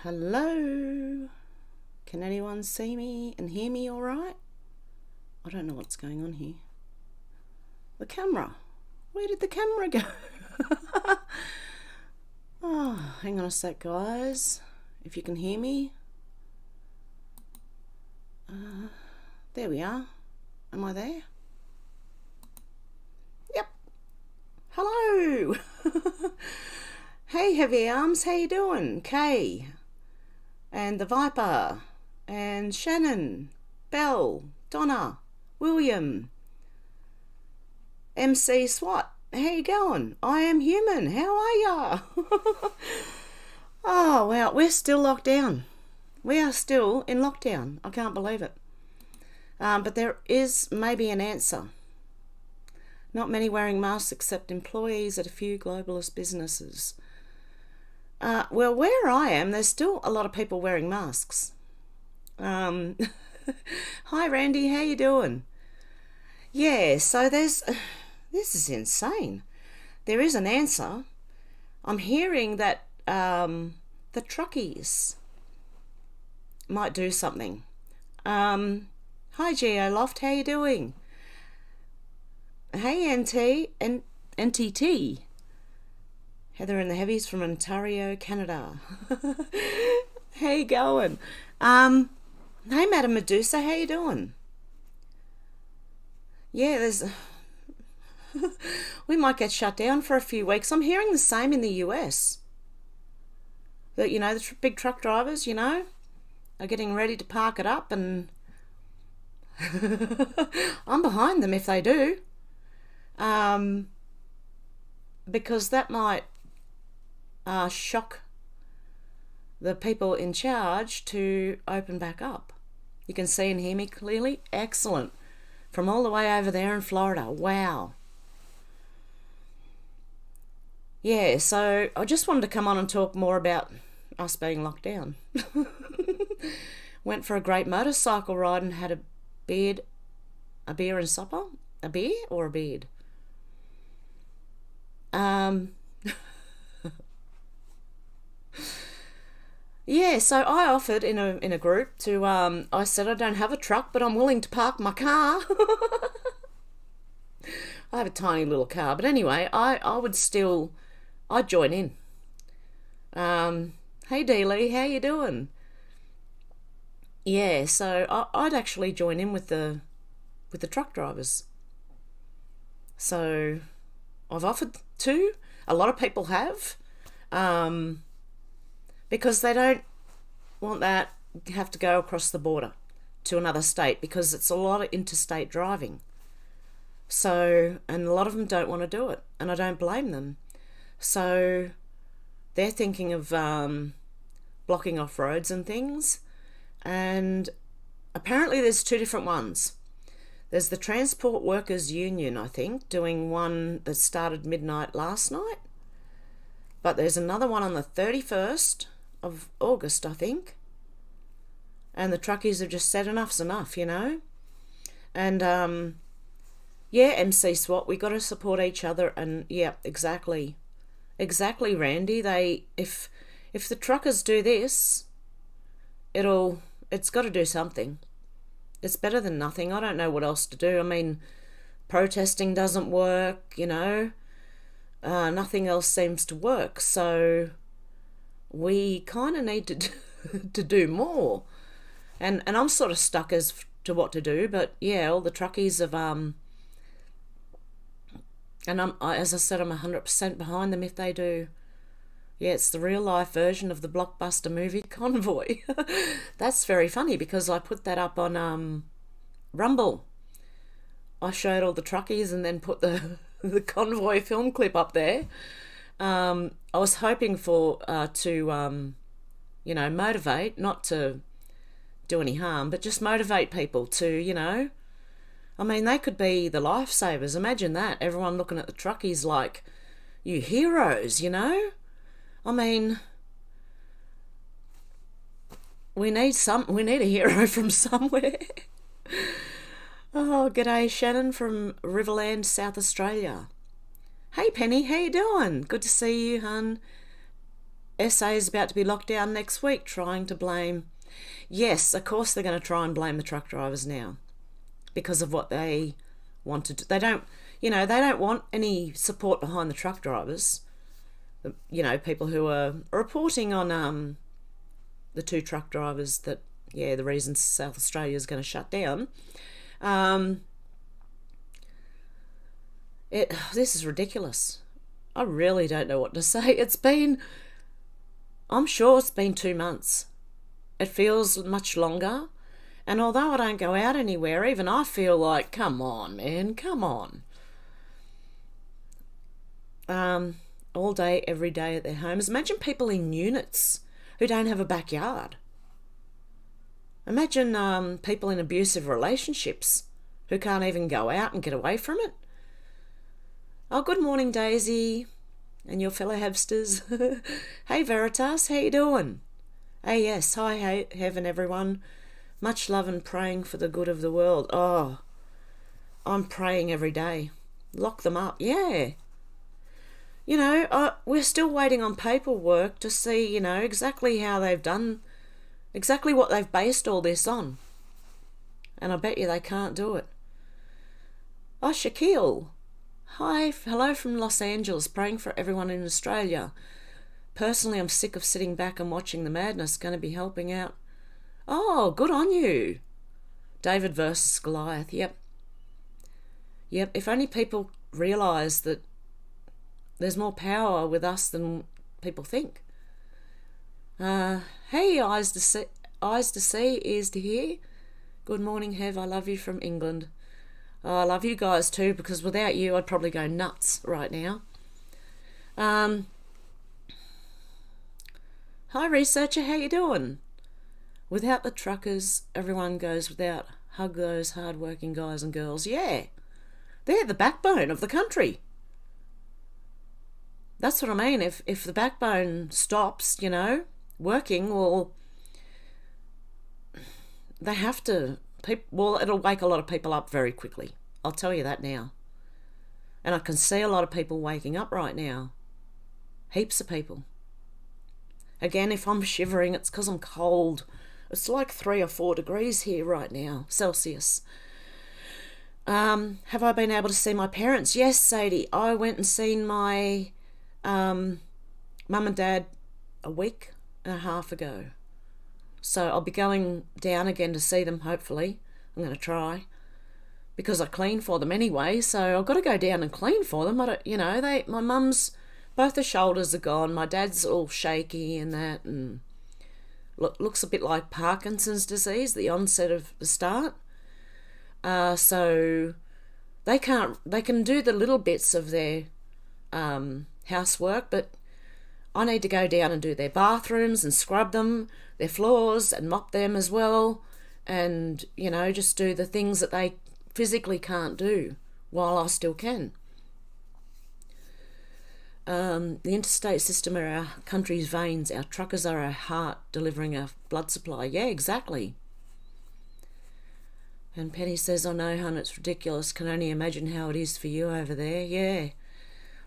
Hello? Can anyone see me and hear me all right? I don't know what's going on here. The camera. Where did the camera go? Oh, hang on a sec, guys. If you can hear me. There we are. Am I there? Yep. Hello. Hey, Heavy Arms, how you doing? Kay. And the Viper. And Shannon. Belle. Donna. William. MC SWAT. How you going? I am human. How are ya? Oh, wow. We're still locked down. We are still in lockdown. I can't believe it. But there is maybe an answer. Not many wearing masks except employees at a few globalist businesses. Well, where I am, there's still a lot of people wearing masks. Hi, Randy. How you doing? Yeah, so this is insane. There is an answer. I'm hearing that the truckies might do something. Hi, Geo Loft. How you doing? Hey, NTT. Heather and the Heavies from Ontario, Canada. How you going? Hey, Madam Medusa, how you doing? Yeah, there's... we might get shut down for a few weeks. I'm hearing the same in the US. That, the big truck drivers, are getting ready to park it up, and I'm behind them if they do. Because that might shock the people in charge to open back up. You can see and hear me clearly? Excellent. From all the way over there in Florida. Wow. Yeah, so I just wanted to come on and talk more about us being locked down. Went for a great motorcycle ride and had a beer and supper. A beer or a beard? Yeah, so I offered in a group to I said I don't have a truck, but I'm willing to park my car. I have a tiny little car, but anyway, I'd join in. Hey Dealey, how you doing? Yeah, so I'd actually join in with the truck drivers. So I've offered to. A lot of people have. Because they don't want that have to go across the border to another state, because it's a lot of interstate driving. So, and a lot of them don't want to do it, and I don't blame them. So they're thinking of blocking off roads and things, and apparently there's two different ones. There's the Transport Workers Union, I think, doing one that started midnight last night, but there's another one on the 31st of August, I think. And the truckies have just said enough's enough, And yeah, MC SWAT, we got to support each other. And yeah, exactly, Randy. If the truckers do this, it's got to do something. It's better than nothing. I don't know what else to do. I mean, protesting doesn't work, nothing else seems to work. So we kind of need to do more. And I'm sort of stuck as to what to do. But yeah, all the truckies have and as I said, I'm 100% behind them if they do. Yeah, it's the real life version of the blockbuster movie Convoy. That's very funny because I put that up on Rumble. I showed all the truckies and then put the Convoy film clip up there. I was hoping to motivate, not to do any harm, but just motivate people to, I mean, they could be the lifesavers. Imagine that. Everyone looking at the truckies like, you heroes, I mean, we need a hero from somewhere. Oh, g'day, Shannon from Riverland, South Australia. Hey, Penny, how you doing? Good to see you, hun. SA is about to be locked down next week, trying to blame... Yes, of course they're going to try and blame the truck drivers now because of what they wanted to... They don't want any support behind the truck drivers. People who are reporting on the 2 truck drivers that, the reason South Australia is going to shut down. This is ridiculous. I really don't know what to say. I'm sure it's been 2 months. It feels much longer. And although I don't go out anywhere, even I feel like, come on, man, come on. All day, every day at their homes. Imagine people in units who don't have a backyard. Imagine people in abusive relationships who can't even go out and get away from it. Oh, good morning, Daisy and your fellow Hevsters. Hey, Veritas, how you doing? Hey, yes, hi, Heaven, everyone. Much love and praying for the good of the world. Oh, I'm praying every day. Lock them up, yeah. We're still waiting on paperwork to see, exactly how they've done, exactly what they've based all this on. And I bet you they can't do it. Oh, Shaquille. Hi, hello from Los Angeles, praying for everyone in Australia. Personally, I'm sick of sitting back and watching the madness. Going to be helping out. Oh, good on you. David versus Goliath, yep. If only people realise that there's more power with us than people think. Hey, eyes to see, ears to hear. Good morning, Hev. I love you from England. Oh, I love you guys too, because without you, I'd probably go nuts right now. Hi, researcher. How you doing? Without the truckers, everyone goes without. Hug those hard-working guys and girls. Yeah, they're the backbone of the country. That's what I mean. If the backbone stops, working, well, they have to. It'll wake a lot of people up very quickly. I'll tell you that now. And I can see a lot of people waking up right now. Heaps of people. Again, if I'm shivering, it's because I'm cold. It's like 3 or 4 degrees here right now, Celsius. Have I been able to see my parents? Yes, Sadie. I went and seen my mum and dad a week and a half ago. So I'll be going down again to see them, hopefully. I'm going to try. Because I clean for them anyway, so I've got to go down and clean for them. My mum's, both the shoulders are gone. My dad's all shaky and that, and looks a bit like Parkinson's disease, the onset of the start. So they can do the little bits of their housework, but I need to go down and do their bathrooms and scrub them, their floors, and mop them as well, and just do the things that they physically can't do while I still can. The interstate system are our country's veins. Our truckers are our heart, delivering our blood supply. Yeah, exactly. And Penny says, I know, hon, it's ridiculous. Can only imagine how it is for you over there. Yeah.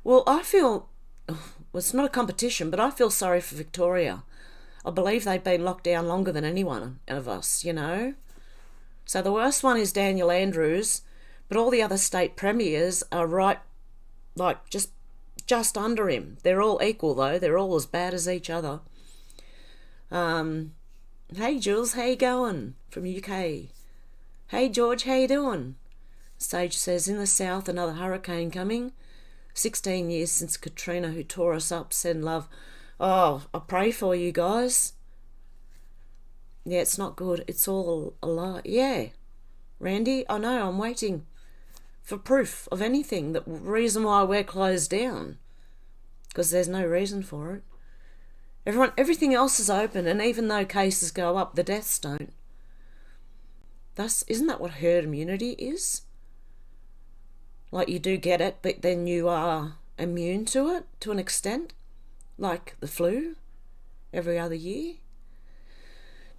Well, I feel... Well, it's not a competition, but I feel sorry for Victoria. I believe they've been locked down longer than anyone of us, So the worst one is Daniel Andrews, but all the other state premiers are right, like, just under him. They're all equal, though. They're all as bad as each other. Hey, Jules, how you going? From UK. Hey, George, how you doing? Sage says, in the south, another hurricane coming. 16 years since Katrina, who tore us up. Send love. Oh, I pray for you guys. Yeah, it's not good. It's all a lie. Yeah. Randy, I know, I'm waiting for proof of anything. The reason why we're closed down. Because there's no reason for it. Everything else is open, and even though cases go up, the deaths don't. Isn't that what herd immunity is? Like, you do get it, but then you are immune to it to an extent, like the flu every other year.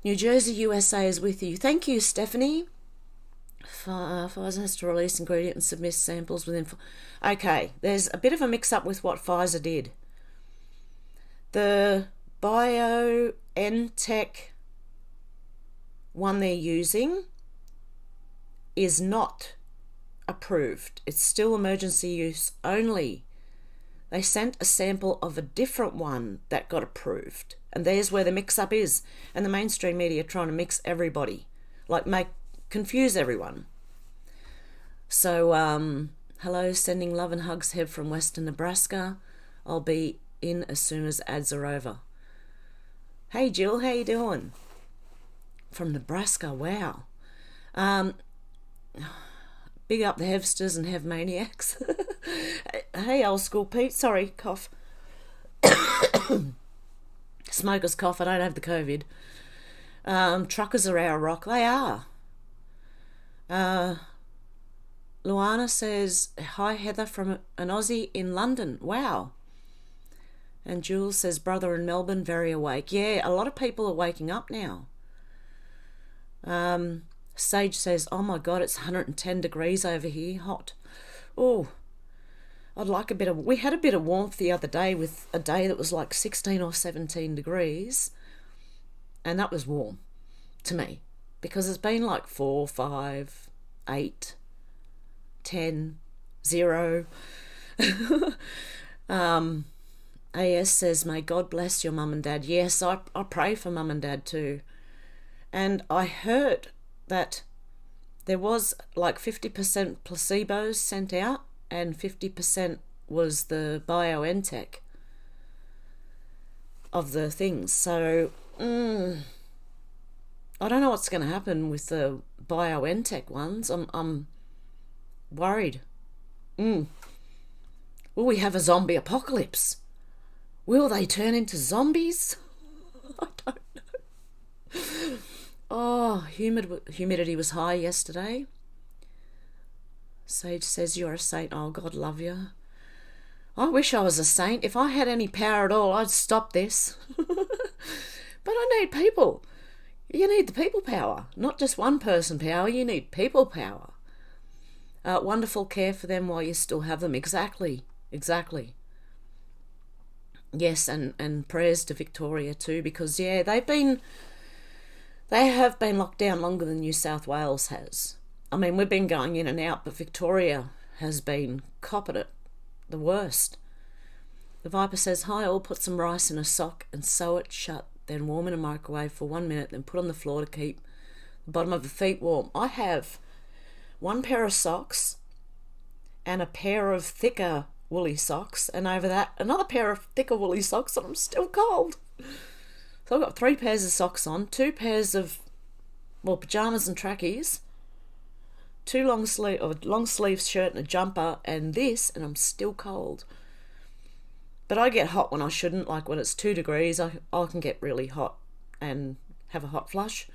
New Jersey, USA is with you. Thank you, Stephanie. Pfizer has to release ingredient and submit samples within... Okay, there's a bit of a mix-up with what Pfizer did. The BioNTech one they're using is not approved. It's still emergency use only. They sent a sample of a different one that got approved. And there's where the mix-up is. And the mainstream media are trying to mix everybody. Confuse everyone. So, hello, sending love and hugs, Hev from Western Nebraska. I'll be in as soon as ads are over. Hey, Jill, how you doing? From Nebraska, wow. Big up the Hevsters and Hev Maniacs. Hey, old school Pete. Sorry, cough. Smoker's cough. I don't have the COVID. Truckers are our rock. They are. Luana says, hi, Heather from an Aussie in London. Wow. And Jules says, brother in Melbourne, very awake. Yeah, a lot of people are waking up now. Sage says, oh my God, it's 110 degrees over here. Hot. Oh, I'd like a bit of... We had a bit of warmth the other day with a day that was like 16 or 17 degrees. And that was warm to me. Because it's been like 4, 5, 8, 10, 0. AS says, may God bless your mum and dad. Yes, I pray for mum and dad too. And I heard that there was like 50% placebos sent out and 50% was the BioNTech of the things. So, I don't know what's going to happen with the BioNTech ones. I'm worried. Will we have a zombie apocalypse? Will they turn into zombies? I don't know. Oh, humidity was high yesterday. Sage says you're a saint. Oh, God love you. I wish I was a saint. If I had any power at all, I'd stop this. But I need people. You need the people power, not just one person power. You need people power. Wonderful care for them while you still have them. Exactly. Yes, and prayers to Victoria too, because yeah, they have been locked down longer than New South Wales has. I mean, we've been going in and out, but Victoria has been copping it the worst. The Viper says, hi all, put some rice in a sock and sew it shut, then warm in a microwave for 1 minute, then put on the floor to keep the bottom of the feet warm. I have one pair of socks and a pair of thicker woolly socks, and over that another pair of thicker woolly socks, and I'm still cold. So I've got 3 pairs of socks on, 2 pairs of pajamas and trackies, 2 long sleeve shirt and a jumper, and this, and I'm still cold. But I get hot when I shouldn't, like when it's 2 degrees, I can get really hot and have a hot flush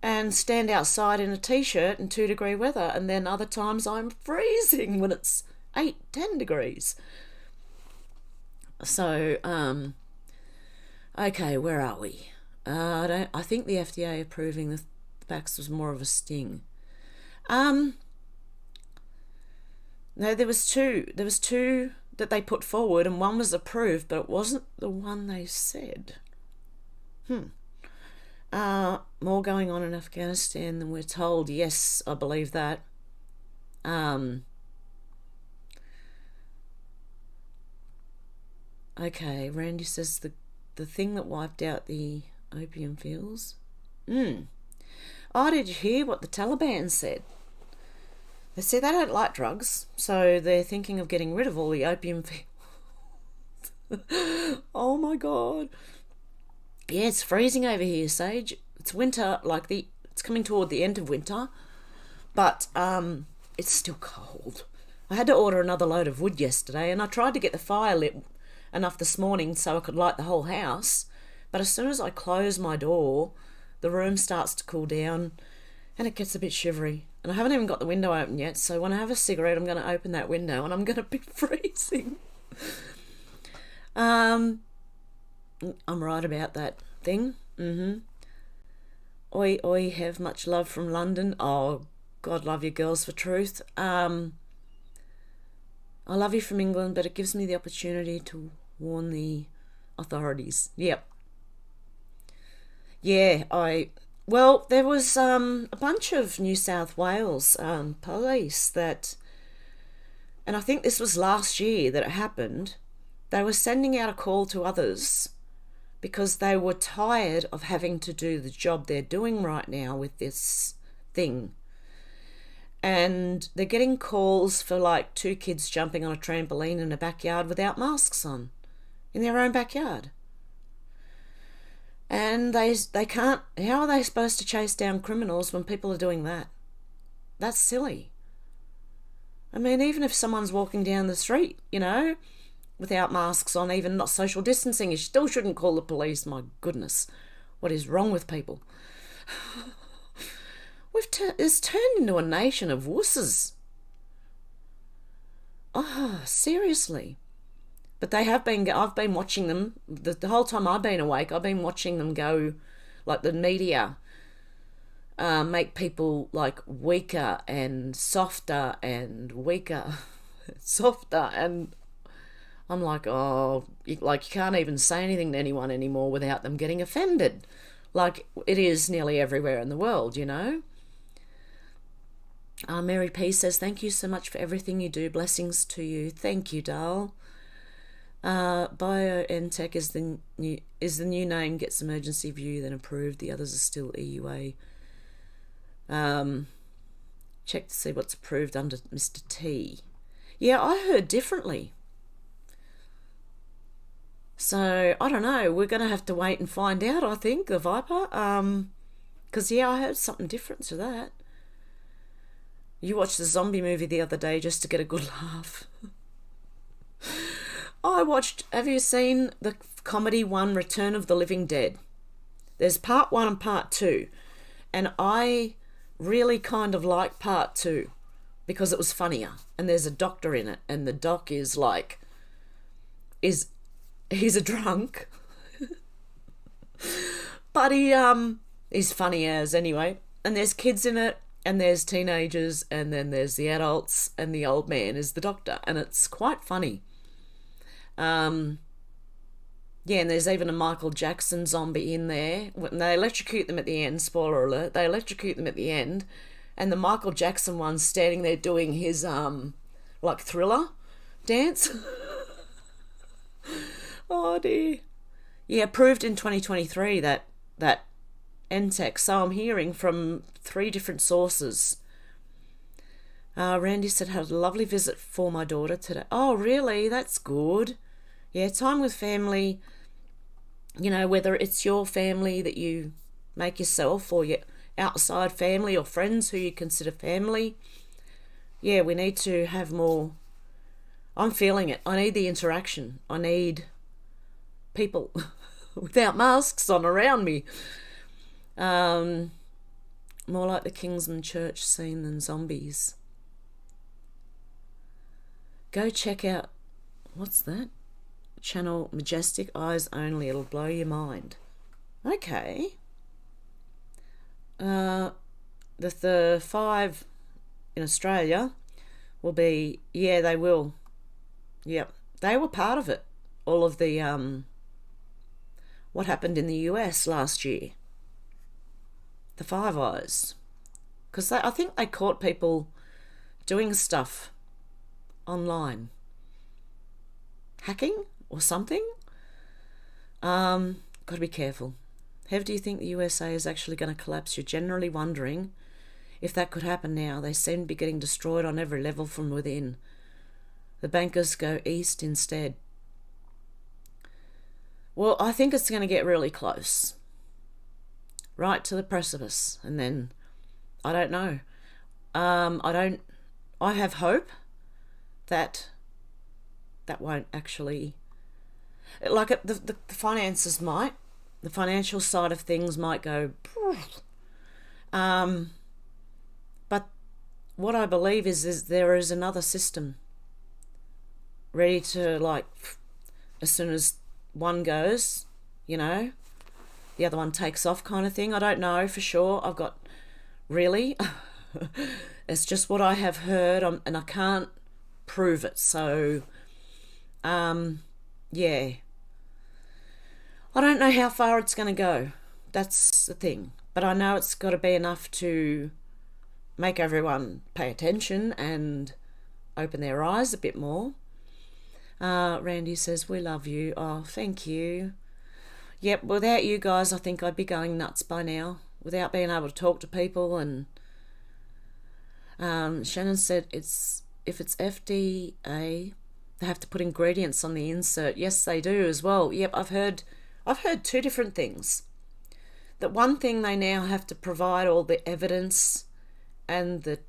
and stand outside in a t-shirt in 2-degree weather, and then other times I'm freezing when it's 8, 10 degrees. So, okay, where are we? I think the FDA approving the vax was more of a sting. No, there was two that they put forward, and one was approved, but it wasn't the one they said. More going on in Afghanistan than we're told. Yes, I believe that. Okay, Randy says the thing that wiped out the opium fields. Oh, did you hear what the Taliban said? They said they don't like drugs, so they're thinking of getting rid of all the opium fields. Oh my God. Yeah, it's freezing over here, Sage. It's winter, it's coming toward the end of winter, but it's still cold. I had to order another load of wood yesterday, and I tried to get the fire lit enough this morning so I could light the whole house, but as soon as I close my door, the room starts to cool down and it gets a bit shivery. And I haven't even got the window open yet, so when I have a cigarette, I'm going to open that window and I'm going to be freezing. I'm right about that thing. Oi, oi, have much love from London. Oh, God love you girls for truth. I love you from England, but it gives me the opportunity to warn the authorities. Yep, Yeah, well, there was a bunch of New South Wales police that, and I think this was last year that it happened, they were sending out a call to others because they were tired of having to do the job they're doing right now with this thing. And they're getting calls for like two kids jumping on a trampoline in a backyard without masks on, in their own backyard. And they can't, how are they supposed to chase down criminals when people are doing that? That's silly. I mean, even if someone's walking down the street, without masks on, even not social distancing, you still shouldn't call the police. My goodness, what is wrong with people? It's turned into a nation of wusses. Oh, seriously. But I've been watching them, the whole time I've been awake, I've been watching them go, like the media, make people like weaker and softer and weaker, softer, and I'm like, oh, you can't even say anything to anyone anymore without them getting offended, like it is nearly everywhere in the world, Mary P says, thank you so much for everything you do. Blessings to you. Thank you, doll. BioNTech is the new name, gets emergency view, then approved. The others are still EUA. Check to see what's approved under Mr. T. Yeah, I heard differently. So, I don't know. We're going to have to wait and find out, I think, the Viper. Because, I heard something different to that. You watched the zombie movie the other day just to get a good laugh. Have you seen the comedy one, Return of the Living Dead? There's part 1 and part 2. And I really kind of like part 2 because it was funnier. And there's a doctor in it. And the doc is like, he's a drunk. But he's funny as anyway. And there's kids in it. And there's teenagers, and then there's the adults, and the old man is the doctor, and it's quite funny. And there's even a Michael Jackson zombie in there. When they electrocute them at the end, spoiler alert, they electrocute them at the end, and the Michael Jackson one's standing there doing his, like, Thriller dance. Oh, dear. Yeah, approved in 2023, that NTEC, so I'm hearing from 3 different sources. Randy said, had a lovely visit for my daughter today. Oh, really? That's good. Yeah, time with family, whether it's your family that you make yourself or your outside family or friends who you consider family. Yeah, we need to have more. I'm feeling it. I need the interaction. I need people without masks on around me. More like the Kingsman Church scene than zombies. Go check out, what's that? Channel Majestic Eyes Only. It'll blow your mind. Okay. The 5 in Australia will be, yeah, they will. Yep. They were part of it. All of the, what happened in the US last year. The Five Eyes, because I think they caught people doing stuff online, hacking or something. Got to be careful. Hev, do you think the USA is actually going to collapse? You're generally wondering if that could happen now. They seem to be getting destroyed on every level from within. The bankers go east instead. Well, I think it's going to get really close. Right to the precipice, and then I don't know. I have hope that won't actually, like the finances might, the financial side of things might go, but what I believe is there is another system ready to, like, as soon as one goes, the other one takes off kind of thing. I don't know for sure. I've got, really, it's just what I have heard, and I can't prove it. So, yeah. I don't know how far it's going to go, That's the thing. But I know it's got to be enough to make everyone pay attention and open their eyes a bit more. Randy says, we love you. Oh, thank you. Yep, without you guys, I think I'd be going nuts by now, without being able to talk to people. And Shannon said if it's FDA, they have to put ingredients on the insert. Yes, they do as well. Yep, I've heard two different things. That one thing, they now have to provide all the evidence and the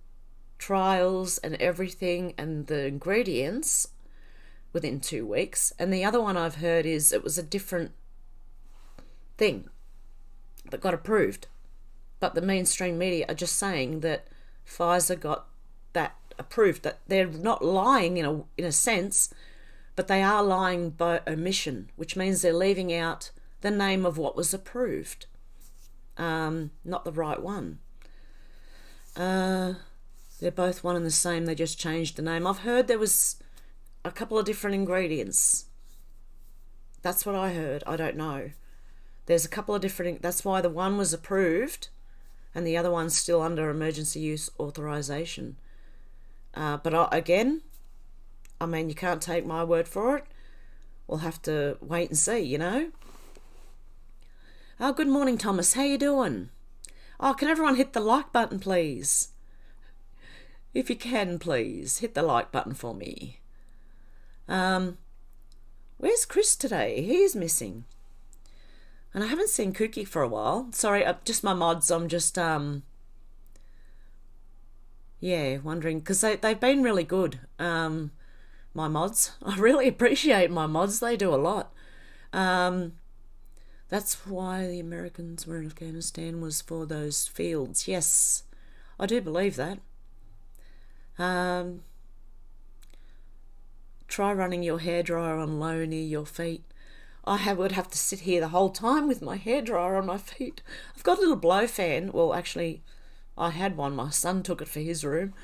trials and everything and the ingredients within 2 weeks. And the other one I've heard is it was a different thing that got approved. But the mainstream media are just saying that Pfizer got that approved, that they're not lying in a sense, but they are lying by omission, which means they're leaving out the name of what was approved. Not the right one. They're both one and the same, they just changed the name. I've heard there was a couple of different ingredients. That's what I heard. I don't know. There's a couple of different, that's why the one was approved and the other one's still under emergency use authorization. But again, I mean, you can't take my word for it. We'll have to wait and see, you know. Oh, good morning, Thomas. How you doing? Oh, can everyone hit the like button, please? If you can, please, hit the like button for me. Where's Chris today? He's missing. And I haven't seen Cookie for a while. Sorry, just my mods. I'm just, wondering, because they've been really good, my mods. I really appreciate my mods. They do a lot. That's why the Americans were in Afghanistan, was for those fields. Yes, I do believe that. Try running your hairdryer on low near your feet. Would have to sit here the whole time with my hairdryer on my feet. I've got a little blow fan. Well, actually, I had one. My son took it for his room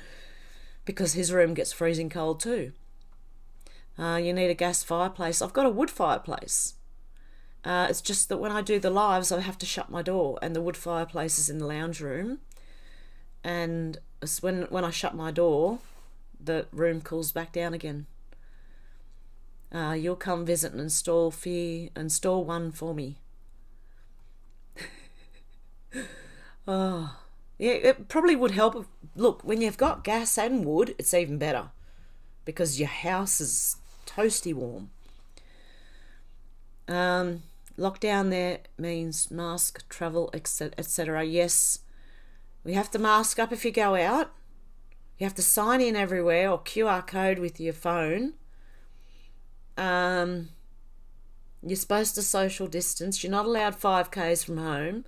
because his room gets freezing cold too. You need a gas fireplace. I've got a wood fireplace. It's just that when I do the lives, I have to shut my door, and the wood fireplace is in the lounge room. And when I shut my door, the room cools back down again. You'll come visit and install one for me. Oh, yeah, it probably would help. Look, when you've got gas and wood, it's even better because your house is toasty warm. Lockdown there means mask, travel, etc. Yes, we have to mask up if you go out. You have to sign in everywhere or QR code with your phone. You're supposed to social distance. You're not allowed 5Ks from home.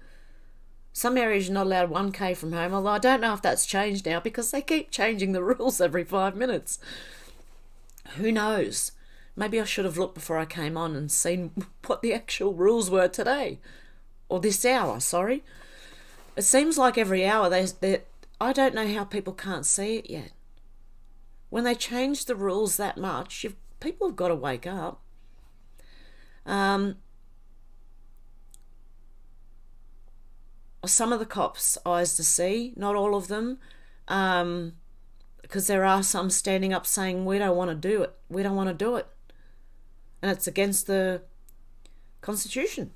Some areas you're not allowed 1K from home, although I don't know if that's changed now because they keep changing the rules every 5 minutes. Who knows? Maybe I should have looked before I came on and seen what the actual rules were today. Or this hour, sorry. It seems like every hour I don't know how people can't see it yet. When they change the rules that much, people have got to wake up. Some of the cops' eyes to see, not all of them, because there are some standing up saying, we don't want to do it. We don't want to do it. And it's against the Constitution.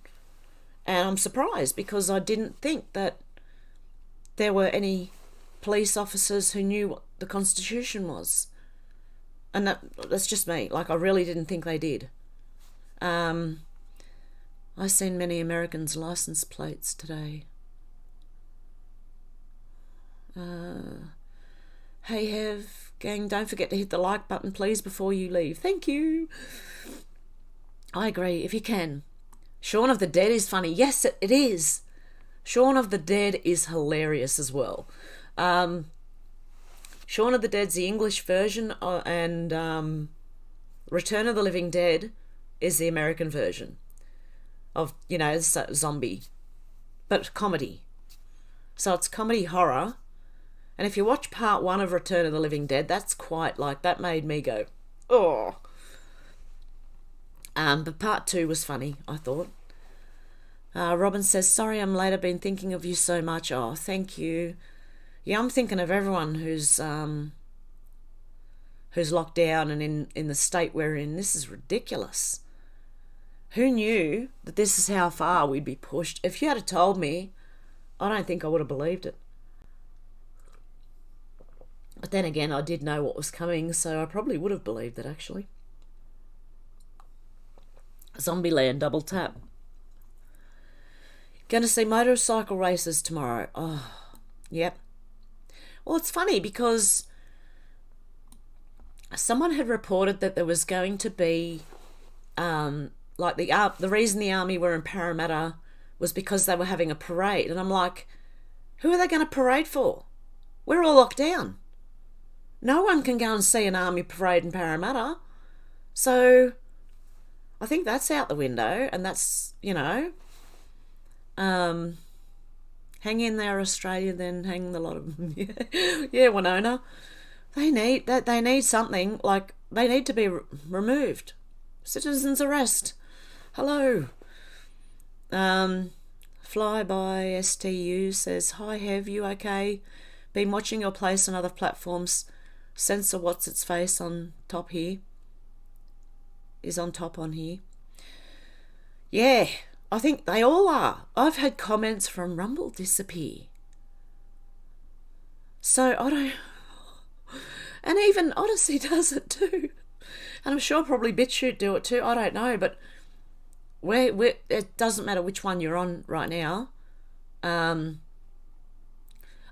And I'm surprised because I didn't think that there were any police officers who knew what the Constitution was. And that's just me. Like, I really didn't think they did. I've seen many Americans' license plates today. Hey, Hev, gang, don't forget to hit the like button, please, before you leave. Thank you. I agree, if you can. Shaun of the Dead is funny. Yes, it is. Shaun of the Dead is hilarious as well. Shaun of the Dead's the English version, and Return of the Living Dead is the American version of, zombie, but comedy. So it's comedy horror. And if you watch part 1 of Return of the Living Dead, that's quite like, that made me go, oh. But part 2 was funny, I thought. Robin says, sorry I'm late. I've been thinking of you so much. Oh, thank you. Yeah, I'm thinking of everyone who's locked down and in the state we're in. This is ridiculous. Who knew that this is how far we'd be pushed? If you had told me, I don't think I would have believed it. But then again, I did know what was coming, so I probably would have believed it, actually. Zombieland double tap. Going to see motorcycle races tomorrow. Oh, yep. Well, it's funny because someone had reported that there was going to be, like the reason the army were in Parramatta was because they were having a parade. And I'm like, who are they going to parade for? We're all locked down. No one can go and see an army parade in Parramatta. So I think that's out the window, and that's, hang in there, Australia, then hang the lot of them. Yeah, Winona. They need something, like they need to be removed. Citizens arrest. Hello. Flyby STU says, hi Hev, you okay? Been watching your place on other platforms. Censor what's its face on top here. Is on top on here. Yeah, I think they all are. I've had comments from Rumble disappear. So I don't... And even Odysee does it too. And I'm sure probably Bitchute do it too. I don't know, but it doesn't matter which one you're on right now. Other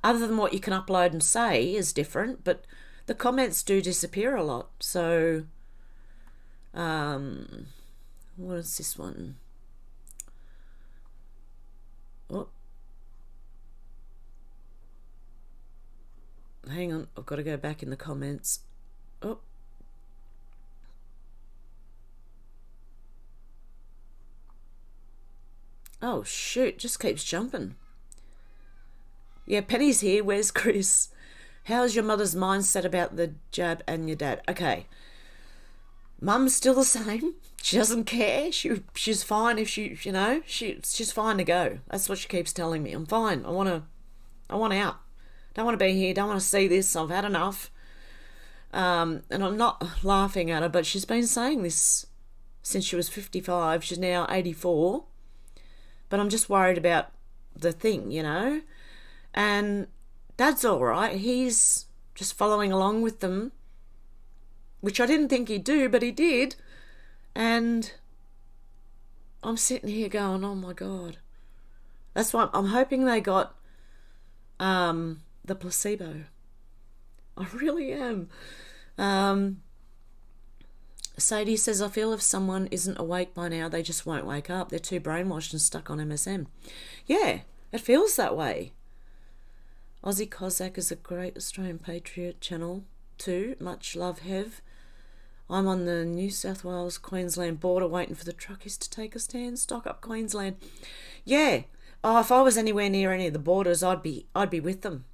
than what you can upload and say is different, but the comments do disappear a lot. So, what is this one? Oh. Hang on, I've got to go back in the comments. Oh. Oh, shoot, just keeps jumping. Yeah, Penny's here. Where's Chris? How's your mother's mindset about the jab and your dad? Okay. Mum's still the same. She doesn't care. She's fine if she's fine to go. That's what she keeps telling me. I'm fine. I want out. Don't want to be here. Don't want to see this. I've had enough. And I'm not laughing at her, but she's been saying this since she was 55. She's now 84. But I'm just worried about the thing, And Dad's all right. He's just following along with them, which I didn't think he'd do, but he did. And I'm sitting here going, oh my God. That's why I'm hoping they got the placebo. I really am. Sadie says, I feel if someone isn't awake by now, they just won't wake up. They're too brainwashed and stuck on MSM. Yeah, it feels that way. Aussie Cossack is a great Australian Patriot channel too. Much love, Hev. I'm on the New South Wales Queensland border waiting for the truckies to take a stand. Stock up Queensland. Yeah. Oh, if I was anywhere near any of the borders, I'd be with them.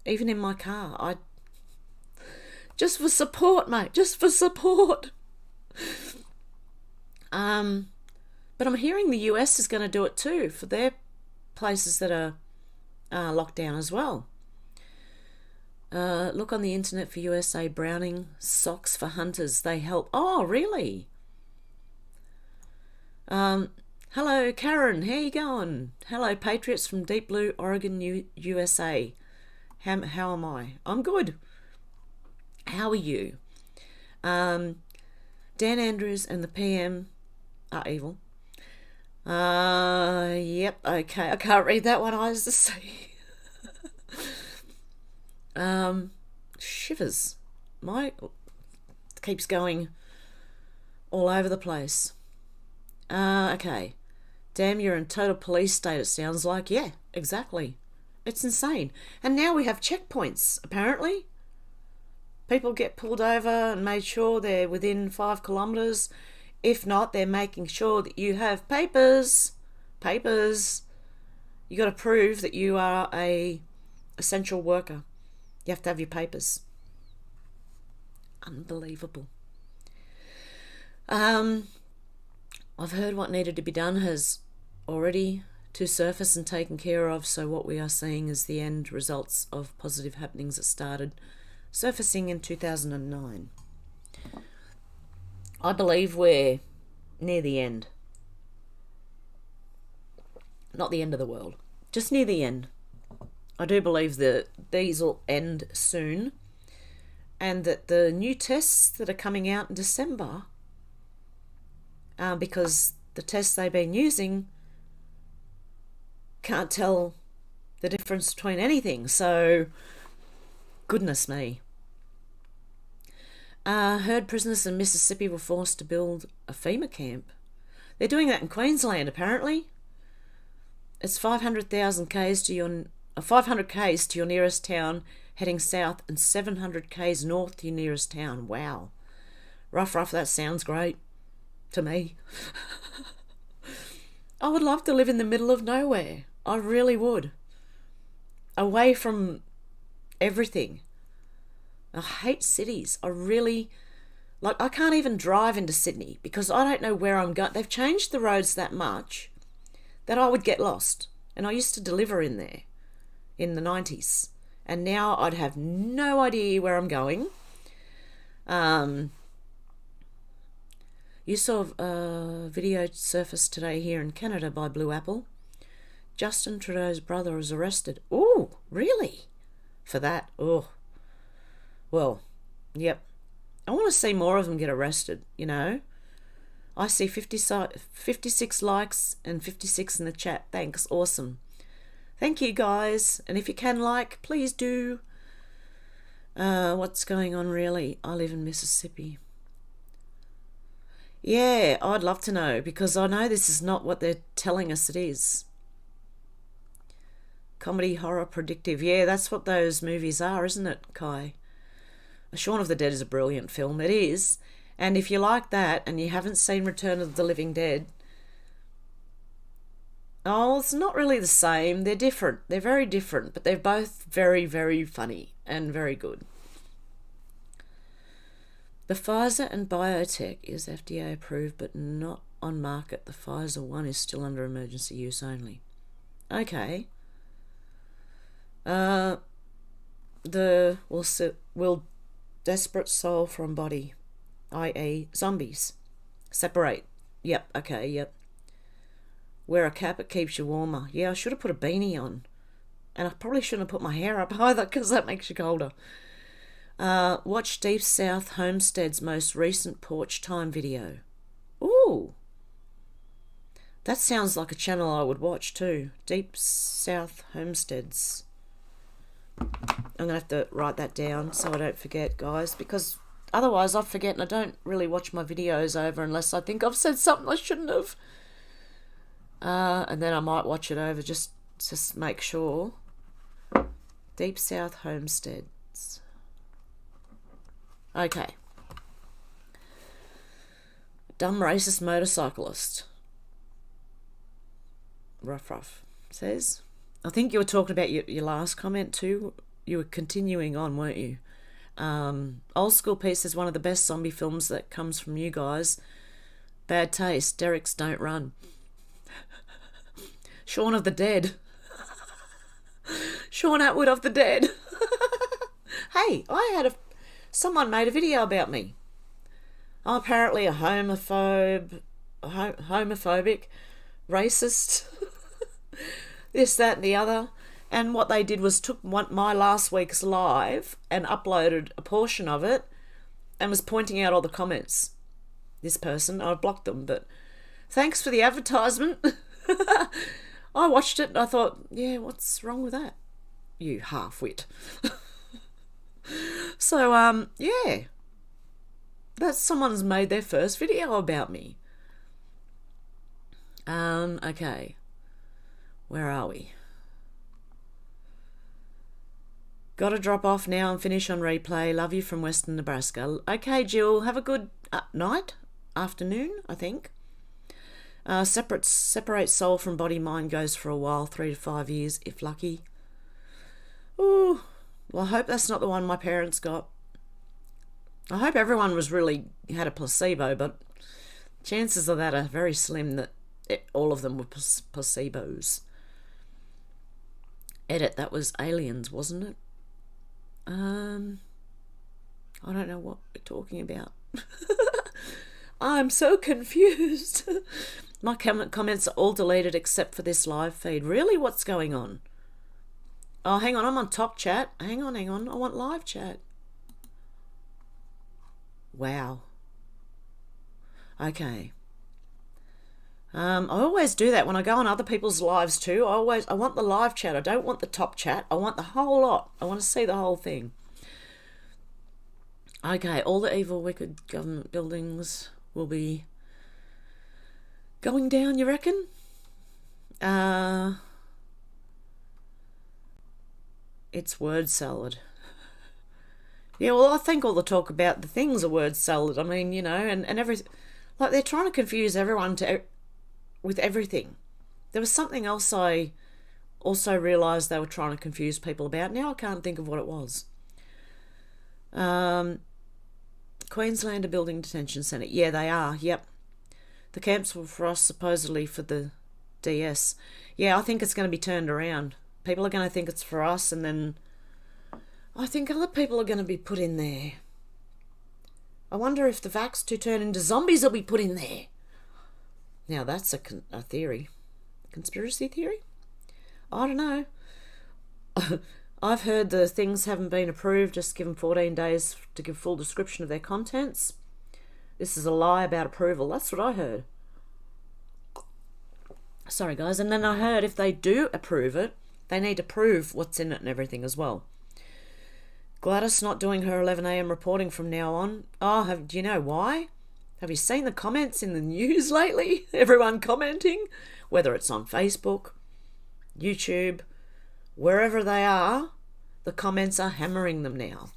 Even in my car. Just for support, mate. Just for support. But I'm hearing the US is going to do it too for their places that are locked down as well. Look on the internet for USA Browning socks for hunters. They help. Oh, really? Hello, Karen. How you going? Hello, Patriots from Deep Blue, Oregon, USA. How am I? I'm good. How are you? Dan Andrews and the PM are evil. Yep, okay. I can't read that one. I was to see. Shivers. Keeps going all over the place. Okay. Damn, you're in total police state, it sounds like. Yeah, exactly. It's insane. And now we have checkpoints, apparently. People get pulled over and made sure they're within 5 kilometres. If not, they're making sure that you have papers. Papers. You got to prove that you are a essential worker. You have to have your papers. Unbelievable. I've heard what needed to be done has already to surface and taken care of, so what we are seeing is the end results of positive happenings that started surfacing in 2009. I believe we're near the end. Not the end of the world, just near the end. I do believe that these will end soon, and that the new tests that are coming out in December, because the tests they've been using can't tell the difference between anything, so goodness me. Heard prisoners in Mississippi were forced to build a FEMA camp. They're doing that in Queensland, apparently. It's 500,000 k's to your 500 k's to your nearest town heading south, and 700 k's north to your nearest town. Wow. Rough, that sounds great to me. I would love to live in the middle of nowhere. I really would. Away from everything. I hate cities. I can't even drive into Sydney because I don't know where I'm going. They've changed the roads that much that I would get lost. And I used to deliver in there in the 90s. And now I'd have no idea where I'm going. You saw a video surfaced today here in Canada by Blue Apple. Justin Trudeau's brother was arrested. Oh, really? For that? Oh. Well, yep. I want to see more of them get arrested, you know. I see 56 likes and 56 in the chat. Thanks. Awesome. Thank you, guys. And if you can like, please do. What's going on, really? I live in Mississippi. Yeah, I'd love to know, because I know this is not what they're telling us it is. Comedy, horror, predictive. Yeah, that's what those movies are, isn't it, Kai? Shaun of the Dead is a brilliant film. It is. And if you like that and you haven't seen Return of the Living Dead, oh, it's not really the same. They're different. They're very different, but they're both very, very funny and very good. The Pfizer and biotech is FDA approved, but not on market. The Pfizer one is still under emergency use only. Okay. Will desperate soul from body, i.e. zombies, separate? Yep, okay, yep. Wear a cap, it keeps you warmer. Yeah, I should have put a beanie on. And I probably shouldn't have put my hair up either, because that makes you colder. Watch Deep South Homestead's most recent porch time video. Ooh. That sounds like a channel I would watch too. Deep South Homesteads. I'm going to have to write that down so I don't forget, guys, because otherwise I forget, and I don't really watch my videos over unless I think I've said something I shouldn't have. And then I might watch it over just make sure. Deep South Homesteads. Okay. Dumb racist motorcyclist. Rough says. I think you were talking about your last comment too. You were continuing on, weren't you? Old School Piece is one of the best zombie films that comes from you guys. Bad taste. Derek's Don't Run. Shaun of the Dead. Shaun Atwood of the Dead. Hey, someone made a video about me. I'm apparently a homophobic, racist, this, that, and the other. And what they did was took my last week's live and uploaded a portion of it and was pointing out all the comments. This person, I blocked them, but thanks for the advertisement. I watched it and I thought, yeah, what's wrong with that? You half-wit. So, yeah. Someone's made their first video about me. Okay. Where are we? Gotta drop off now and finish on replay. Love you from Western Nebraska. Okay, Jill, have a good afternoon, I think. Separate soul from body, mind goes for a while, 3 to 5 years, if lucky. Ooh, well, I hope that's not the one my parents got. I hope everyone had a placebo, but chances of that are very slim that all of them were placebos. Edit, that was aliens, wasn't it? I don't know what we're talking about. I'm so confused. My comments are all deleted except for this live feed. Really? What's going on? Oh, hang on. I'm on top chat. Hang on. I want live chat. Wow. Okay. I always do that when I go on other people's lives too. I want the live chat. I don't want the top chat. I want the whole lot. I want to see the whole thing. Okay, all the evil, wicked government buildings will be going down, you reckon? It's word salad. Yeah, well, I think all the talk about the things are word salad. I mean, you know, and everything. Like, they're trying to confuse everyone with everything. There was something else I also realised they were trying to confuse people about. Now I can't think of what it was. Queensland are building detention centre. Yeah, they are. Yep. The camps were for us, supposedly for the DS. Yeah, I think it's going to be turned around. People are going to think it's for us, and then I think other people are going to be put in there. I wonder if the vaxxed who turn into zombies will be put in there. Now, that's a theory. Conspiracy theory? I don't know. I've heard the things haven't been approved. Just give them 14 days to give full description of their contents. This is a lie about approval. That's what I heard. Sorry, guys. And then I heard if they do approve it, they need to prove what's in it and everything as well. Gladys not doing her 11 a.m. reporting from now on. Oh, do you know why? Have you seen the comments in the news lately? Everyone commenting, whether it's on Facebook, YouTube, wherever they are, the comments are hammering them now.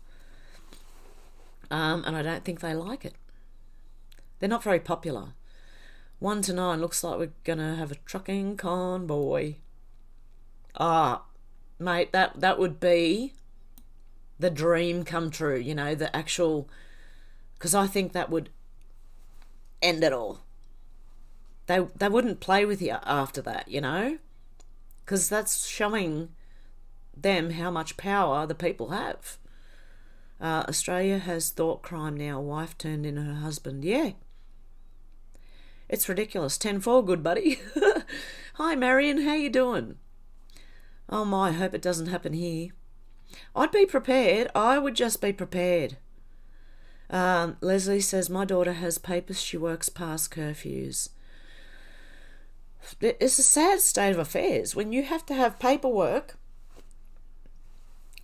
And I don't think they like it. They're not very popular. 1 to 9 looks like we're going to have a trucking convoy. Ah, mate, that would be the dream come true, you know, the actual... Because I think that would end it all. They wouldn't play with you after that, you know? Because that's showing them how much power the people have. Australia has thought crime now. Wife turned in her husband. Yeah. It's ridiculous. 10-4, good buddy. Hi, Marion. How you doing? Oh, my. I hope it doesn't happen here. I'd be prepared. I would just be prepared. Leslie says, my daughter has papers. She works past curfews. It's a sad state of affairs when you have to have paperwork.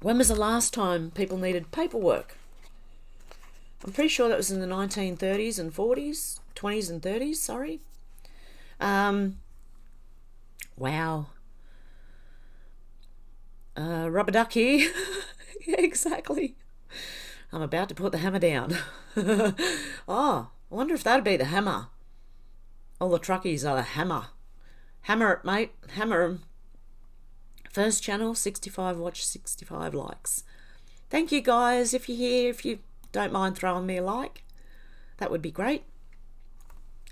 When was the last time people needed paperwork? I'm pretty sure that was in the 1930s and 40s, 20s and 30s, sorry. Wow. Rubber ducky. Yeah, exactly. I'm about to put the hammer down. Oh, I wonder if that'd be the hammer. All the truckies are the hammer. Hammer it, mate. Hammer 'em. First channel, 65 watch, 65 likes. Thank you, guys. If you're here, if you don't mind throwing me a like, that would be great.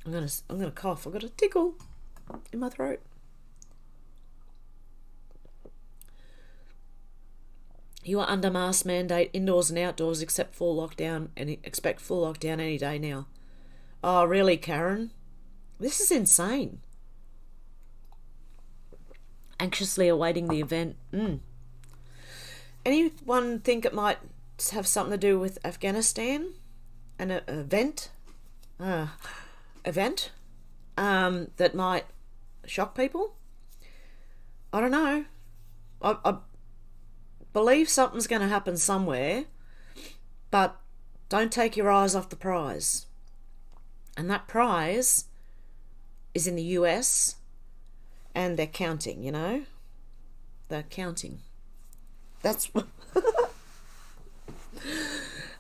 I'm gonna cough. I've got a tickle in my throat. You are under mask mandate indoors and outdoors except full lockdown, and expect full lockdown any day now. Oh, really, Karen? This is insane. Anxiously awaiting the event. Anyone think it might have something to do with Afghanistan? An event? That might shock people? I don't know. I believe something's going to happen somewhere, but don't take your eyes off the prize. And that prize is in the US, and they're counting, you know? They're counting. That's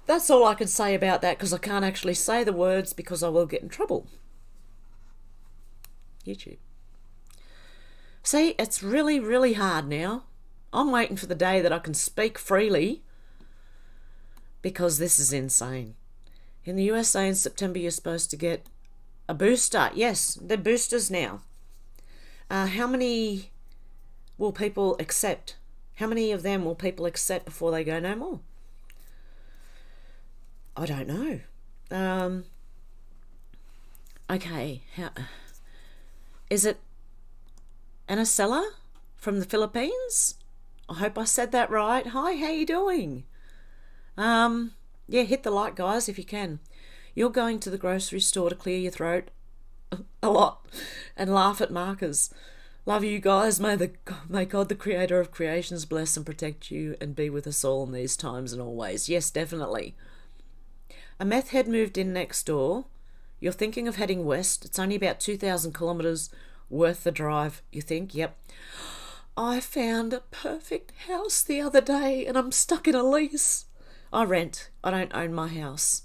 that's all I can say about that, because I can't actually say the words because I will get in trouble. YouTube. See, it's really, really hard now. I'm waiting for the day that I can speak freely, because this is insane. In the USA in September, you're supposed to get A booster, yes, they're boosters now. How many will people accept? How many of them will people accept before they go no more? I don't know. Okay, is it Anacella from the Philippines? I hope I said that right. Hi, how you doing? Yeah, hit the like, guys, if you can. You're going to the grocery store to clear your throat a lot and laugh at markers. Love you guys. May God, the creator of creations, bless and protect you and be with us all in these times and always. Yes, definitely. A meth head moved in next door. You're thinking of heading west. It's only about 2,000 kilometres worth the drive, you think? Yep. I found a perfect house the other day and I'm stuck in a lease. I rent. I don't own my house.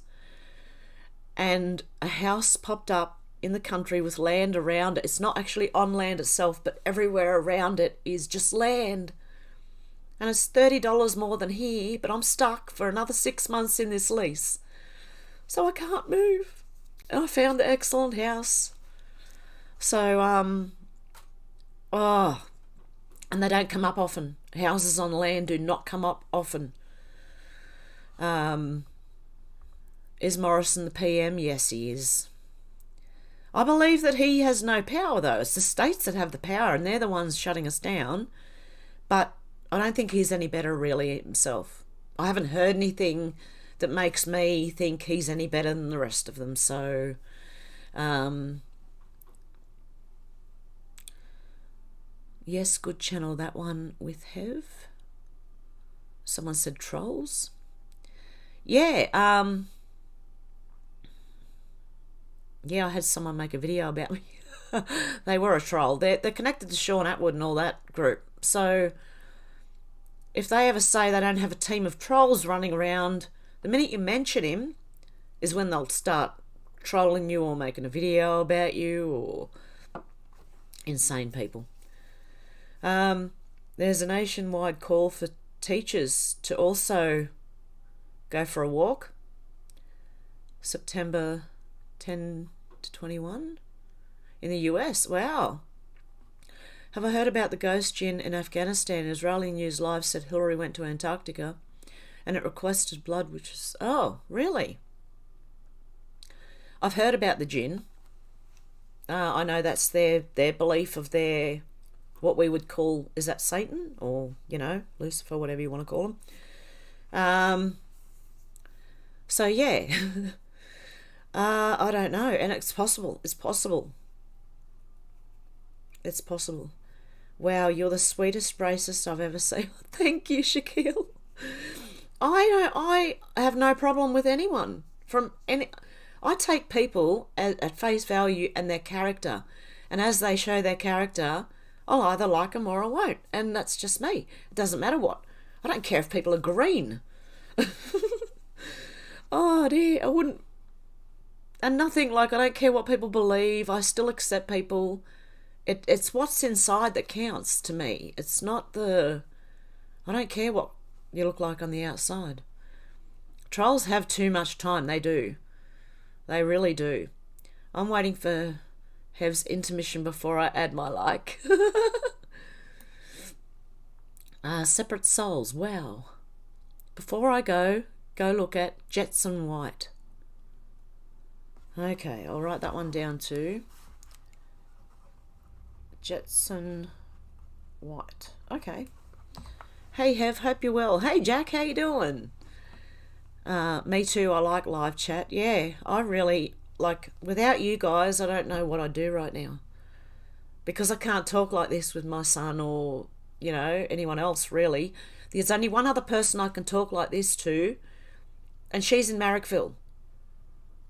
And a house popped up in the country with land around it. It's not actually on land itself, but everywhere around it is just land. And it's $30 more than here, but I'm stuck for another 6 months in this lease. So I can't move. And I found the excellent house. So, and they don't come up often. Houses on land do not come up often. Is Morrison the PM? Yes, he is. I believe that he has no power, though. It's the states that have the power, and they're the ones shutting us down. But I don't think he's any better, really, himself. I haven't heard anything that makes me think he's any better than the rest of them. So, yes, good channel, that one with Hev. Someone said trolls. Yeah, yeah, I had someone make a video about me. They were a troll. They're connected to Sean Atwood and all that group. So if they ever say they don't have a team of trolls running around, the minute you mention him is when they'll start trolling you or making a video about you, or insane people. There's a nationwide call for teachers to also go for a walk. September 10 to 21 in the US. Wow. Have I heard about the ghost gin in Afghanistan? Israeli News Live said Hillary went to Antarctica and it requested blood, which is... Oh, really? I've heard about the gin. I know that's their belief of their... what we would call... Is that Satan? Or, Lucifer, whatever you want to call him. So, yeah. I don't know. And it's possible. It's possible. It's possible. Wow, you're the sweetest racist I've ever seen. Thank you, Shaquille. I have no problem with anyone. I take people at face value and their character. And as they show their character, I'll either like them or I won't. And that's just me. It doesn't matter what. I don't care if people are green. Oh dear, I wouldn't. And nothing, I don't care what people believe. I still accept people. It's what's inside that counts to me. It's not I don't care what you look like on the outside. Trolls have too much time. They do. They really do. I'm waiting for Hev's intermission before I add my like. Separate souls. Wow. Before I go look at Jetson White. Okay, I'll write that one down too. Jetson White. Okay. Hey Hev, hope you're well. Hey Jack, how you doing? Me too, I like live chat. Yeah, I really, without you guys, I don't know what I'd do right now. Because I can't talk like this with my son or, anyone else really. There's only one other person I can talk like this to, and she's in Marrickville,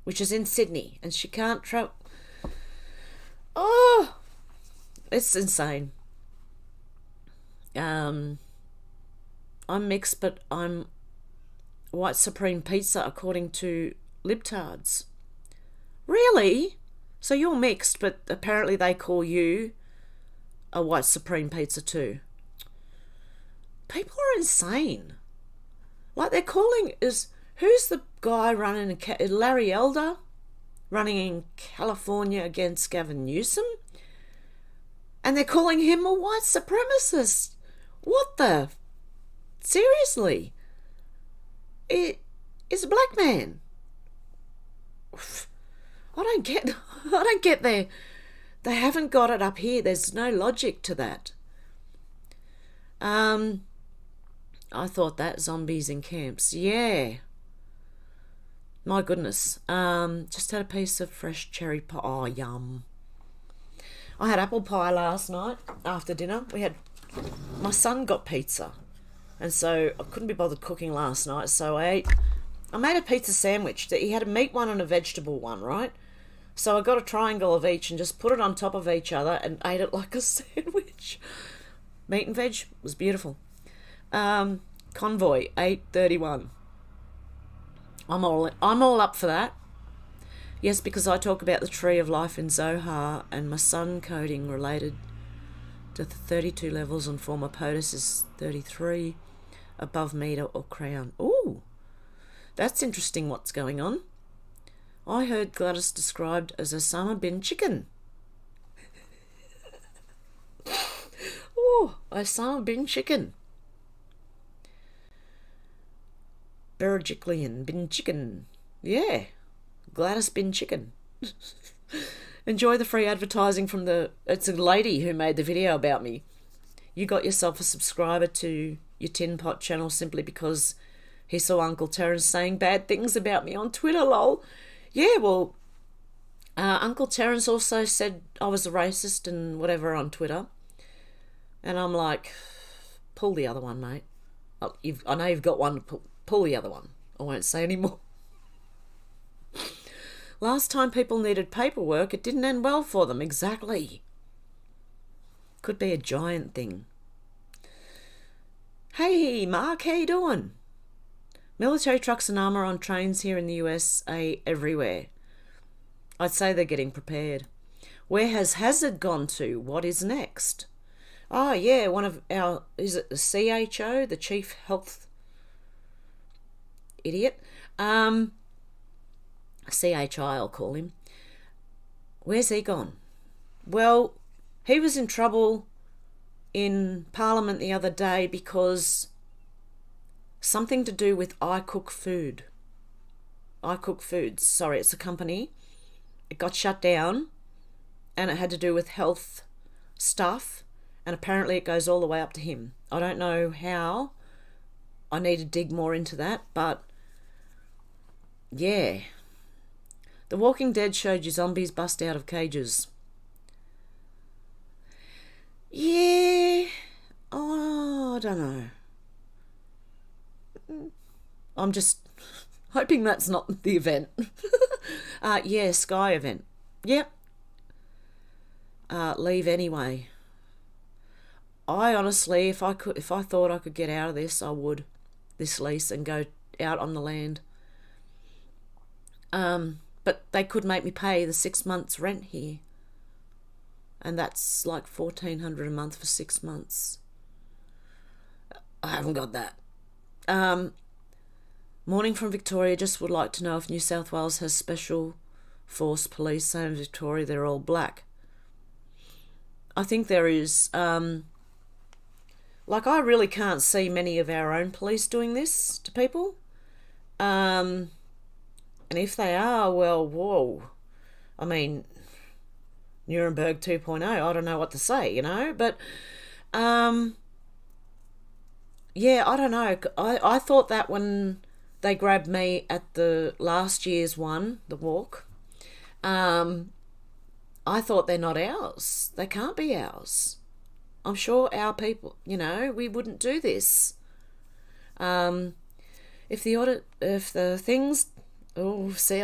which is in Sydney, and she can't travel. Oh, it's insane. I'm mixed, but I'm white supreme pizza according to libtards. Really? So you're mixed, but apparently they call you a white supreme pizza too. People are insane. They're calling who's the guy running Larry Elder? running in California against Gavin Newsom, and they're calling him a white supremacist. What the? Seriously? It is a black man. I don't get they haven't got it up here. There's no logic to that. I thought that zombies in camps. Yeah. My goodness. Just had a piece of fresh cherry pie. Oh, yum. I had apple pie last night after dinner. My son got pizza, and so I couldn't be bothered cooking last night, so I made a pizza sandwich. That he had a meat one and a vegetable one, right? So I got a triangle of each and just put it on top of each other and ate it like a sandwich. Meat and veg was beautiful. Convoy 831. I'm all up for that. Yes, because I talk about the tree of life in Zohar and my sun coding related to the 32 levels on former POTUS is 33 above meter or crown. Ooh, that's interesting what's going on. I heard Gladys described as Osama bin Chicken. Oh, Osama bin Chicken. Berejiklian bin Chicken. Yeah, Gladys bin Chicken. Enjoy the free advertising from it's a lady who made the video about me. You got yourself a subscriber to your Tin Pot channel simply because he saw Uncle Terence saying bad things about me on Twitter, lol. Yeah, well, Uncle Terence also said I was a racist and whatever on Twitter. And I'm like, pull the other one, mate. I know you've got one to pull the other one. I won't say any more. Last time people needed paperwork, it didn't end well for them. Exactly. Could be a giant thing. Hey, Mark, how you doing? Military trucks and armour on trains here in the USA everywhere. I'd say they're getting prepared. Where has Hazard gone to? What is next? Oh, yeah, one of our... Is it the CHO, the Chief Health Idiot? CHI, I'll call him. Where's he gone? Well, he was in trouble in Parliament the other day because... something to do with I Cook Food. I Cook Foods, sorry, it's a company. It got shut down and it had to do with health stuff, and apparently it goes all the way up to him. I don't know how. I need to dig more into that, but yeah. The Walking Dead showed you zombies bust out of cages. Yeah. Oh, I don't know. I'm just hoping that's not the event. Yeah, Sky event. Yep. Leave anyway. I honestly, if I thought I could get out of this, I would. This lease and go out on the land. But they could make me pay the 6 months rent here, and that's like $1,400 a month for 6 months. I haven't got that. Morning from Victoria. Just would like to know if New South Wales has special force police. Same as Victoria, they're all black. I think there is. Like, I really can't see many of our own police doing this to people. And if they are, well, whoa. I mean, Nuremberg 2.0, I don't know what to say, you know, but yeah, I don't know. I thought that when they grabbed me at the last year's one, the walk, I thought they're not ours. They can't be ours. I'm sure our people, you know, we wouldn't do this. If the things, oh, see,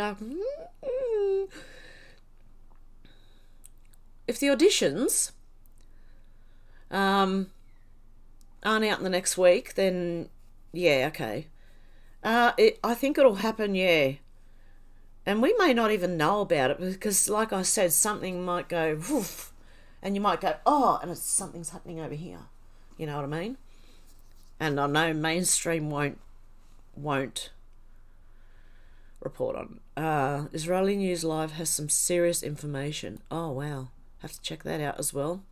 if the auditions aren't out in the next week, then yeah, okay. I think it'll happen, yeah. And we may not even know about it because, like I said, something might go woof, and you might go, oh, and something's happening over here. You know what I mean? And I know mainstream won't report on. Israeli News Live has some serious information. Oh, wow. Have to check that out as well.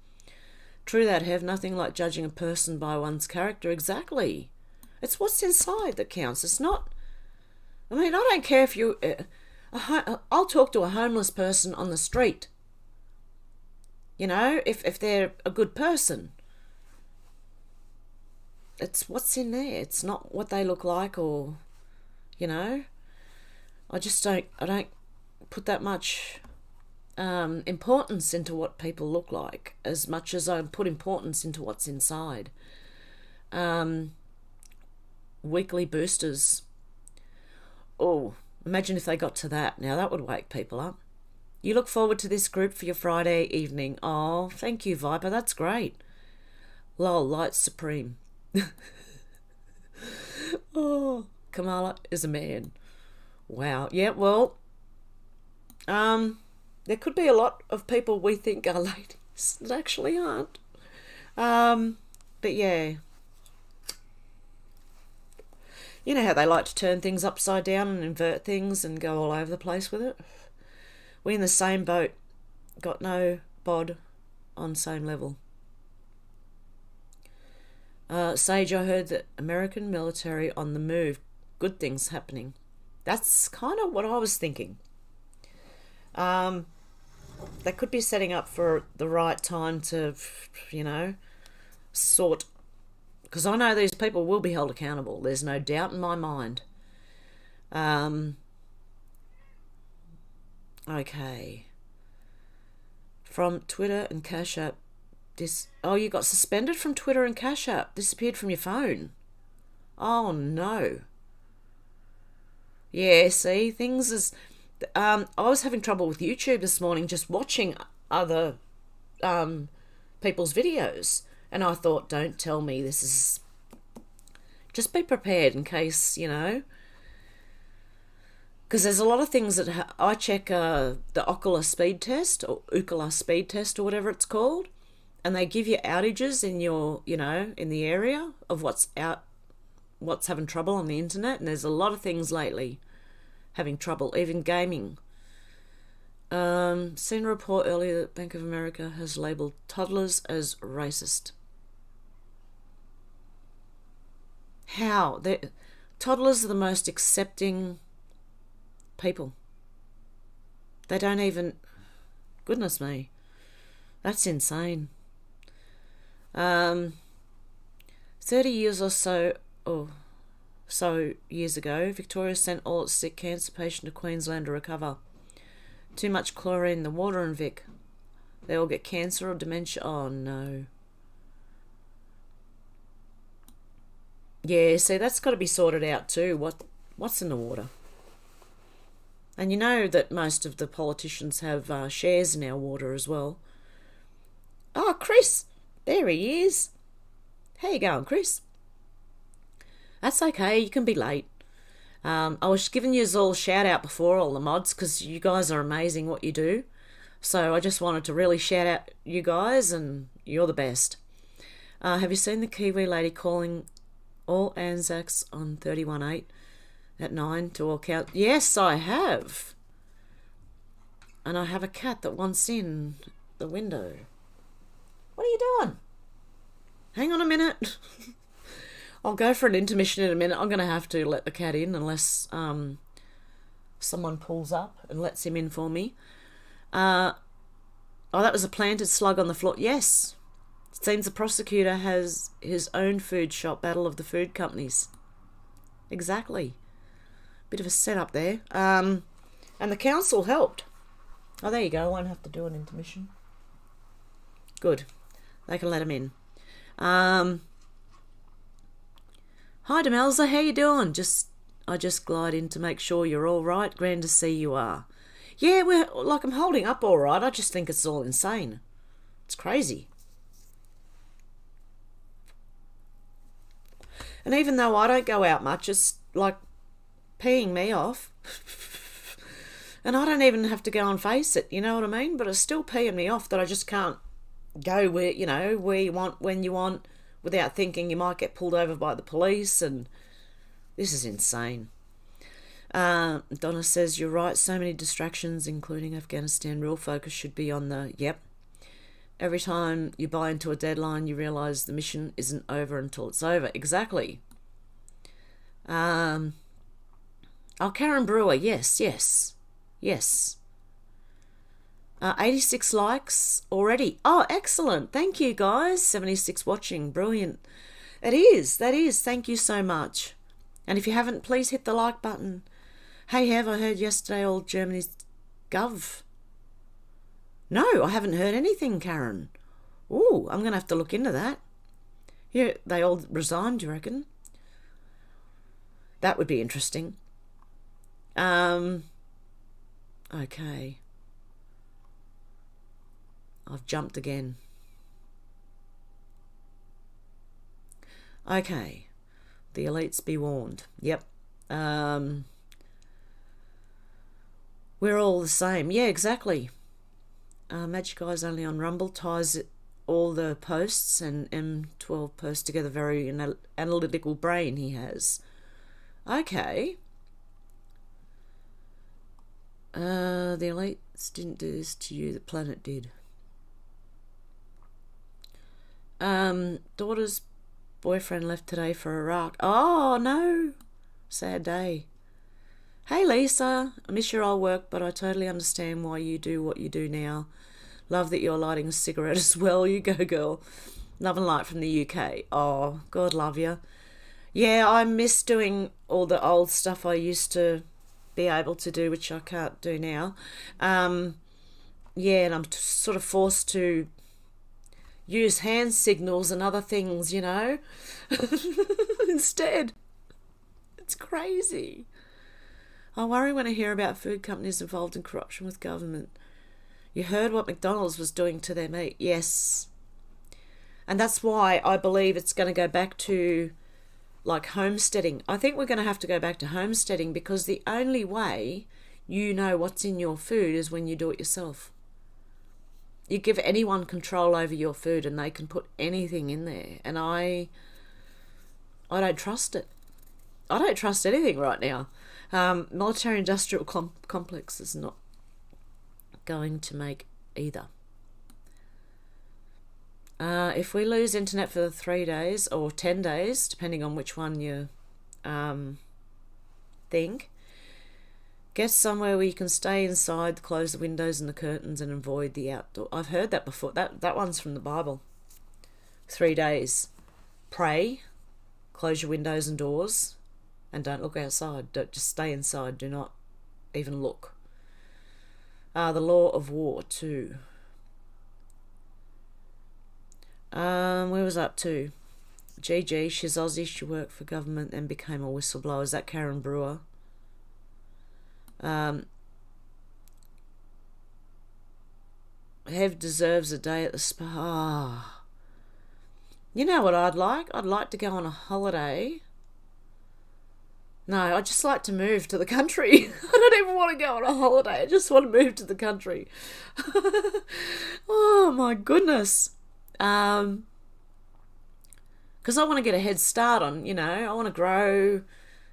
True that, Hev. Nothing like judging a person by one's character. Exactly. It's what's inside that counts. It's not... I mean, I don't care if you... I'll talk to a homeless person on the street. You know, if they're a good person. It's what's in there. It's not what they look like or, you know. I don't put that much importance into what people look like as much as I put importance into what's inside. Weekly boosters. Oh, imagine if they got to that. Now that would wake people up. You look forward to this group for your Friday evening. Oh, thank you, Viper. That's great. Lol, light supreme. Oh, Kamala is a man. Wow. Yeah, well, there could be a lot of people we think are ladies that actually aren't. But yeah. You know how they like to turn things upside down and invert things and go all over the place with it? We in the same boat. Got no bod on same level. Sage, I heard that American military on the move. Good things happening. That's kind of what I was thinking. They could be setting up for the right time to, you know, sort... Because I know these people will be held accountable. There's no doubt in my mind. Okay. From Twitter and Cash App. Oh, you got suspended from Twitter and Cash App. Disappeared from your phone. Oh, no. Yeah, see, things is... I was having trouble with YouTube this morning just watching other people's videos. And I thought, don't tell me this is... Just be prepared in case, you know. Because there's a lot of things that... I check the Oculus speed test, or Oculus speed test, or whatever it's called. And they give you outages in your, you know, in the area of what's having trouble on the internet. And there's a lot of things lately having trouble, even gaming. Seen a report earlier that Bank of America has labelled toddlers as racist. How? Toddlers are the most accepting people. They don't even... Goodness me. That's insane. 30 years or so years ago, Victoria sent all its sick cancer patient to Queensland to recover. Too much chlorine in the water in Vic. They all get cancer or dementia. Oh, no. Yeah, see, that's got to be sorted out too. What's in the water? And you know that most of the politicians have shares in our water as well. Oh, Chris! There he is. How you going, Chris? That's okay, you can be late. I was giving you all a shout out before, all the mods, because you guys are amazing what you do. So I just wanted to really shout out you guys, and you're the best. Have you seen the Kiwi lady calling all Anzacs on 31/8 at 9 to all count? Yes, I have. And I have a cat that wants in the window. What are you doing? Hang on a minute. I'll go for an intermission in a minute. I'm going to have to let the cat in unless someone pulls up and lets him in for me. Oh, that was a planted slug on the floor. Yes. It seems the prosecutor has his own food shop, Battle of the Food Companies. Exactly. Bit of a setup there. And the council helped. Oh, there you go. I won't have to do an intermission. Good. They can let him in. Hi, Demelza. How you doing? I just glide in to make sure you're all right. Grand to see you are. Yeah, I'm holding up all right. I just think it's all insane. It's crazy. And even though I don't go out much, it's like peeing me off. And I don't even have to go and face it, you know what I mean? But it's still peeing me off that I just can't go where you want, when you want, without thinking you might get pulled over by the police. And this is insane. Donna says, you're right, so many distractions, including Afghanistan. Real focus should be on the, yep. Every time you buy into a deadline, you realise the mission isn't over until it's over. Exactly. Karen Brewer, yes. 86 likes already. Oh, excellent. Thank you, guys. 76 watching. Brilliant. That is. Thank you so much. And if you haven't, please hit the like button. Hey, Hev, I heard yesterday all Germany's gov. No, I haven't heard anything, Karen. Ooh, I'm going to have to look into that. Yeah, they all resigned, do you reckon? That would be interesting. Okay. I've jumped again. Okay. The elites be warned. Yep. We're all the same. Yeah, exactly. Magic Eye's only on Rumble, ties all the posts and M12 posts together. Very analytical brain he has. Okay. The elites didn't do this to you, the planet did. Daughter's boyfriend left today for Iraq. Oh, no. Sad day. Hey, Lisa. I miss your old work, but I totally understand why you do what you do now. Love that you're lighting a cigarette as well. You go, girl. Love and light from the UK. Oh, God love you. Yeah, I miss doing all the old stuff I used to be able to do, which I can't do now. Yeah, and I'm sort of forced to use hand signals and other things, you know, instead. It's crazy. I worry when I hear about food companies involved in corruption with government. You heard what McDonald's was doing to their meat. Yes. And that's why I believe it's going to go back to like homesteading. I think we're going to have to go back to homesteading because the only way you know what's in your food is when you do it yourself. You give anyone control over your food and they can put anything in there. And I don't trust it. I don't trust anything right now. Military-industrial complex is not going to make either. If we lose internet for 3 days or 10 days, depending on which one you think, get somewhere where you can stay inside, close the windows and the curtains and avoid the outdoor. I've heard that before. That one's from the Bible. 3 days. Pray, close your windows and doors, and don't look outside. Don't just stay inside. Do not even look. The law of war too. Where was up to? GG, she's Aussie, she worked for government and became a whistleblower. Is that Karen Brewer? Hev deserves a day at the spa. You know what I'd like? I'd like to go on a holiday. No, I'd just like to move to the country. I don't even want to go on a holiday. I just want to move to the country. Oh, my goodness. Because I want to get a head start on, you know, I want to grow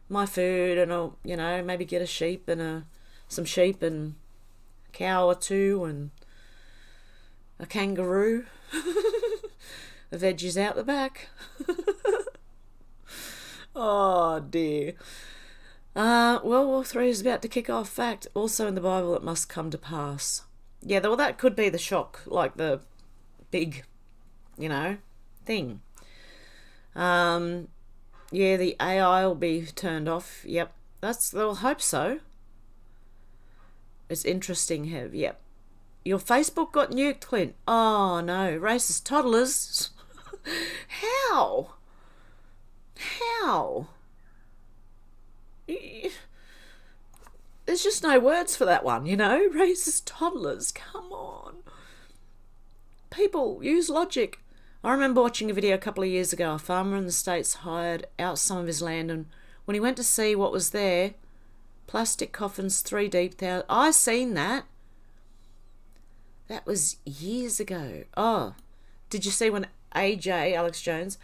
my food and I'll, you know, maybe get a sheep and some sheep and a cow or two and a kangaroo. The veggies out the back. Oh dear. World War III is about to kick off. Fact, also in the Bible it must come to pass. Yeah, well that could be the shock, like the big, you know, thing. Yeah, the AI will be turned off. Yep, I'll hope so. It's interesting, Hev. Yep. Your Facebook got nuked, Clint. Oh no, racist toddlers. How? There's just no words for that one, you know? Racist toddlers, come on. People, use logic. I remember watching a video a couple of years ago. A farmer in the States hired out some of his land, and when he went to see what was there, plastic coffins 3 deep. I seen that. That was years ago. Oh, did you see when AJ, Alex Jones,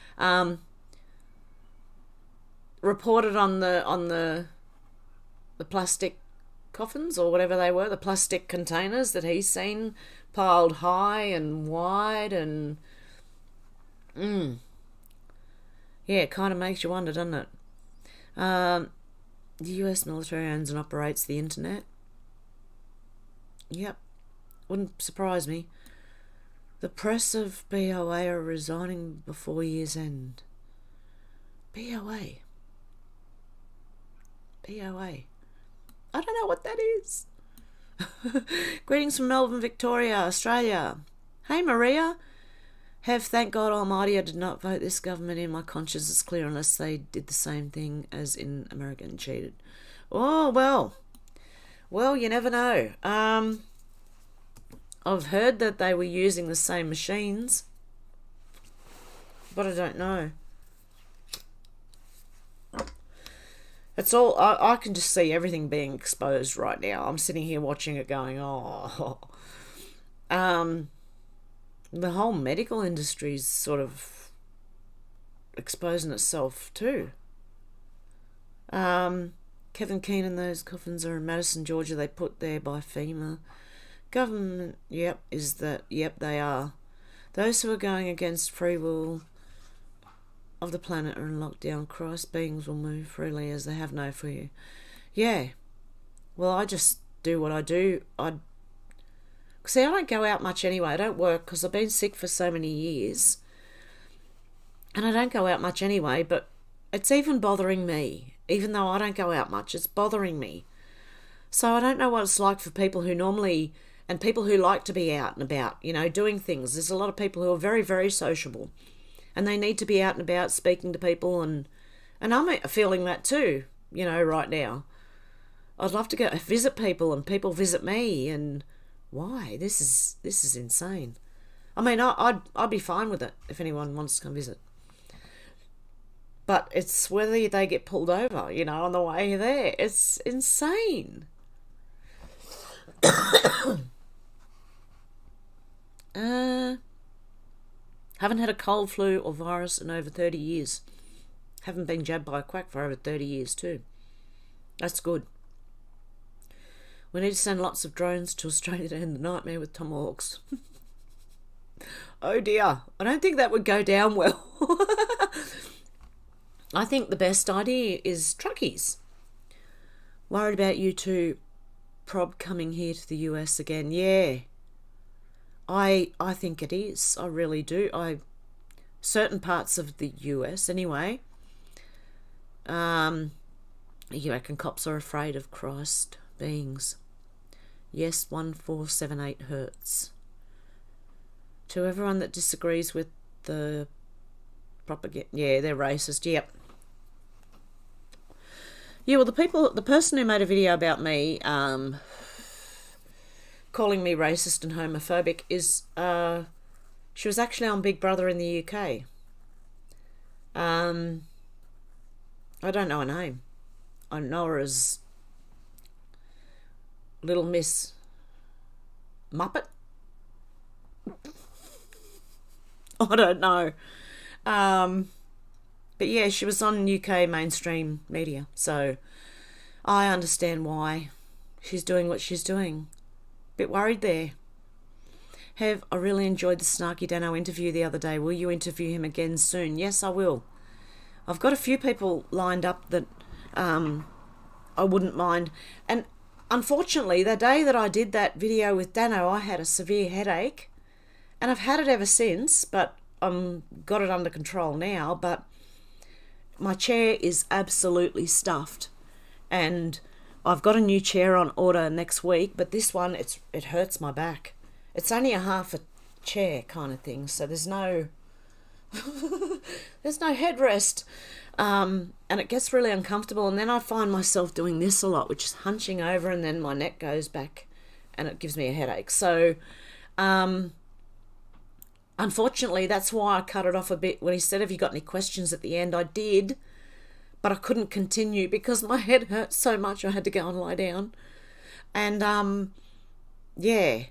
reported on the the plastic coffins or whatever they were, the plastic containers that he's seen piled high and wide, and yeah, it kind of makes you wonder, doesn't it? The US military owns and operates the internet. Yep, wouldn't surprise me. The press of BOA are resigning before year's end. BOA. I don't know what that is. Greetings from Melbourne, Victoria, Australia. Hey, Maria. Thank God Almighty I did not vote this government in. My conscience is clear unless they did the same thing as in America and cheated. Oh, well. Well, you never know. I've heard that they were using the same machines, but I don't know. It's all, I can just see everything being exposed right now. I'm sitting here watching it going, oh. The whole medical industry is sort of exposing itself too. Kevin Keenan, those coffins are in Madison, Georgia. They put there by FEMA. Government, yep, they are. Those who are going against free will of the planet are in lockdown. Christ beings will move freely as they have no fear. Yeah. Well, I just do what I do. See, I don't go out much anyway. I don't work because I've been sick for so many years. And I don't go out much anyway, but it's even bothering me. Even though I don't go out much, it's bothering me. So I don't know what it's like for people who normally, and people who like to be out and about, doing things. There's a lot of people who are very, very sociable. And they need to be out and about speaking to people, and I'm feeling that too, right now. I'd love to go visit people and people visit me, and why? This is insane. I mean, I'd be fine with it if anyone wants to come visit. But it's whether they get pulled over, on the way there. It's insane. Haven't had a cold, flu or virus in over 30 years. Haven't been jabbed by a quack for over 30 years too. That's good. We need to send lots of drones to Australia to end the nightmare with tomahawks. Oh dear, I don't think that would go down well. I think the best idea is truckies. Worried about you two, prob coming here to the US again. Yeah. I think it is. I really do. Certain parts of the US anyway. You reckon cops are afraid of Christ beings. Yes, 1478 hertz. To everyone that disagrees with the propaganda, yeah, they're racist. Yep. Yeah, well, the person who made a video about me, calling me racist and homophobic is, she was actually on Big Brother in the UK. I don't know her name. I know her as Little Miss Muppet. I don't know. But yeah, she was on UK mainstream media, so I understand why she's doing what she's doing. Bit worried there. I really enjoyed the Snarky Dano interview the other day. Will you interview him again soon? Yes, I will. I've got a few people lined up that I wouldn't mind. And unfortunately, the day that I did that video with Dano, I had a severe headache. And I've had it ever since, but got it under control now. But my chair is absolutely stuffed. And I've got a new chair on order next week, but this one, it hurts my back. It's only a half a chair kind of thing, so there's no there's no headrest, and it gets really uncomfortable. And then I find myself doing this a lot, which is hunching over, and then my neck goes back, and it gives me a headache. So, unfortunately, that's why I cut it off a bit. When he said, "Have you got any questions?" at the end, I did. But I couldn't continue because my head hurt so much I had to go and lie down. And, yeah,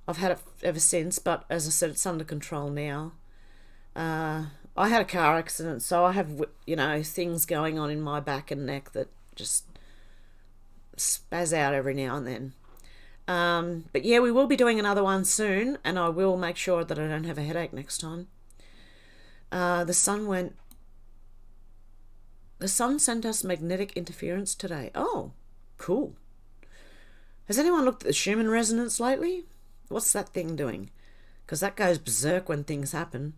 I've had it ever since. But as I said, it's under control now. I had a car accident, so I have, things going on in my back and neck that just, spaz out every now and then. But yeah, we will be doing another one soon, and I will make sure that I don't have a headache next time. The sun sent us magnetic interference today. Oh, cool. Has anyone looked at the Schumann resonance lately? What's that thing doing? Because that goes berserk when things happen.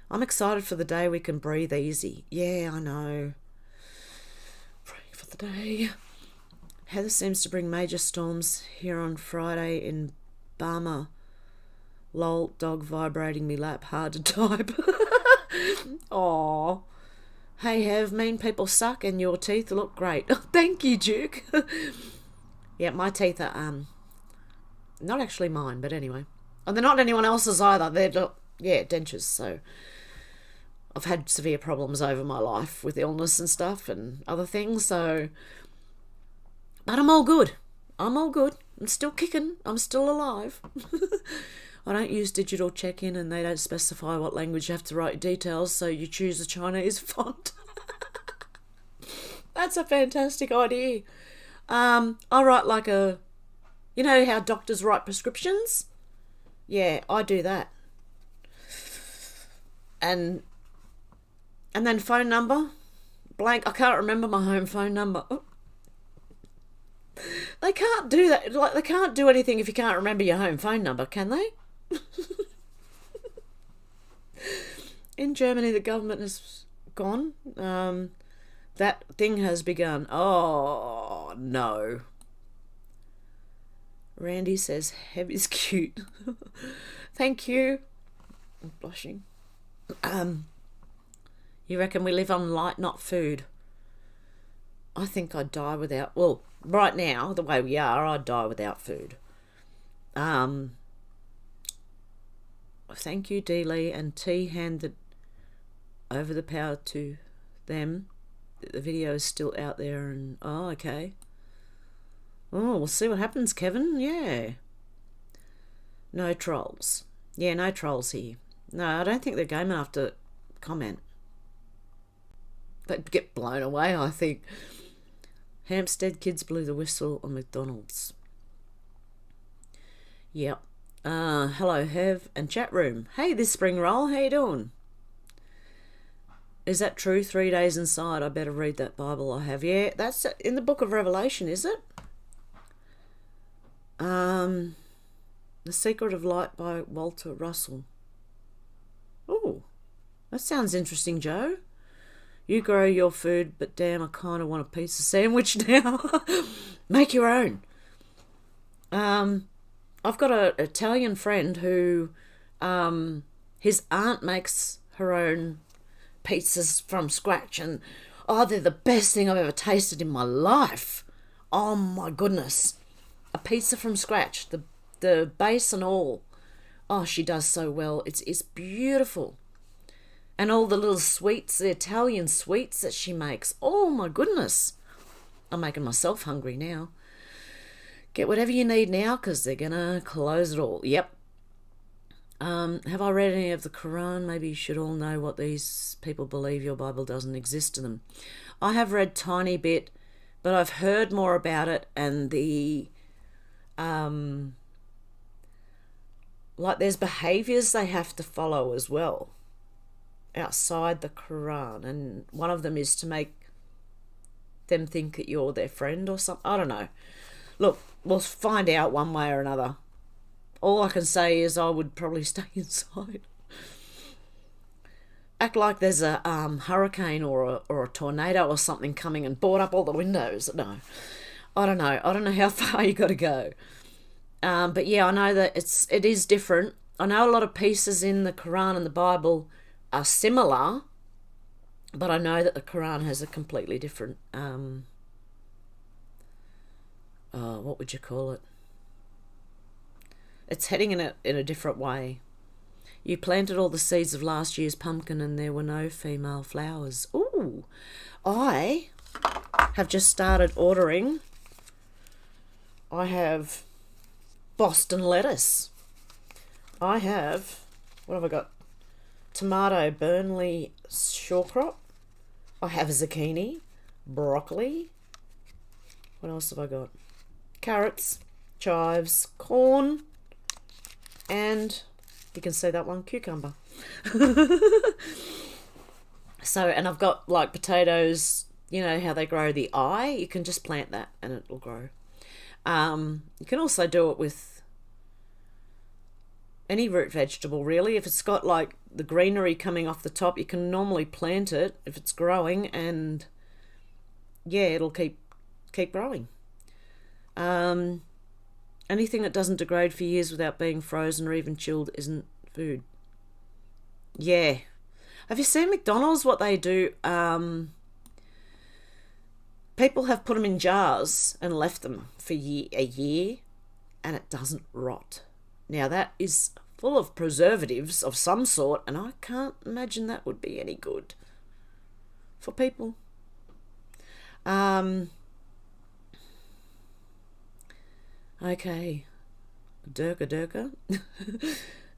I'm excited for the day we can breathe easy. Yeah, I know. Pray for the day. Heather seems to bring major storms here on Friday in Barmer. Lol, dog vibrating me lap, hard to type. Aww. Hey Hev, mean people suck and your teeth look great. Thank you, Duke. Yeah, my teeth are not actually mine, but anyway. And they're not anyone else's either. They're dentures, so I've had severe problems over my life with illness and stuff and other things, so but I'm all good. I'm still kicking. I'm still alive. I don't use digital check-in and they don't specify what language you have to write details, so you choose a Chinese font. That's a fantastic idea. I write like you know how doctors write prescriptions? Yeah, I do that. And then phone number, blank. I can't remember my home phone number. Oh. They can't do that. Like, they can't do anything if you can't remember your home phone number, can they? In Germany, the government has gone. That thing has begun. Oh, no. Randy says, Hev is cute. Thank you. I'm blushing. You reckon we live on light, not food? I think I'd die without... Well, right now, the way we are, I'd die without food. Thank you, D. Lee, and T handed over the power to them. The video is still out there and... Oh, okay. Oh, we'll see what happens, Kevin. Yeah. No trolls. Yeah, no trolls here. No, I don't think they're game enough to comment. They'd get blown away, I think. Hampstead kids blew the whistle on McDonald's. Yep. Hello, Hev, and chat room. Hey, this spring roll, how you doing? Is that true? 3 days inside. I better read that Bible I have. Yeah, that's in the book of Revelation, is it? The Secret of Light by Walter Russell. Oh, that sounds interesting, Joe. You grow your food, but damn, I kind of want a pizza sandwich now. Make your own. I've got an Italian friend who his aunt makes her own pizzas from scratch, and oh, they're the best thing I've ever tasted in my life. Oh my goodness. A pizza from scratch, the base and all. Oh, she does so well. It's beautiful. And all the little sweets, the Italian sweets that she makes. Oh my goodness. I'm making myself hungry now. Get whatever you need now because they're going to close it all. Yep. Have I read any of the Quran? Maybe you should all know what these people believe your Bible doesn't exist to them. I have read tiny bit, but I've heard more about it, and like there's behaviours they have to follow as well outside the Quran, and one of them is to make them think that you're their friend or something. I don't know. Look, we'll find out one way or another. All I can say is I would probably stay inside. Act like there's a hurricane or a tornado or something coming and board up all the windows. No, I don't know. I don't know how far you got to go. But yeah, I know that it is different. I know a lot of pieces in the Quran and the Bible are similar, but I know that the Quran has a completely different, what would you call it? It's heading in a different way. You planted all the seeds of last year's pumpkin and there were no female flowers. Ooh, I have just started ordering. I have Boston lettuce. I have, what have I got? Tomato, Burnley shawcrop. I have zucchini, broccoli, What else have I got? Carrots, chives, corn, and you can see that one, cucumber. So, and I've got like potatoes, you know how they grow the eye? You can just plant that and it will grow. You can also do it with any root vegetable, really. If it's got like the greenery coming off the top, you can normally plant it if it's growing, and yeah, it'll keep growing. Anything that doesn't degrade for years without being frozen or even chilled isn't food. Yeah. Have you seen McDonald's, what they do? People have put them in jars and left them for a year, and it doesn't rot. Now, that is full of preservatives of some sort, and I can't imagine that would be any good for people. Okay. Durka.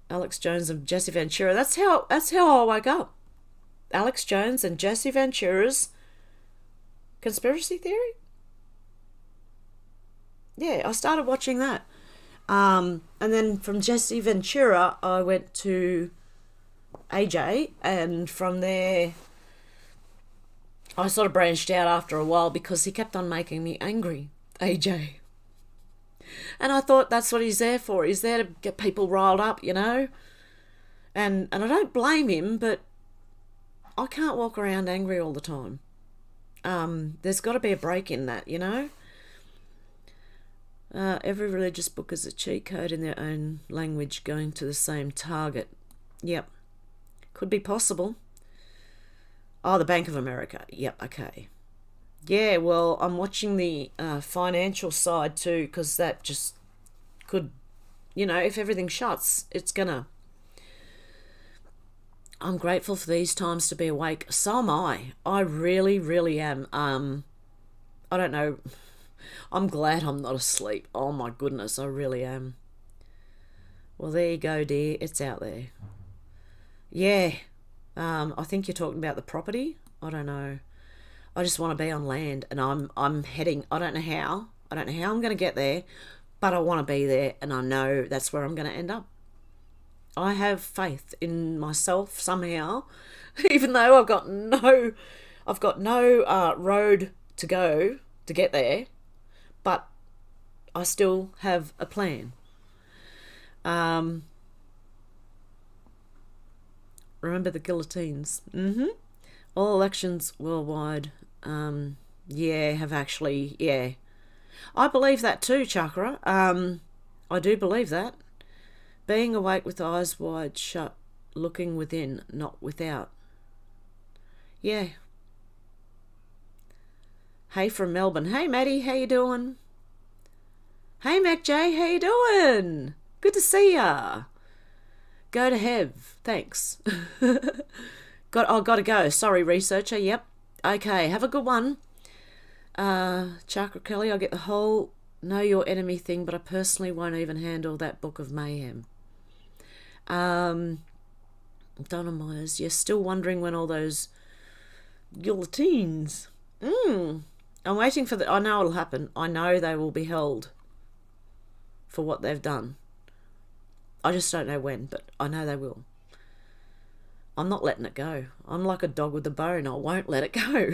Alex Jones and Jesse Ventura. That's how I woke up. Alex Jones and Jesse Ventura's conspiracy theory. Yeah, I started watching that. And then from Jesse Ventura, I went to AJ, and from there, I sort of branched out after a while because he kept on making me angry, AJ. And I thought that's what he's there for. He's there to get people riled up, you know. And I don't blame him, but I can't walk around angry all the time. There's got to be a break in that, you know. Every religious book is a cheat code in their own language going to the same target. Yep. Could be possible. Oh, the Bank of America. Yep, okay. Yeah, well, I'm watching the financial side too, because that just could, you know, if everything shuts, it's gonna... I'm grateful for these times to be awake. So am I. I really, really am. I don't know. I'm glad I'm not asleep. Oh my goodness, I really am. Well, there you go, dear. It's out there. Yeah. I think you're talking about the property. I don't know. I just want to be on land, and I'm heading. I don't know how I'm going to get there, but I want to be there, and I know that's where I'm going to end up. I have faith in myself somehow, even though I've got no road to go to get there, but I still have a plan. Remember the guillotines. All elections worldwide, have actually, yeah. I believe that too, Chakra. I do believe that. Being awake with eyes wide shut, looking within, not without. Yeah. Hey from Melbourne. Hey, Maddie, how you doing? Hey, Mac J, how you doing? Good to see ya. Go to Hev. Thanks. Gotta go. Sorry, researcher. Yep. Okay, have a good one. Chakra Kelly, I'll get the whole know your enemy thing, but I personally won't even handle that book of mayhem. Donna Myers, you're still wondering when all those guillotines. I'm waiting for I know it'll happen. I know they will be held for what they've done. I just don't know when, but I know they will. I'm not letting it go. I'm like a dog with a bone. I won't let it go.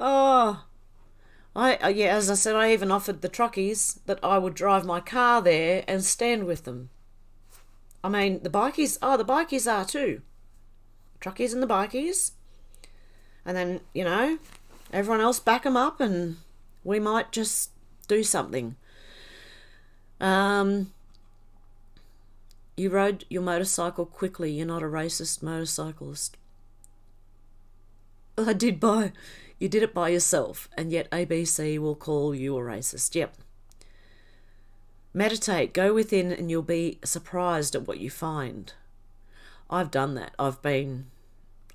As I said, I even offered the truckies that I would drive my car there and stand with them. I mean, the bikies are too. Truckies and the bikies. And then, you know, everyone else back them up and we might just do something. You rode your motorcycle quickly. You're not a racist motorcyclist. You did it by yourself, and yet ABC will call you a racist. Yep. Meditate, go within, and you'll be surprised at what you find. I've done that. I've been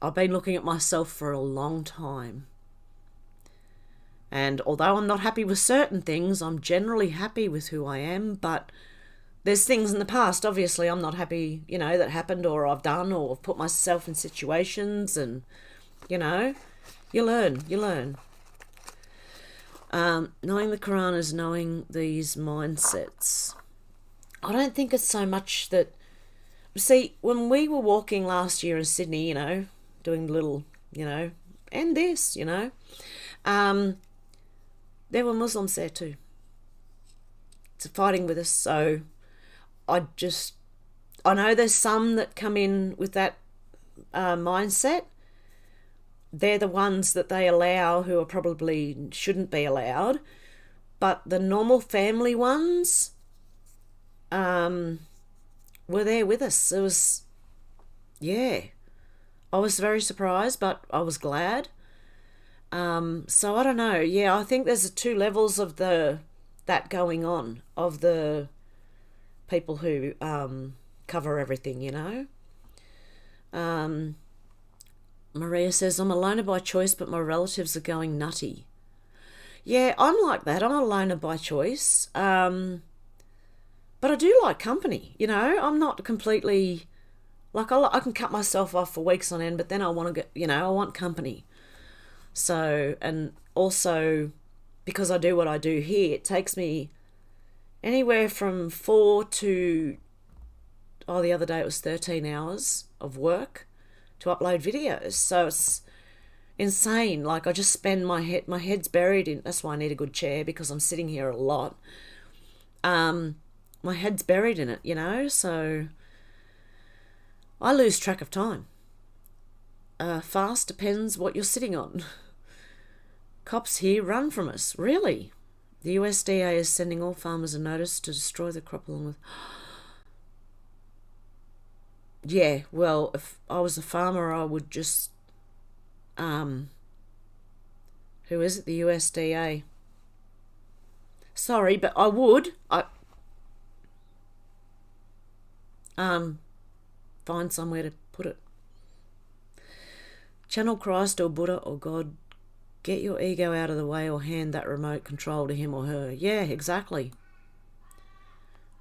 looking at myself for a long time. And although I'm not happy with certain things, I'm generally happy with who I am, but there's things in the past, obviously, I'm not happy, you know, that happened or I've done or I've put myself in situations and, you know, you learn. Knowing the Quran is knowing these mindsets. I don't think it's so much that... See, when we were walking last year in Sydney, doing little, and this, there were Muslims there too. It's fighting with us, so I know there's some that come in with that mindset. They're the ones that they allow who are probably shouldn't be allowed. But the normal family ones were there with us. It was, I was very surprised, but I was glad. So I don't know. Yeah, I think there's two levels of that going on, of the people who cover everything, Maria says, I'm a loner by choice, but my relatives are going nutty. Yeah, I'm like that. I'm a loner by choice. But I do like company, I'm not completely... Like, I can cut myself off for weeks on end, but then I want to get, I want company. So, and also, because I do what I do here, it takes me anywhere from 4 to... the other day it was 13 hours of work to upload videos. So it's insane. Like, I just spend my head's buried in... That's why I need a good chair, because I'm sitting here a lot. My head's buried in it, so I lose track of time. Fast depends what you're sitting on. Cops here run from us. Really? The USDA is sending all farmers a notice to destroy the crop along with... Yeah, well, if I was a farmer, I would just... Who is it? The USDA. Sorry, but I would. Find somewhere to put it. Channel Christ or Buddha or God. Get your ego out of the way or hand that remote control to him or her. Yeah, exactly.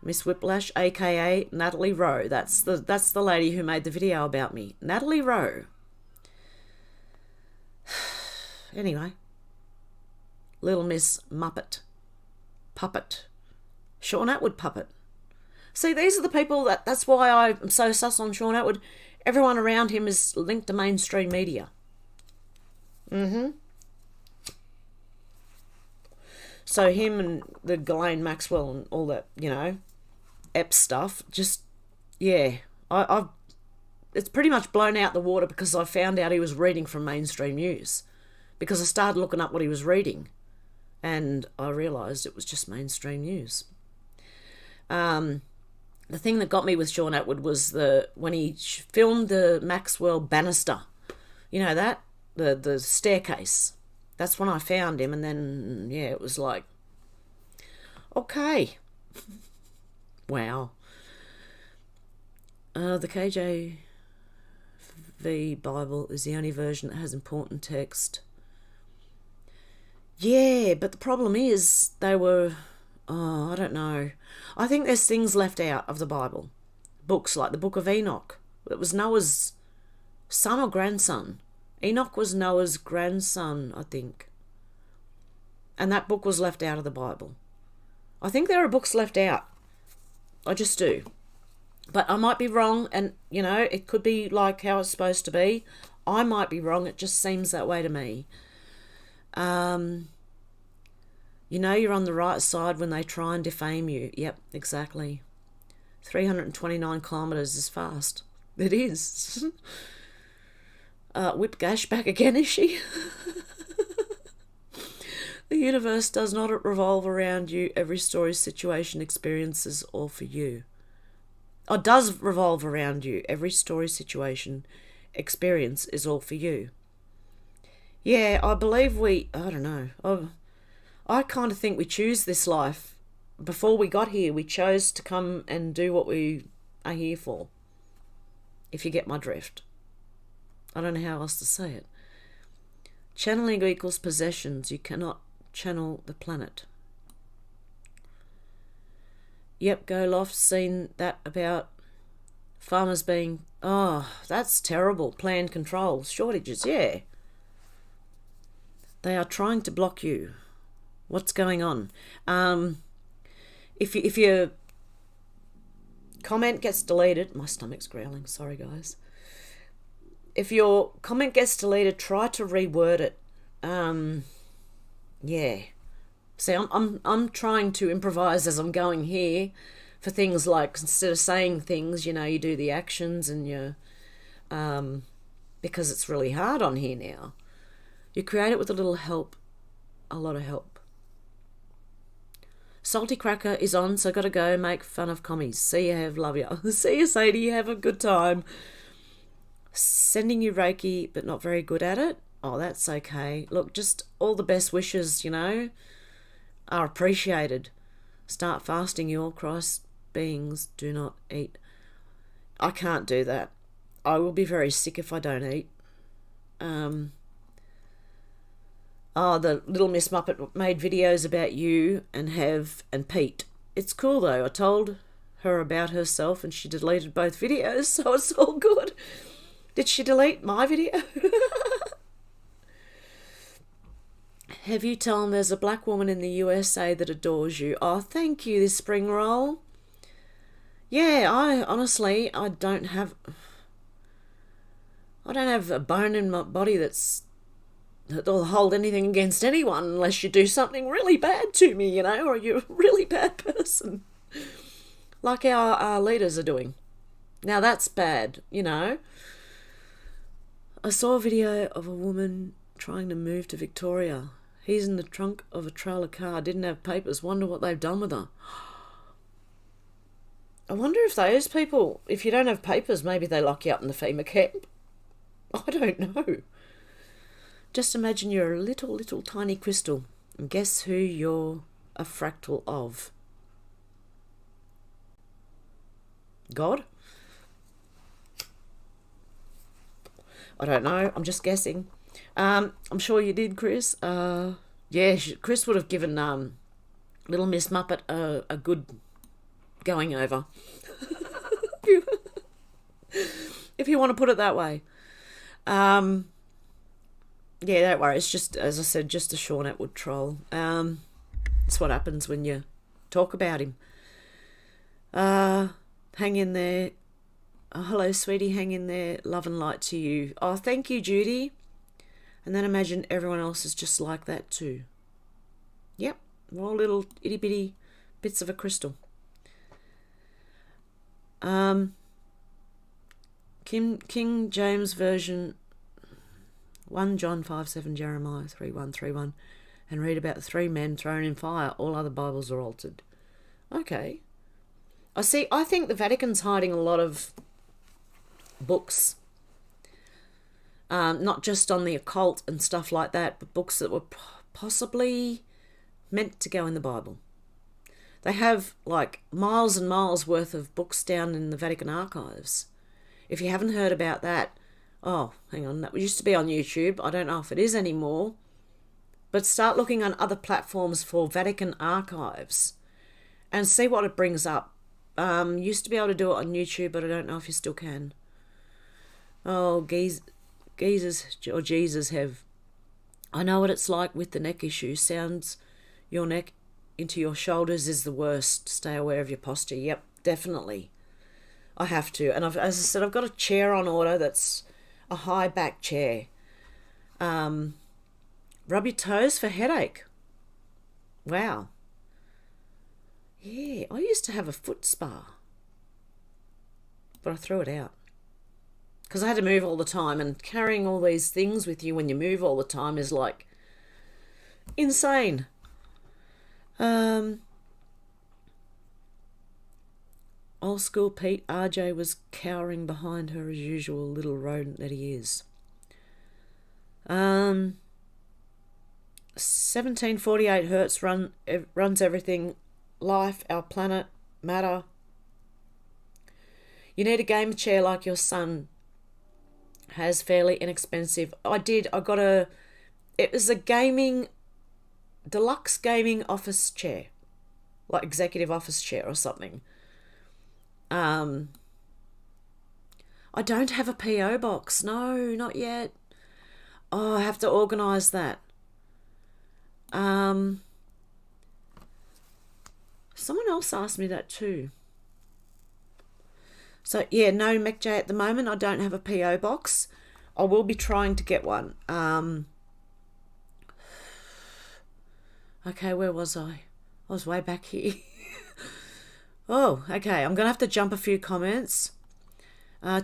Miss Whiplash, aka Natalie Rowe. That's the lady who made the video about me. Natalie Rowe. Anyway. Little Miss Muppet. Puppet. Sean Atwood puppet. See, these are the people that's why I'm so sus on Sean Atwood. Everyone around him is linked to mainstream media. So him and the Ghislaine Maxwell and all that, Ep stuff, just, yeah. I've it's pretty much blown out the water because I found out he was reading from mainstream news. Because I started looking up what he was reading. And I realised it was just mainstream news. The thing that got me with Sean Atwood was when he filmed the Maxwell banister. You know that? The staircase. That's when I found him, and then, yeah, it was like, okay. Wow. The KJV Bible is the only version that has important text. Yeah, but the problem is I don't know. I think there's things left out of the Bible. Books like the Book of Enoch. It was Noah's son or grandson. Enoch was Noah's grandson, I think. And that book was left out of the Bible. I think there are books left out. I just do. But I might be wrong, and, it could be like how it's supposed to be. I might be wrong. It just seems that way to me. You're on the right side when they try and defame you. Yep, exactly. 329 kilometres is fast. It is. Whip Gash back again, is she? The universe does not revolve around you. Every story, situation, experience is all for you. It does revolve around you. Every story, situation, experience is all for you. Yeah, I believe I don't know. I kind of think we choose this life. Before we got here, we chose to come and do what we are here for. If you get my drift. I don't know how else to say it. Channeling equals possessions. You cannot channel the planet. Yep, Go Loft, seen that about farmers being... Oh, that's terrible. Planned controls, shortages, yeah. They are trying to block you. What's going on? If your comment gets deleted, my stomach's growling, sorry guys. If your comment gets deleted, try to reword it. Yeah. See, I'm trying to improvise as I'm going here for things like, instead of saying things, you do the actions, and because it's really hard on here now. You create it with a little help, a lot of help. Salty Cracker is on, so gotta go make fun of commies. See you, Hev, love ya. See you, Sadie, have a good time. Sending you Reiki, but not very good at it. Oh, that's okay. Look, just all the best wishes, are appreciated. Start fasting, you all Christ beings. Do not eat. I can't do that. I will be very sick if I don't eat. The Little Miss Muppet made videos about you and Hev and Pete. It's cool though. I told her about herself and she deleted both videos, so it's all good. Did she delete my video? Have you told them there's a black woman in the USA that adores you? Oh, thank you, this spring roll. Yeah, I don't have a bone in my body that'll hold anything against anyone unless you do something really bad to me, or you're a really bad person. Like our leaders are doing. Now that's bad, I saw a video of a woman trying to move to Victoria. He's in the trunk of a trailer car, didn't have papers. Wonder what they've done with her. I wonder if those people, if you don't have papers, maybe they lock you up in the FEMA camp. I don't know. Just imagine you're a little tiny crystal, and guess who you're a fractal of? God? I don't know. I'm just guessing. I'm sure you did, Chris. Yeah, Chris would have given Little Miss Muppet a good going over. If you want to put it that way. Yeah, don't worry. It's just, as I said, just a Sean Atwood troll. It's what happens when you talk about him. Hang in there. Oh, hello, sweetie. Hang in there. Love and light to you. Oh, thank you, Judy. And then imagine everyone else is just like that too. Yep, we're all little itty bitty bits of a crystal. King James Version, 1 John 5:7, Jeremiah 3:1, and read about the 3 men thrown in fire. All other Bibles are altered. Okay. I think the Vatican's hiding a lot of books, not just on the occult and stuff like that, but books that were possibly meant to go in the Bible. They have like miles and miles worth of books down in the Vatican archives. If you haven't heard about that, oh, hang on, that used to be on YouTube. I don't know if it is anymore. But start looking on other platforms for Vatican archives and see what it brings up. Used to be able to do it on YouTube, but I don't know if you still can. Oh, Jesus have. I know what it's like with the neck issue. Sounds your neck into your shoulders is the worst. Stay aware of your posture. Yep, definitely. I have to. And as I said, I've got a chair on order that's a high back chair. Rub your toes for headache. Wow. Yeah, I used to have a foot spa, but I threw it out because I had to move all the time, and carrying all these things with you when you move all the time is like insane. Old school Pete, RJ was cowering behind her as usual, little rodent that he is. 1748 Hertz runs everything. Life, our planet, matter. You need a gamer chair like your son has, fairly inexpensive. It was a deluxe gaming office chair, like executive office chair or something. I don't have a PO box. No, not yet. Oh, I have to organise that. Someone else asked me that too. So, yeah, no McJ at the moment. I don't have a PO box. I will be trying to get one. Okay, where was I? I was way back here. Oh, okay. I'm going to have to jump a few comments.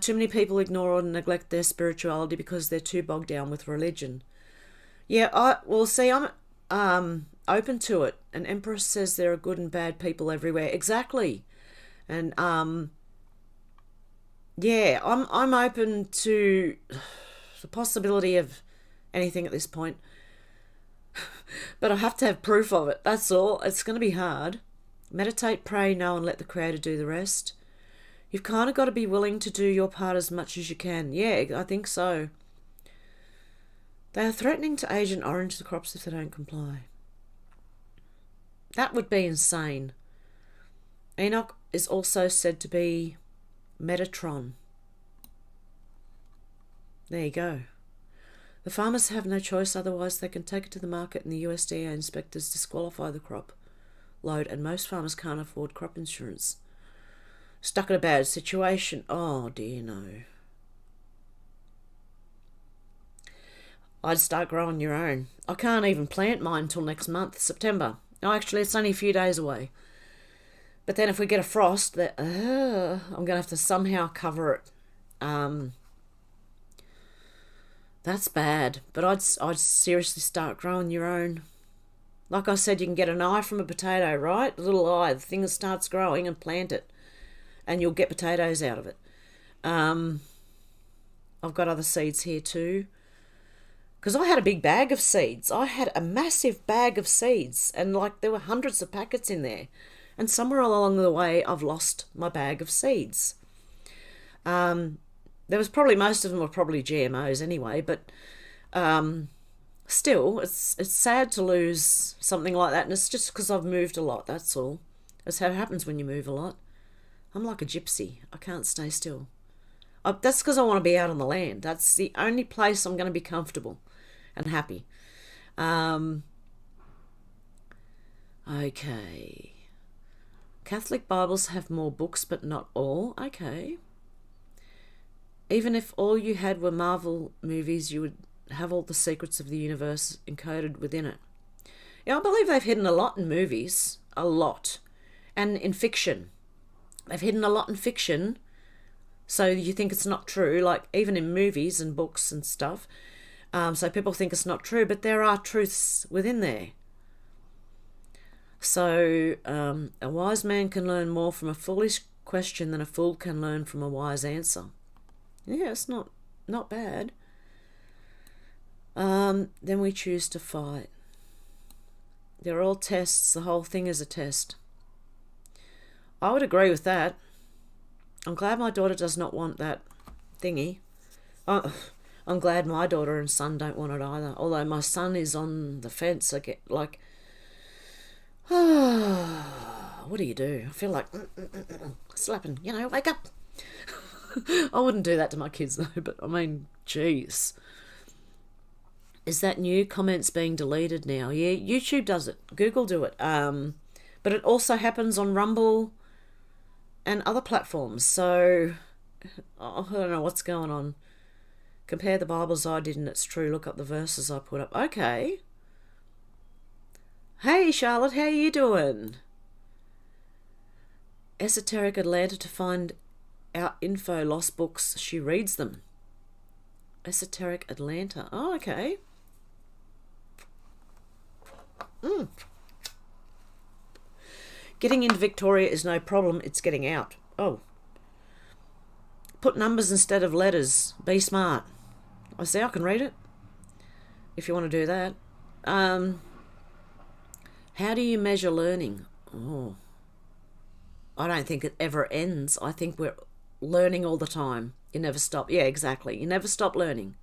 Too many people ignore or neglect their spirituality because they're too bogged down with religion. Yeah, I'm open to it. An empress says there are good and bad people everywhere. Exactly. And yeah, I'm open to the possibility of anything at this point. But I have to have proof of it. That's all. It's going to be hard. Meditate, pray, know, and let the Creator do the rest. You've kind of got to be willing to do your part as much as you can. Yeah, I think so. They are threatening to Agent Orange the crops if they don't comply. That would be insane. Enoch is also said to be Metatron. There you go. The farmers have no choice, otherwise they can take it to the market and the USDA inspectors disqualify the crop load, and most farmers can't afford crop insurance. Stuck in a bad situation. Oh dear, no. I'd start growing your own. I can't even plant mine till next month, September. Oh, actually, it's only a few days away. But then if we get a frost, I'm going to have to somehow cover it. That's bad. But I'd seriously start growing your own. Like I said, you can get an eye from a potato, right? A little eye, the thing that starts growing, and plant it. And you'll get potatoes out of it. I've got other seeds here too. Because I had a big bag of seeds. I had a massive bag of seeds. And like there were hundreds of packets in there. And somewhere along the way, I've lost my bag of seeds. There was probably, most of them were probably GMOs anyway. But still, it's sad to lose something like that. And it's just because I've moved a lot, that's all. That's how it happens when you move a lot. I'm like a gypsy. I can't stay still. That's because I want to be out on the land. That's the only place I'm going to be comfortable and happy. Okay. Catholic Bibles have more books, but not all. Okay. Even if all you had were Marvel movies, you would have all the secrets of the universe encoded within it. Yeah, I believe they've hidden a lot in movies. A lot. And in fiction. They've hidden a lot in fiction, so you think it's not true, like even in movies and books and stuff. So people think it's not true, but there are truths within there. So a wise man can learn more from a foolish question than a fool can learn from a wise answer. Yeah, it's not bad. Then we choose to fight. They're all tests. The whole thing is a test. I would agree with that. I'm glad my daughter does not want that thingy. I'm glad my daughter and son don't want it either. Although my son is on the fence. I get like, what do you do? I feel like slapping, wake up. I wouldn't do that to my kids though, but I mean, jeez. Is that new? Comments being deleted now? Yeah, YouTube does it. Google do it. But it also happens on Rumble and other platforms. So I don't know what's going on. Compare the Bibles I did and it's true. Look up the verses I put up. Okay. Hey Charlotte, how you doing? Esoteric Atlanta to find out info. Lost books. She reads them. Esoteric Atlanta. Oh, okay. Getting into Victoria is no problem. It's getting out. Oh. Put numbers instead of letters. Be smart. I see, I can read it. If you want to do that. How do you measure learning? Oh. I don't think it ever ends. I think we're learning all the time. You never stop. Yeah, exactly. You never stop learning.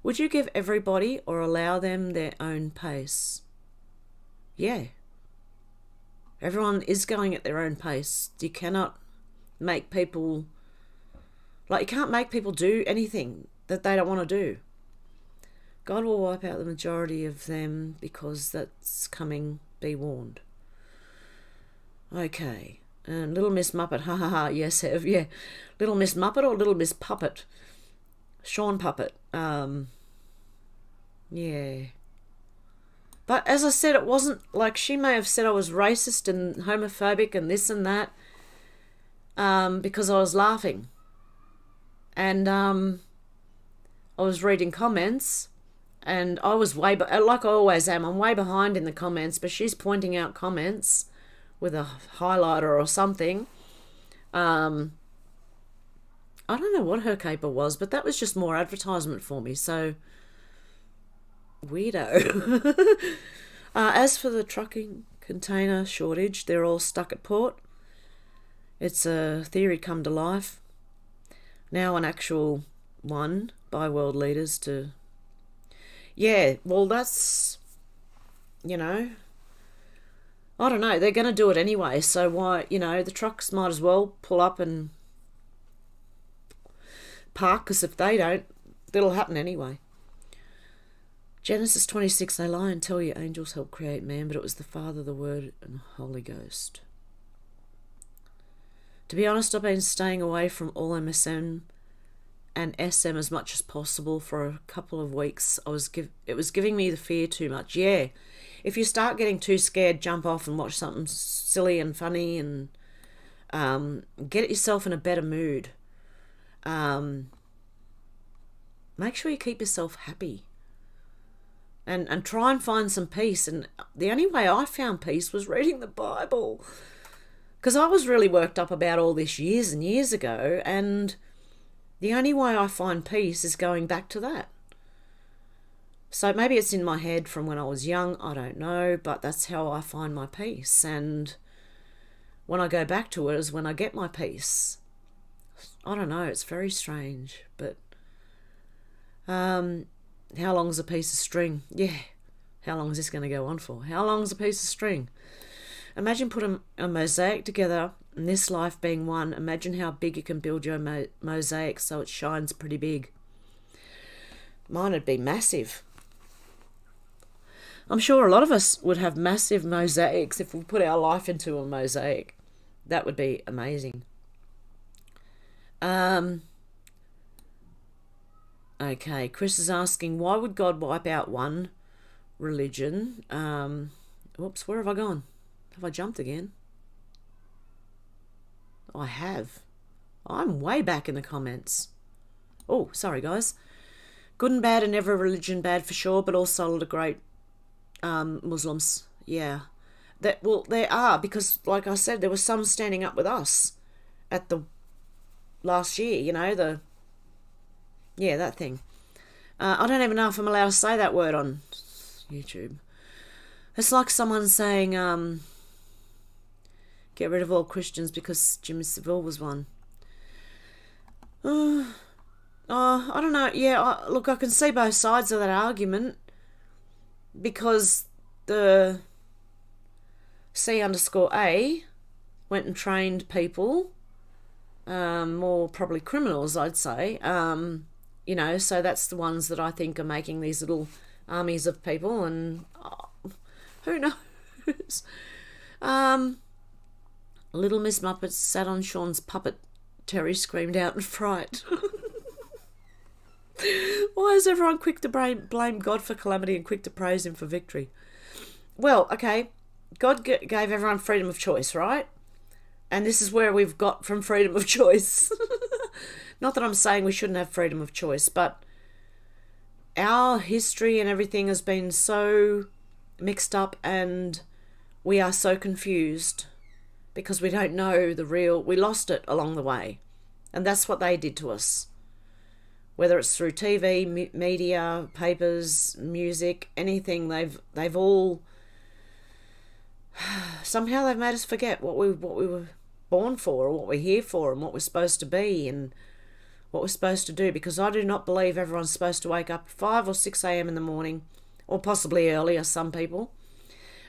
Would you give everybody or allow them their own pace? Yeah. Everyone is going at their own pace. You cannot make people... you can't make people do anything that they don't want to do. God will wipe out the majority of them because that's coming. Be warned. Okay. And Little Miss Muppet, ha ha ha, yes, Hev, yeah. Little Miss Muppet or Little Miss Puppet? Sean Puppet. Yeah. But as I said, it wasn't like she may have said I was racist and homophobic and this and that because I was laughing. And I was reading comments and I was like I always am, I'm way behind in the comments, but she's pointing out comments with a highlighter or something. I don't know what her caper was, but that was just more advertisement for me, so weirdo. As for the trucking container shortage, they're all stuck at port. It's a theory come to life. Now an actual one by world leaders to... Yeah, well, that's... I don't know. They're going to do it anyway, so why... the trucks might as well pull up and park, because if they don't, it'll happen anyway. Genesis 26, they lie and tell you angels helped create man, but it was the Father, the Word, and the Holy Ghost. To be honest, I've been staying away from all MSM and SM as much as possible for a couple of weeks. It was giving me the fear too much. Yeah, if you start getting too scared, jump off and watch something silly and funny and get yourself in a better mood. Make sure you keep yourself happy. And try and find some peace. And the only way I found peace was reading the Bible. Because I was really worked up about all this years and years ago. And the only way I find peace is going back to that. So maybe it's in my head from when I was young. I don't know. But that's how I find my peace. And when I go back to it is when I get my peace. I don't know. It's very strange. But... how long's a piece of string? Yeah. How long is this going to go on for? How long's a piece of string? Imagine putting a mosaic together, and this life being one. Imagine how big you can build your mosaic so it shines pretty big. Mine would be massive. I'm sure a lot of us would have massive mosaics if we put our life into a mosaic. That would be amazing. Okay, Chris is asking, why would God wipe out one religion? Whoops, where have I gone? Have I jumped again? I have. I'm way back in the comments. Oh, sorry, guys. Good and bad in every religion, bad for sure, but also a lot of great Muslims. Yeah. There are, because, like I said, there were some standing up with us at the last year, that thing. I don't even know if I'm allowed to say that word on YouTube. It's like someone saying, get rid of all Christians because Jimmy Savile was one. I don't know. Yeah, look, I can see both sides of that argument because the C_A went and trained people, more probably criminals, I'd say, so that's the ones that I think are making these little armies of people, and who knows? Little Miss Muppet sat on Sean's puppet. Terry screamed out in fright. Why is everyone quick to blame God for calamity and quick to praise him for victory? Well, okay, God gave everyone freedom of choice, right? And this is where we've got from freedom of choice. Not that I'm saying we shouldn't have freedom of choice, but our history and everything has been so mixed up and we are so confused because we don't know the real... We lost it along the way. And that's what they did to us. Whether it's through TV, media, papers, music, anything, they've all... Somehow they've made us forget what we were born for, or what we're here for, and what we're supposed to be, and what we're supposed to do, because I do not believe everyone's supposed to wake up at 5 or 6 a.m. in the morning, or possibly earlier, some people,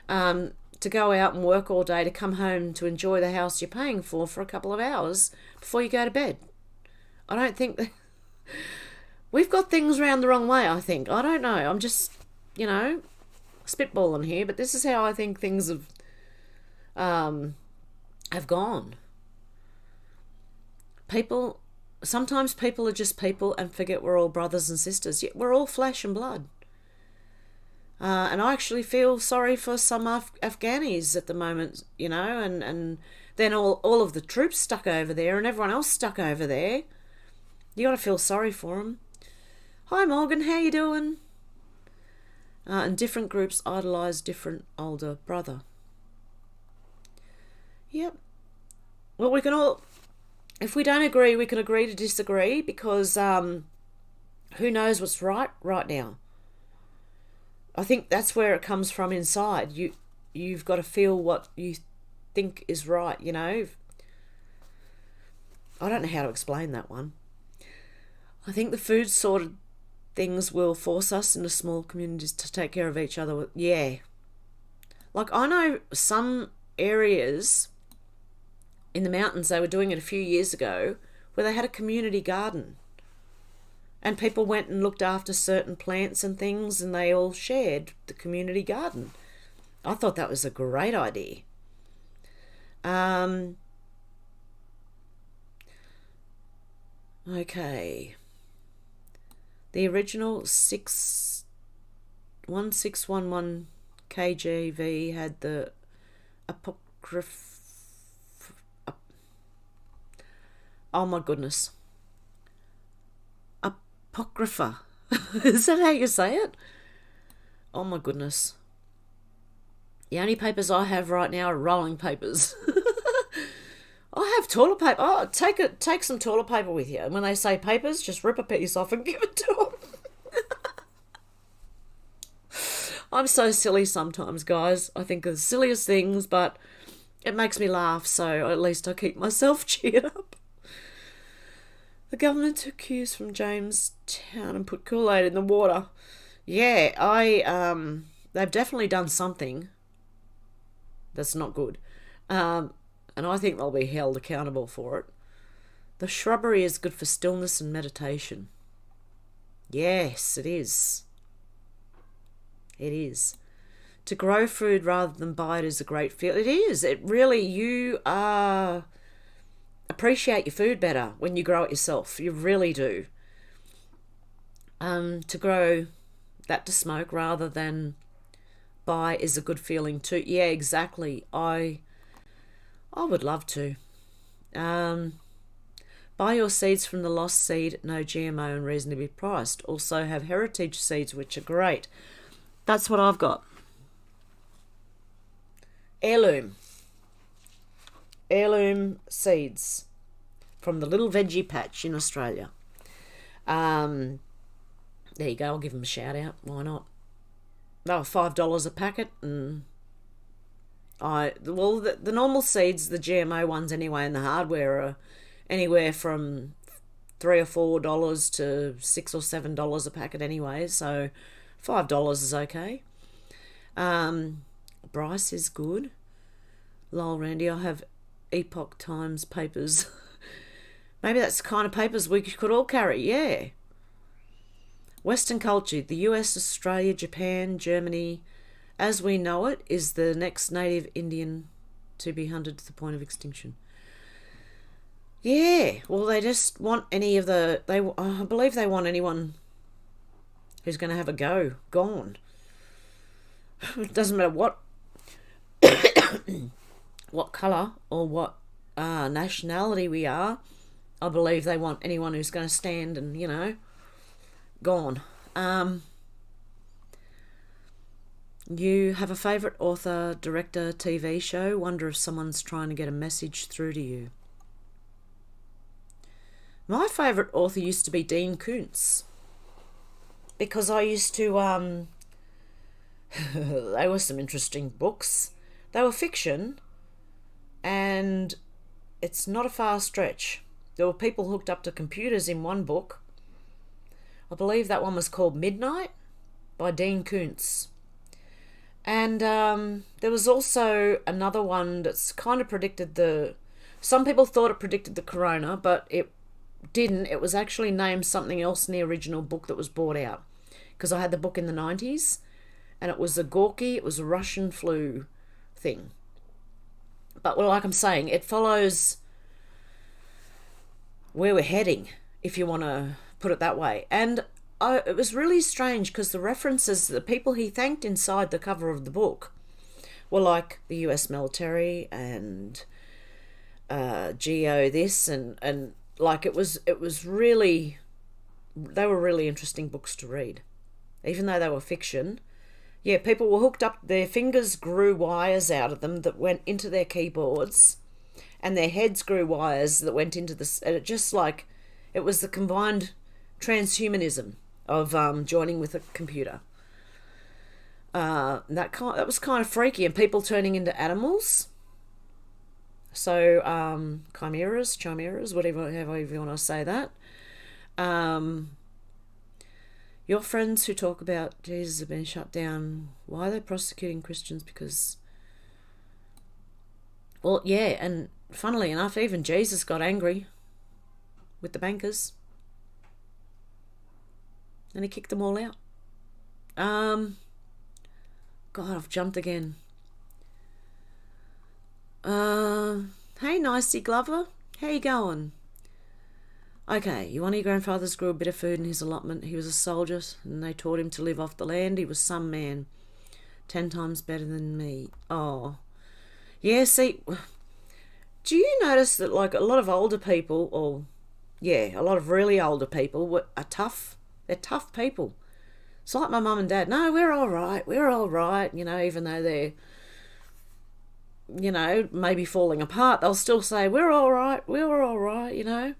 to go out and work all day, to come home to enjoy the house you're paying for a couple of hours before you go to bed. I don't think that... We've got things around the wrong way, I think. I don't know. I'm just, spitballing here, but this is how I think things have have gone. Sometimes people are just people and forget we're all brothers and sisters. Yet we're all flesh and blood. And I actually feel sorry for some Afghanis at the moment, and then all of the troops stuck over there and everyone else stuck over there. You got to feel sorry for them. Hi Morgan, how you doing? And different groups idolise different older brother. Yep. Well, we can all, if we don't agree, we can agree to disagree, because who knows what's right now. I think that's where it comes from inside. You've got to feel what you think is right, I don't know how to explain that one. I think the food sort of things will force us into small communities to take care of each other. Yeah. Like, I know some areas in the mountains, they were doing it a few years ago, where they had a community garden. And people went and looked after certain plants and things, and they all shared the community garden. I thought that was a great idea. Okay. The original 1611 KGV had the oh my goodness. Apocrypha. Is that how you say it? Oh my goodness. The only papers I have right now are rolling papers. I have toilet paper. Oh, take some toilet paper with you. And when they say papers, just rip a piece off and give it to them. I'm so silly sometimes, guys. I think of the silliest things, but it makes me laugh, so at least I keep myself cheered up. The government took cues from Jamestown and put Kool-Aid in the water. Yeah, they've definitely done something that's not good. And I think they'll be held accountable for it. The shrubbery is good for stillness and meditation. Yes, it is. It is. To grow food rather than buy it is a great feel. It is. It really, you appreciate your food better when you grow it yourself. You really do. To grow that to smoke rather than buy is a good feeling too. Yeah, exactly. I would love to. Buy your seeds from the Lost Seed, no GMO and reasonably priced. Also have heritage seeds, which are great. That's what I've got. Heirloom seeds from the little veggie patch in Australia. There you go. I'll give them a shout out. Why not? They were $5 a packet, and the normal seeds, the GMO ones anyway, and the hardware are anywhere from $3 or $4 to $6 or $7 a packet anyway. So $5 is okay. Bryce is good. Lol, Randy, I have Epoch Times papers. Maybe that's the kind of papers we could all carry, yeah. Western culture, the US, Australia, Japan, Germany, as we know it, is the next native Indian to be hunted to the point of extinction. Yeah, well, they just want I believe they want anyone who's going to have a go gone. It doesn't matter what what colour or what nationality we are. I believe they want anyone who's going to stand and, gone. You have a favourite author, director, TV show? Wonder if someone's trying to get a message through to you. My favourite author used to be Dean Koontz, because I used to, they were some interesting books. They were fiction, and it's not a far stretch. There were people hooked up to computers in one book. I believe that one was called Midnight by Dean Koontz. And there was also another one that's kind of predicted some people thought it predicted the corona, but it didn't. It was actually named something else in the original book that was bought out, because I had the book in the 90s, and it was a Gorky, it was a Russian flu thing. But like I'm saying, it follows where we're heading, if you want to put it that way. And it was really strange because the references, the people he thanked inside the cover of the book were like the US military and GEO this and like it was really, they were really interesting books to read. Even though they were fiction, yeah, people were hooked up, their fingers grew wires out of them that went into their keyboards, and their heads grew wires that went into this, and it just like, it was the combined transhumanism of joining with a computer. That was kind of freaky, and people turning into animals. So chimeras, whatever, however you want to say that. Your friends who talk about Jesus have been shut down. Why are they prosecuting Christians? Because, well, yeah, and funnily enough, even Jesus got angry with the bankers, and he kicked them all out. God, I've jumped again. Hey, Nicey Glover, how you going? Okay, one of your grandfathers grew a bit of food in his allotment. He was a soldier, and they taught him to live off the land. He was some man, 10 times better than me. Oh, yeah. See, do you notice that like a lot of older people, or yeah, a lot of really older people are tough. They're tough people. It's like my mum and dad. No, we're all right. We're all right. You know, even though they're, you know, maybe falling apart, they'll still say, we're all right. We're all right, you know.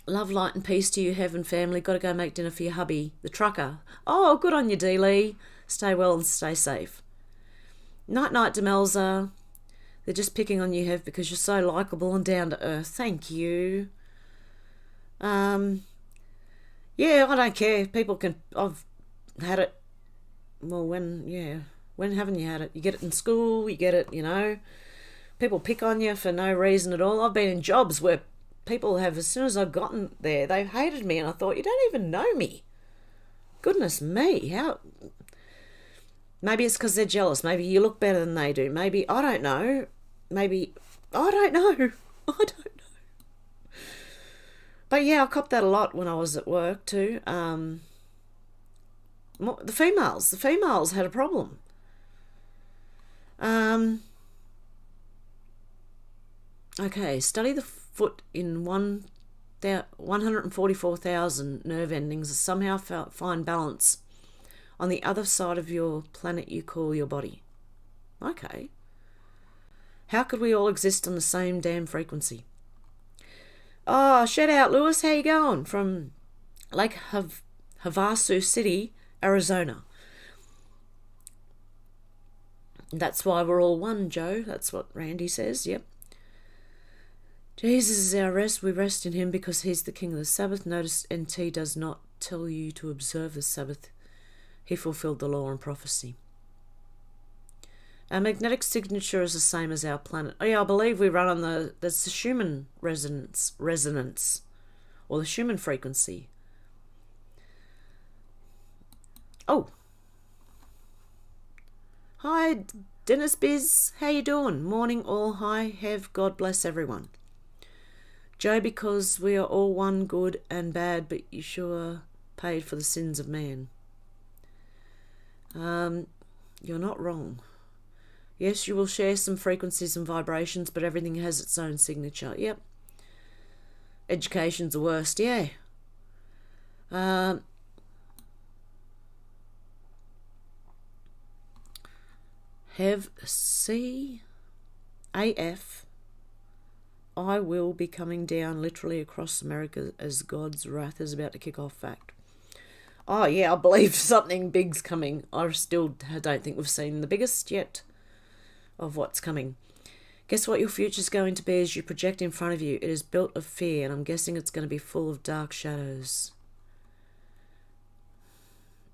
Love, light and peace to you, Heaven family. Got to go make dinner for your hubby, the trucker. Oh, good on you, D. Lee. Stay well and stay safe. Night, Demelza. They're just picking on you, Hev, because you're so likeable and down to earth. Thank you. Yeah, I don't care. People can... I've had it... Well, when haven't you had it? You get it in school, you get it, you know. People pick on you for no reason at all. I've been in jobs where people have, as soon as I've gotten there, they've hated me, and I thought, you don't even know me. Goodness me, how... Maybe it's because they're jealous. Maybe you look better than they do. Maybe, I don't know. Maybe, I don't know. I don't know. But yeah, I copped that a lot when I was at work too. The females had a problem. Okay, study the foot in 144,000 nerve endings. Somehow find balance on the other side of your planet you call your body. Okay. How could we all exist on the same damn frequency? Oh, shout out, Lewis. How you going? From Lake Havasu City, Arizona. That's why we're all one, Joe. That's what Randy says. Yep. Jesus is our rest. We rest in him because he's the king of the Sabbath. Notice NT does not tell you to observe the Sabbath. He fulfilled the law and prophecy. Our magnetic signature is the same as our planet. Oh yeah, I believe we run on that's the Schumann resonance, or the Schumann frequency. Oh. Hi, Dennis Biz. How you doing? Morning all. Hi, Hev. God bless everyone. Joe, because we are all one, good and bad, but you sure paid for the sins of man. You're not wrong. Yes, you will share some frequencies and vibrations, but everything has its own signature. Yep. Education's the worst, yeah. Hev C AF. I will be coming down literally across America as God's wrath is about to kick off. Fact. Oh yeah, I believe something big's coming. I still don't think we've seen the biggest yet of what's coming. Guess what your future's going to be as you project in front of you? It is built of fear, and I'm guessing it's going to be full of dark shadows.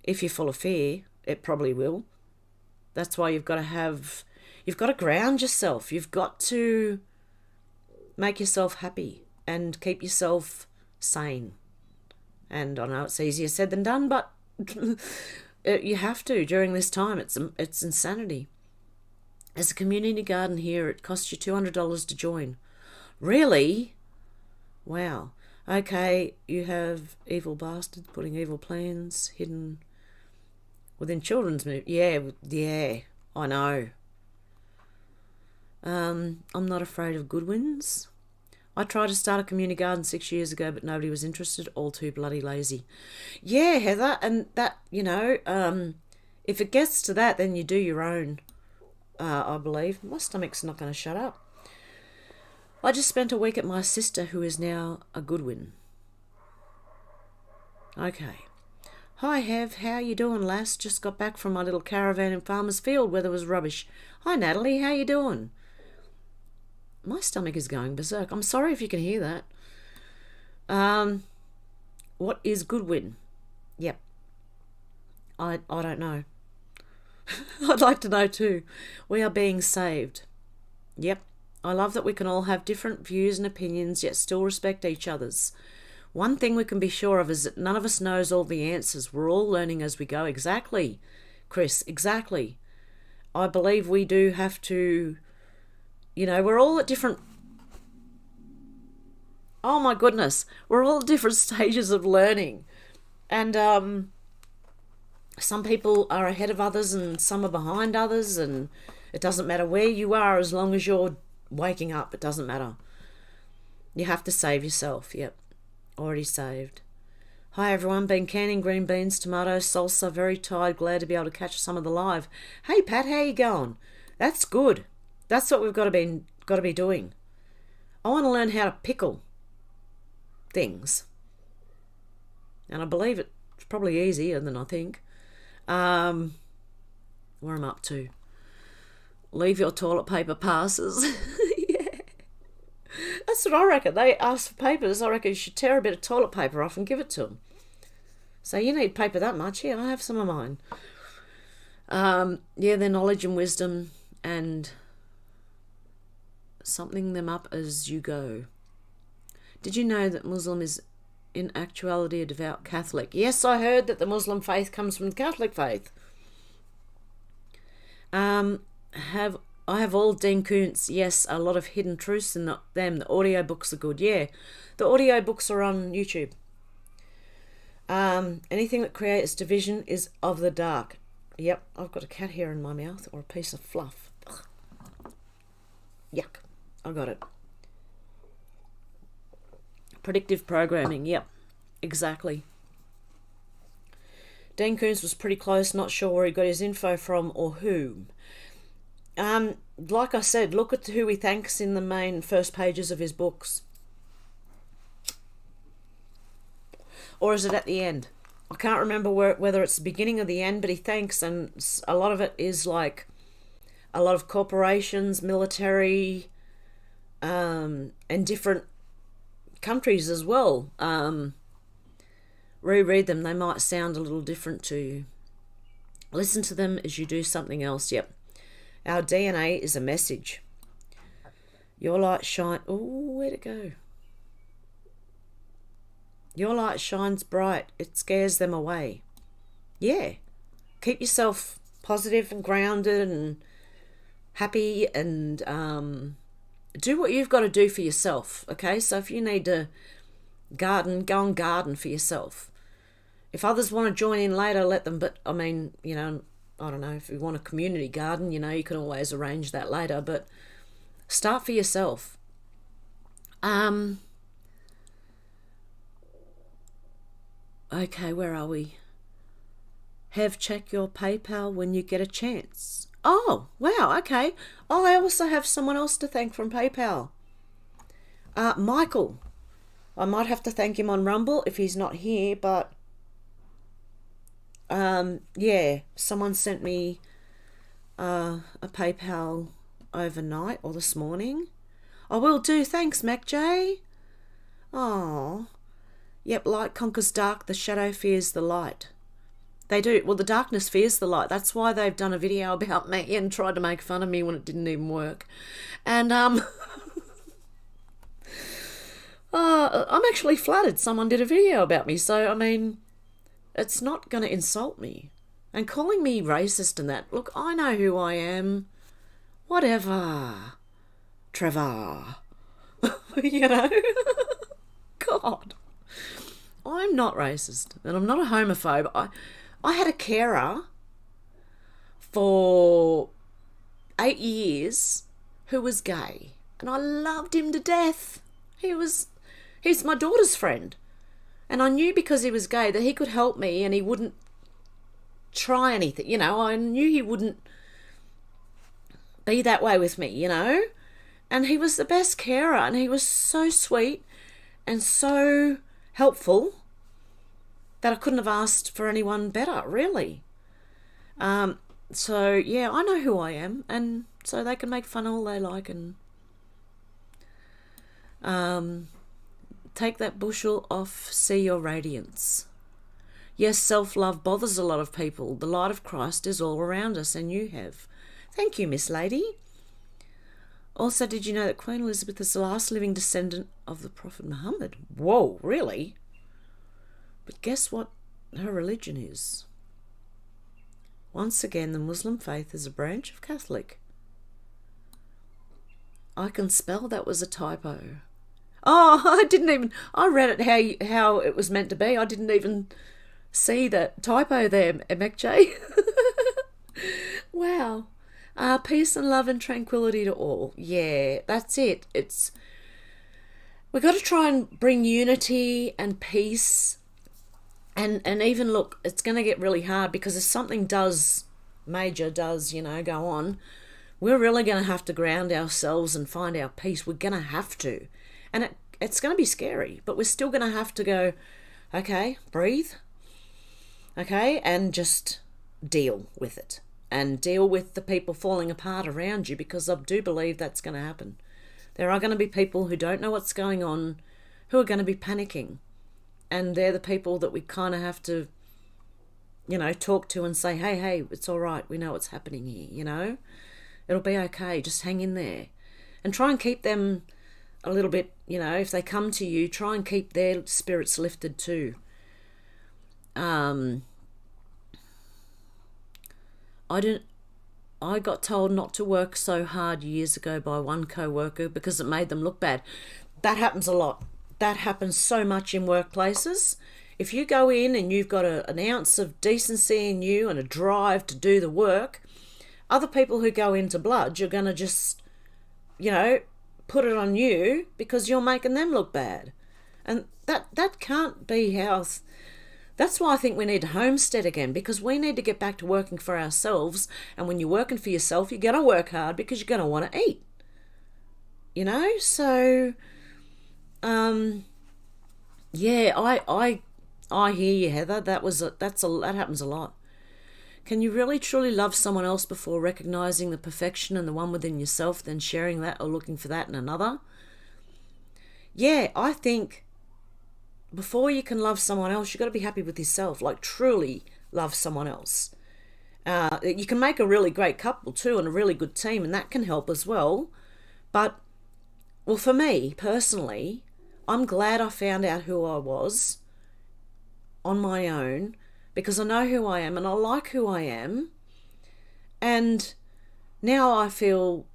If you're full of fear, it probably will. That's why you've got to ground yourself. You've got to make yourself happy and keep yourself sane. And I know it's easier said than done, but you have to during this time. It's insanity. There's a community garden here. It costs you $200 to join. Really? Wow. Okay, you have evil bastards putting evil plans hidden within children's move. Yeah, I know. I'm not afraid of good wins. I tried to start a community garden 6 years ago, but nobody was interested. All too bloody lazy. Yeah, Heather, and that, if it gets to that, then you do your own, I believe. My stomach's not going to shut up. I just spent a week at my sister, who is now a Goodwin. Okay. Hi, Hev. How you doing, lass? Just got back from my little caravan in Farmer's Field. Weather was rubbish. Hi, Natalie. How you doing? My stomach is going berserk. I'm sorry if you can hear that. What is Goodwin? Yep. I don't know. I'd like to know too. We are being saved. Yep. I love that we can all have different views and opinions, yet still respect each other's. One thing we can be sure of is that none of us knows all the answers. We're all learning as we go. Exactly, Chris, exactly. I believe we do have to, we're all at different... Oh my goodness, we're all at different stages of learning. And some people are ahead of others and some are behind others, and it doesn't matter where you are as long as you're waking up. It doesn't matter. You have to save yourself. Yep. Already saved. Hi everyone, been canning green beans, tomatoes, salsa, very tired, glad to be able to catch some of the live. Hey Pat, how you going? That's good. That's what we've got to be doing. I want to learn how to pickle things. And I believe it's probably easier than I think. Where I'm up to. Leave your toilet paper passes. Yeah. That's what I reckon. They ask for papers. I reckon you should tear a bit of toilet paper off and give it to them. So you need paper that much? Yeah, I have some of mine. Their knowledge and wisdom and something them up as you go. Did you know that Muslim is in actuality a devout Catholic? Yes, I heard that the Muslim faith comes from the Catholic faith. I have all Dean Koontz. Yes, a lot of hidden truths in them. The audio books are good. Yeah, the audio books are on YouTube. Anything that creates division is of the dark. Yep, I've got a cat hair in my mouth or a piece of fluff. Ugh. Yuck, I got it. Predictive programming. Yep, exactly. Dean Koontz was pretty close. Not sure where he got his info from or who. Like I said, look at who he thanks in the main first pages of his books. Or is it at the end? I can't remember whether it's the beginning or the end, but he thanks, and a lot of it is like a lot of corporations, military, and different countries as well. Reread them. They might sound a little different to you. Listen to them as you do something else. Yep. Our DNA is a message. Your light shine... Oh, where'd it go? Your light shines bright. It scares them away. Yeah. Keep yourself positive and grounded and happy, and do what you've got to do for yourself, okay? So if you need to garden, go and garden for yourself. If others want to join in later, let them. But, I mean, I don't know, if you want a community garden, you can always arrange that later, but start for yourself. Okay, where are we? Check your PayPal when you get a chance. Oh, wow, okay. Oh, I also have someone else to thank from PayPal. Michael. I might have to thank him on Rumble if he's not here, but someone sent me a PayPal overnight or this morning. I will do. Thanks, Mac J. Oh, yep. Light conquers dark. The shadow fears the light. They do. Well, the darkness fears the light. That's why they've done a video about me and tried to make fun of me when it didn't even work. And I'm actually flattered someone did a video about me. So I mean, it's not going to insult me. And calling me racist and that, look, I know who I am. whatever, Trevor. You know? God. I'm not racist and I'm not a homophobe. I had a carer for 8 years who was gay, and I loved him to death. He's my daughter's friend, and I knew because he was gay that he could help me and he wouldn't try anything, you know. I knew he wouldn't be that way with me, you know. And he was the best carer, and he was so sweet and so helpful that I couldn't have asked for anyone better, really. So, yeah, I know who I am, and so they can make fun all they like and take that bushel off, see your radiance. Yes, self-love bothers a lot of people. The light of Christ is all around us, and you have. Thank you, Miss Lady. Also, did you know that Queen Elizabeth is the last living descendant of the Prophet Muhammad? Whoa, really? But guess what her religion is? Once again, the Muslim faith is a branch of Catholic. I can spell that was a typo. Oh, I read it how it was meant to be. I didn't even see that typo there, McJ. Wow. Peace and love and tranquility to all. Yeah, that's it. We've got to try and bring unity and peace. And even, look, it's going to get really hard because if something major does, go on, we're really going to have to ground ourselves and find our peace. We're going to have to. And it's going to be scary, but we're still going to have to go, okay, breathe, okay, and just deal with it. And deal with the people falling apart around you, because I do believe that's going to happen. There are going to be people who don't know what's going on, who are going to be panicking. And they're the people that we kind of have to, talk to and say, hey, it's all right. We know what's happening here, It'll be okay. Just hang in there. And try and keep them a little bit, if they come to you, try and keep their spirits lifted too. I got told not to work so hard years ago by one co-worker because it made them look bad. That happens a lot. That happens so much in workplaces. If you go in and you've got an ounce of decency in you and a drive to do the work, other people who go into bludge are going to just, put it on you because you're making them look bad. And that can't be how... That's why I think we need to homestead again, because we need to get back to working for ourselves. And when you're working for yourself, you're going to work hard because you're going to want to eat. So... yeah, I hear you, Heather. That happens a lot. Can you really truly love someone else before recognizing the perfection and the one within yourself, then sharing that or looking for that in another? Yeah, I think before you can love someone else, you've got to be happy with yourself, like truly love someone else. You can make a really great couple too and a really good team, and that can help as well. But, well, for me personally, I'm glad I found out who I was on my own, because I know who I am and I like who I am. And now I feel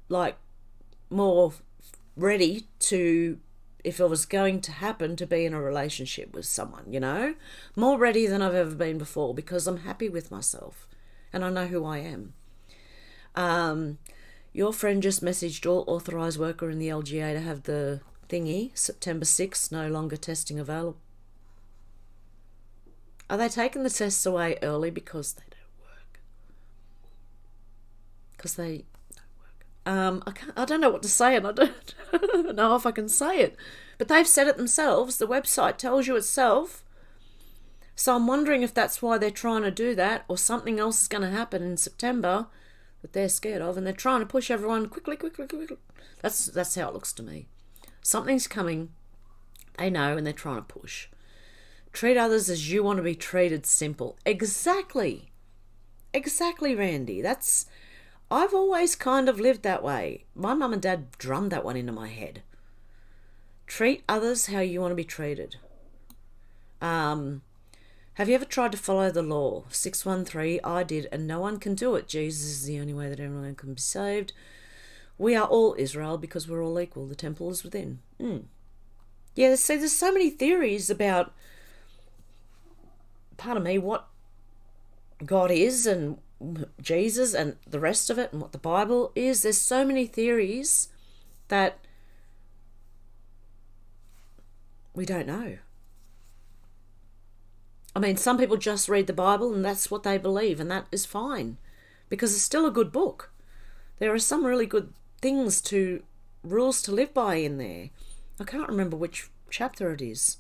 like more ready to, if it was going to happen, to be in a relationship with someone, more ready than I've ever been before, because I'm happy with myself and I know who I am. Your friend just messaged all authorised worker in the LGA to have the thingy, September 6th, no longer testing available. Are they taking the tests away early because they don't work? Because they don't work. I don't know what to say, and I don't know if I can say it. But they've said it themselves. The website tells you itself. So I'm wondering if that's why they're trying to do that, or something else is going to happen in September that they're scared of, and they're trying to push everyone quickly. That's how it looks to me. Something's coming, they know, and they're trying to push. Treat others as you want to be treated. Simple. Exactly, Randy. I've always kind of lived that way. My mum and dad drummed that one into my head. Treat others how you want to be treated. Have Have you ever tried to follow the law? 613, I did, and no one can do it. Jesus is the only way that everyone can be saved. We are all Israel because we're all equal. The temple is within. Yeah, see, there's so many theories about, pardon me, what God is and Jesus and the rest of it and what the Bible is. There's so many theories that we don't know. I mean, some people just read the Bible and that's what they believe, and that is fine because it's still a good book. There are some really good things rules to live by in there. I can't remember which chapter it is.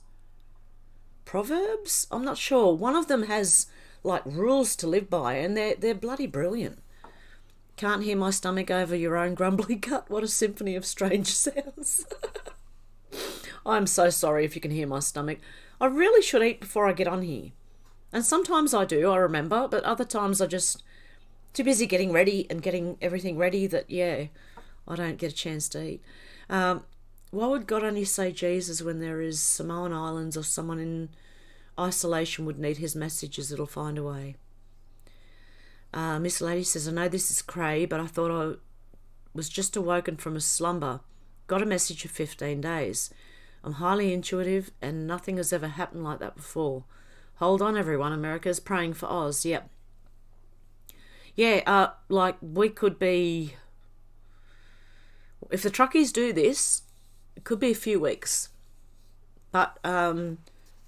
Proverbs? I'm not sure. One of them has like rules to live by, and they're bloody brilliant. Can't hear my stomach over your own grumbly gut. What a symphony of strange sounds. I'm so sorry if you can hear my stomach. I really should eat before I get on here. And sometimes I do, I remember, but other times I just too busy getting ready and getting everything ready that, I don't get a chance to eat. Why would God only say Jesus when there is Samoan Islands or someone in isolation would need his messages? It'll find a way. Miss Lady says, I know this is cray, but I thought I was just awoken from a slumber. Got a message for 15 days. I'm highly intuitive and nothing has ever happened like that before. Hold on, everyone. America's praying for Oz. Yep. Yeah, like we could be... If the truckies do this, it could be a few weeks. But I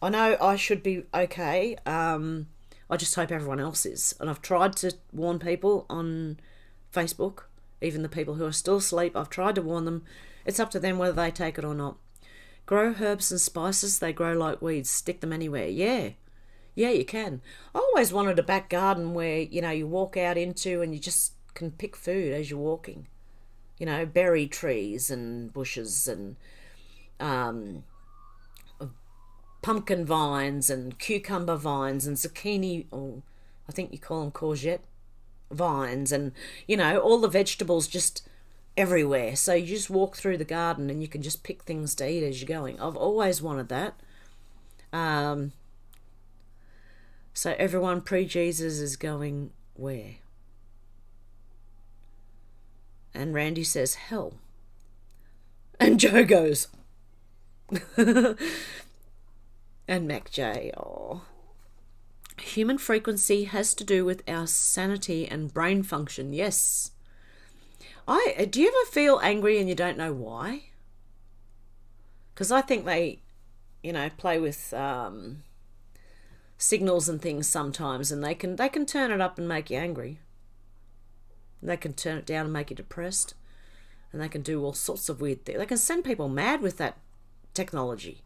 know I should be okay. I just hope everyone else is. And I've tried to warn people on Facebook, even the people who are still asleep. I've tried to warn them. It's up to them whether they take it or not. Grow herbs and spices. They grow like weeds. Stick them anywhere. Yeah, you can. I always wanted a back garden where, you walk out into and you just can pick food as you're walking. Berry trees and bushes and pumpkin vines and cucumber vines and zucchini, or I think you call them courgette vines, and, all the vegetables just everywhere. So you just walk through the garden and you can just pick things to eat as you're going. I've always wanted that. So everyone pre-Jesus is going where? And Randy says, hell. And Joe goes. And Mac J, Human frequency has to do with our sanity and brain function. Yes. Do you ever feel angry and you don't know why? Because I think they, play with signals and things sometimes, and they can turn it up and make you angry. They can turn it down and make you depressed. And they can do all sorts of weird things. They can send people mad with that technology.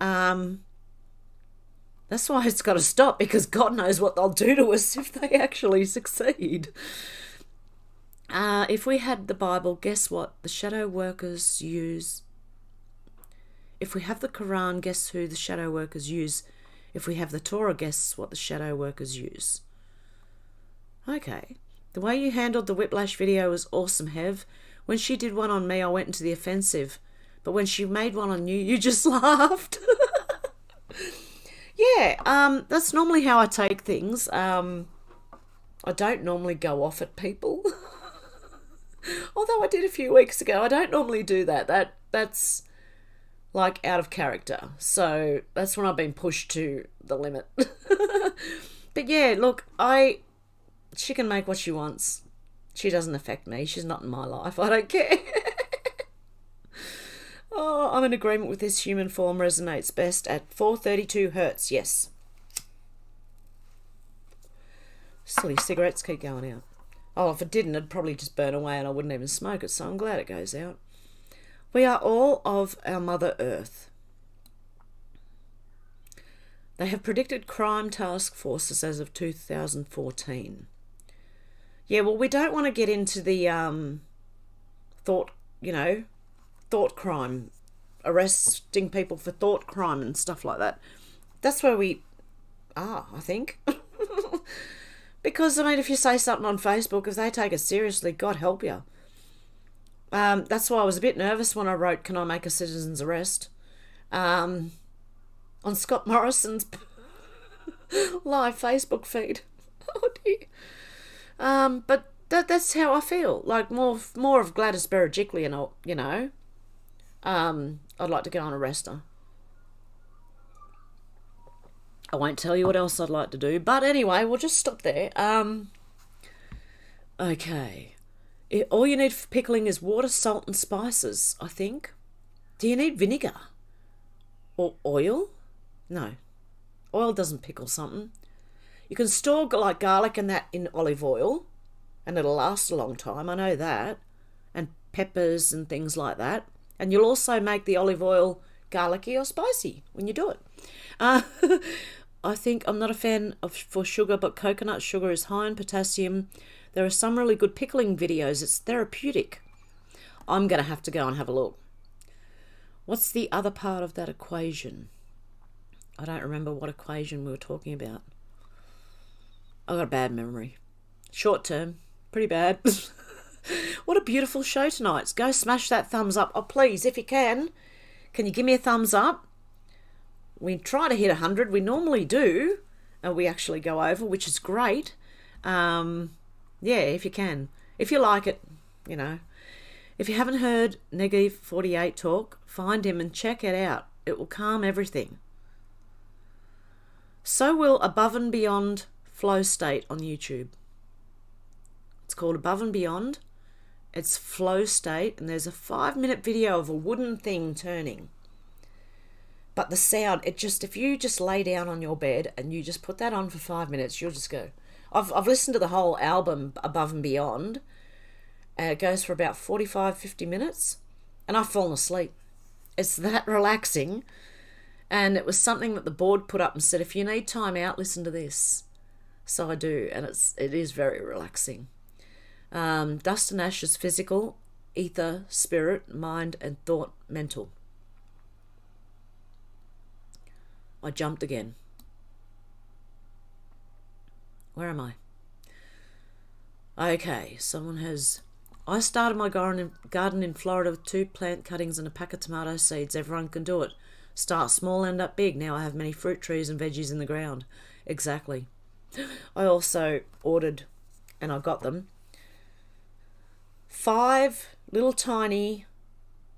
That's why it's got to stop, because God knows what they'll do to us if they actually succeed. If we had the Bible, guess what? The shadow workers use. If we have the Quran, guess who the shadow workers use? If we have the Torah, guess what the shadow workers use? Okay. The way you handled the Whiplash video was awesome, Hev. When she did one on me, I went into the offensive. But when she made one on you, you just laughed. Yeah, that's normally how I take things. I don't normally go off at people. Although I did a few weeks ago. I don't normally do that. That's like out of character. So that's when I've been pushed to the limit. But yeah, look, she can make what she wants. She doesn't affect me. She's not in my life. I don't care. Oh, I'm in agreement with this. Human form resonates best at 432 hertz. Yes. Silly cigarettes keep going out. Oh, if it didn't, it'd probably just burn away and I wouldn't even smoke it, so I'm glad it goes out. We are all of our Mother Earth. They have predicted crime task forces as of 2014. Yeah, well, we don't want to get into the thought crime, arresting people for thought crime and stuff like that. That's where we are, I think. Because, if you say something on Facebook, if they take it seriously, God help you. That's why I was a bit nervous when I wrote, can I make a citizen's arrest? On Scott Morrison's live Facebook feed. Oh dear. But that's how I feel. Like more of Gladys Berejiklian, you know. I'd like to go and arrest her. I won't tell you what else I'd like to do, but anyway, we'll just stop there. Okay. All you need for pickling is water, salt, and spices, I think. Do you need vinegar? Or oil? No. Oil doesn't pickle something. You can store like garlic and that in olive oil, and it'll last a long time, I know that. And peppers and things like that. And you'll also make the olive oil garlicky or spicy when you do it. I think I'm not a fan for sugar, but coconut sugar is high in potassium. There are some really good pickling videos. It's therapeutic. I'm going to have to go and have a look. What's the other part of that equation? I don't remember what equation we were talking about. I've got a bad memory. Short term, pretty bad. What a beautiful show tonight. Go smash that thumbs up. Oh, please, if you can you give me a thumbs up? We try to hit 100. We normally do. And we actually go over, which is great. Yeah, if you can. If you like it, you know. If you haven't heard Negev48 talk, find him and check it out. It will calm everything. So will Above and Beyond Flow State on YouTube. It's called Above and Beyond. It's flow state, and there's a 5-minute video of a wooden thing turning. But the sound, if you just lay down on your bed and you just put that on for 5 minutes, you'll just go. I've listened to the whole album Above and Beyond, and it goes for about 45-50 minutes, and I've fallen asleep. It's that relaxing, and it was something that the board put up and said, if you need time out, listen to this. So I do, and it is very relaxing. Dust and ashes, physical, ether, spirit, mind, and thought, mental. I jumped again. Where am I? Okay, I started my garden in Florida with 2 plant cuttings and a pack of tomato seeds. Everyone can do it. Start small, end up big. Now I have many fruit trees and veggies in the ground. Exactly. I also ordered, and I got them, 5 little tiny,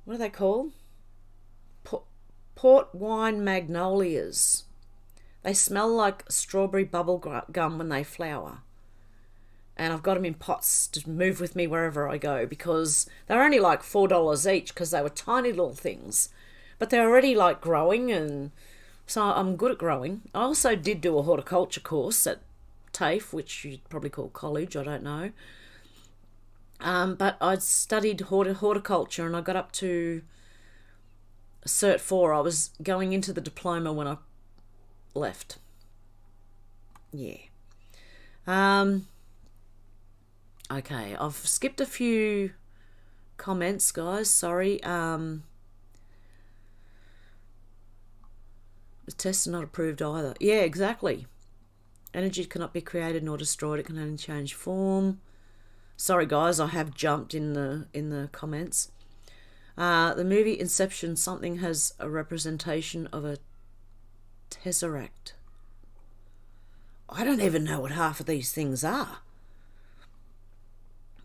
what are they called? Port wine magnolias. They smell like strawberry bubble gum when they flower. And I've got them in pots to move with me wherever I go, because they're only like $4 each, because they were tiny little things. But they're already like growing, and so I'm good at growing. I also did do a horticulture course at TAFE, which you'd probably call college, I don't know. But I studied horticulture, and I got up to Cert 4. I was going into the diploma when I left. Yeah. Okay, I've skipped a few comments, guys. Sorry. The tests are not approved either. Yeah, exactly. Energy cannot be created nor destroyed. It can only change form. Sorry, guys, I have jumped in the comments. The movie Inception, something has a representation of a tesseract. I don't even know what half of these things are.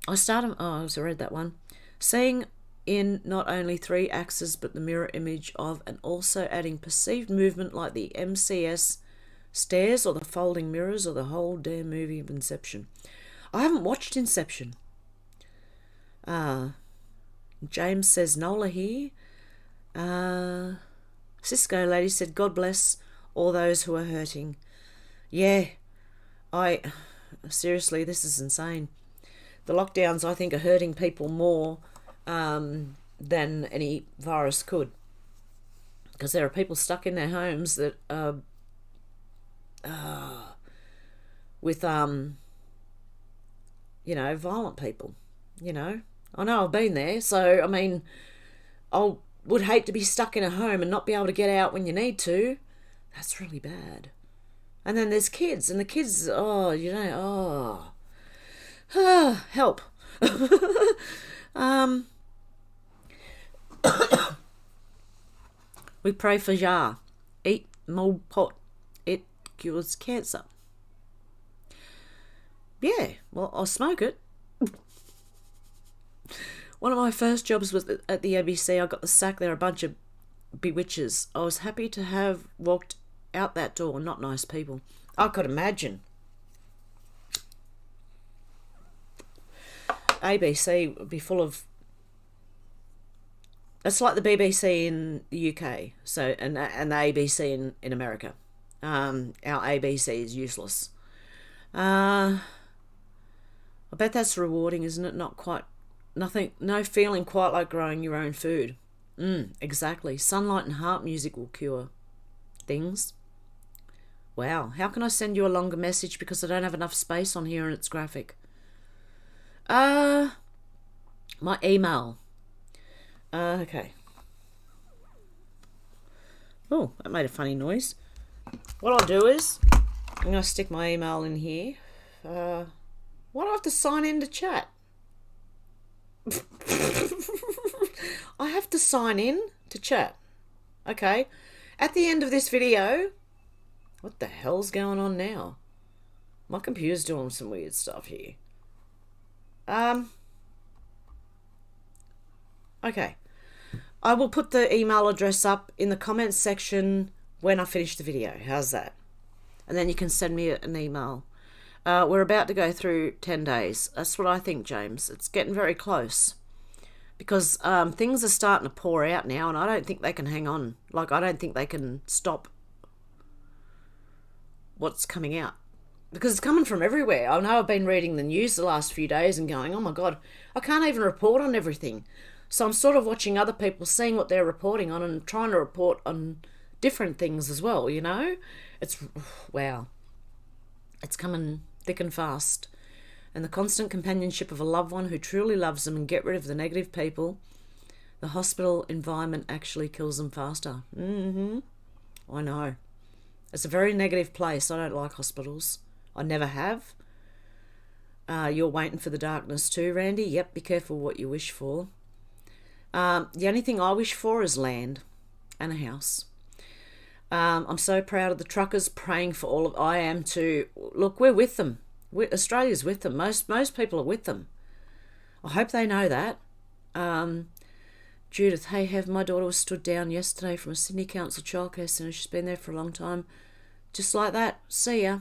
I read that one. Seeing in not only 3 axes but the mirror image of, and also adding perceived movement like the MCS stairs or the folding mirrors or the whole damn movie of Inception. I haven't watched Inception. James says Nola here. Cisco lady said, God bless all those who are hurting. Yeah, seriously, this is insane. The lockdowns, I think, are hurting people more than any virus could, because there are people stuck in their homes that with violent people. I know I've been there, so I mean, I would hate to be stuck in a home and not be able to get out when you need to. That's really bad. And then there's kids, and the kids, help. We pray for Ja. Eat more pot. It cures cancer. Yeah, well, I'll smoke it. One of my first jobs was at the ABC. I got the sack. There were a bunch of bewitches. I was happy to have walked out that door. Not nice people. I could imagine. ABC would be full of... It's like the BBC in the UK, so and the ABC in America. Our ABC is useless. I bet that's rewarding, isn't it? Not quite... Nothing, no feeling quite like growing your own food. Exactly. Sunlight and harp music will cure things. Wow. How can I send you a longer message because I don't have enough space on here and it's graphic? My email. Okay. Oh, that made a funny noise. What I'll do is I'm going to stick my email in here. Why do I have to sign in to chat? I have to sign in to chat. Okay. At the end of this video, what the hell's going on now? My computer's doing some weird stuff here. Okay. I will put the email address up in the comments section when I finish the video. How's that? And then you can send me an email. We're about to go through 10 days. That's what I think, James. It's getting very close. Because things are starting to pour out now, and I don't think they can hang on. Like, I don't think they can stop what's coming out. Because it's coming from everywhere. I know I've been reading the news the last few days and going, oh my God, I can't even report on everything. So I'm sort of watching other people, seeing what they're reporting on and trying to report on different things as well, you know? It's, wow. It's coming thick and fast. And the constant companionship of a loved one who truly loves them and get rid of the negative people, the hospital environment actually kills them faster. I know. It's a very negative place. I don't like hospitals. I never have. You're waiting for the darkness too, Randy? Yep, be careful what you wish for. The only thing I wish for is land and a house. I'm so proud of the truckers, praying for all of... I am too. Look, we're with them. Australia's with them. Most people are with them. I hope they know that. Judith, hey, Hev, my daughter was stood down yesterday from a Sydney Council childcare centre. She's been there for a long time. Just like that. See ya.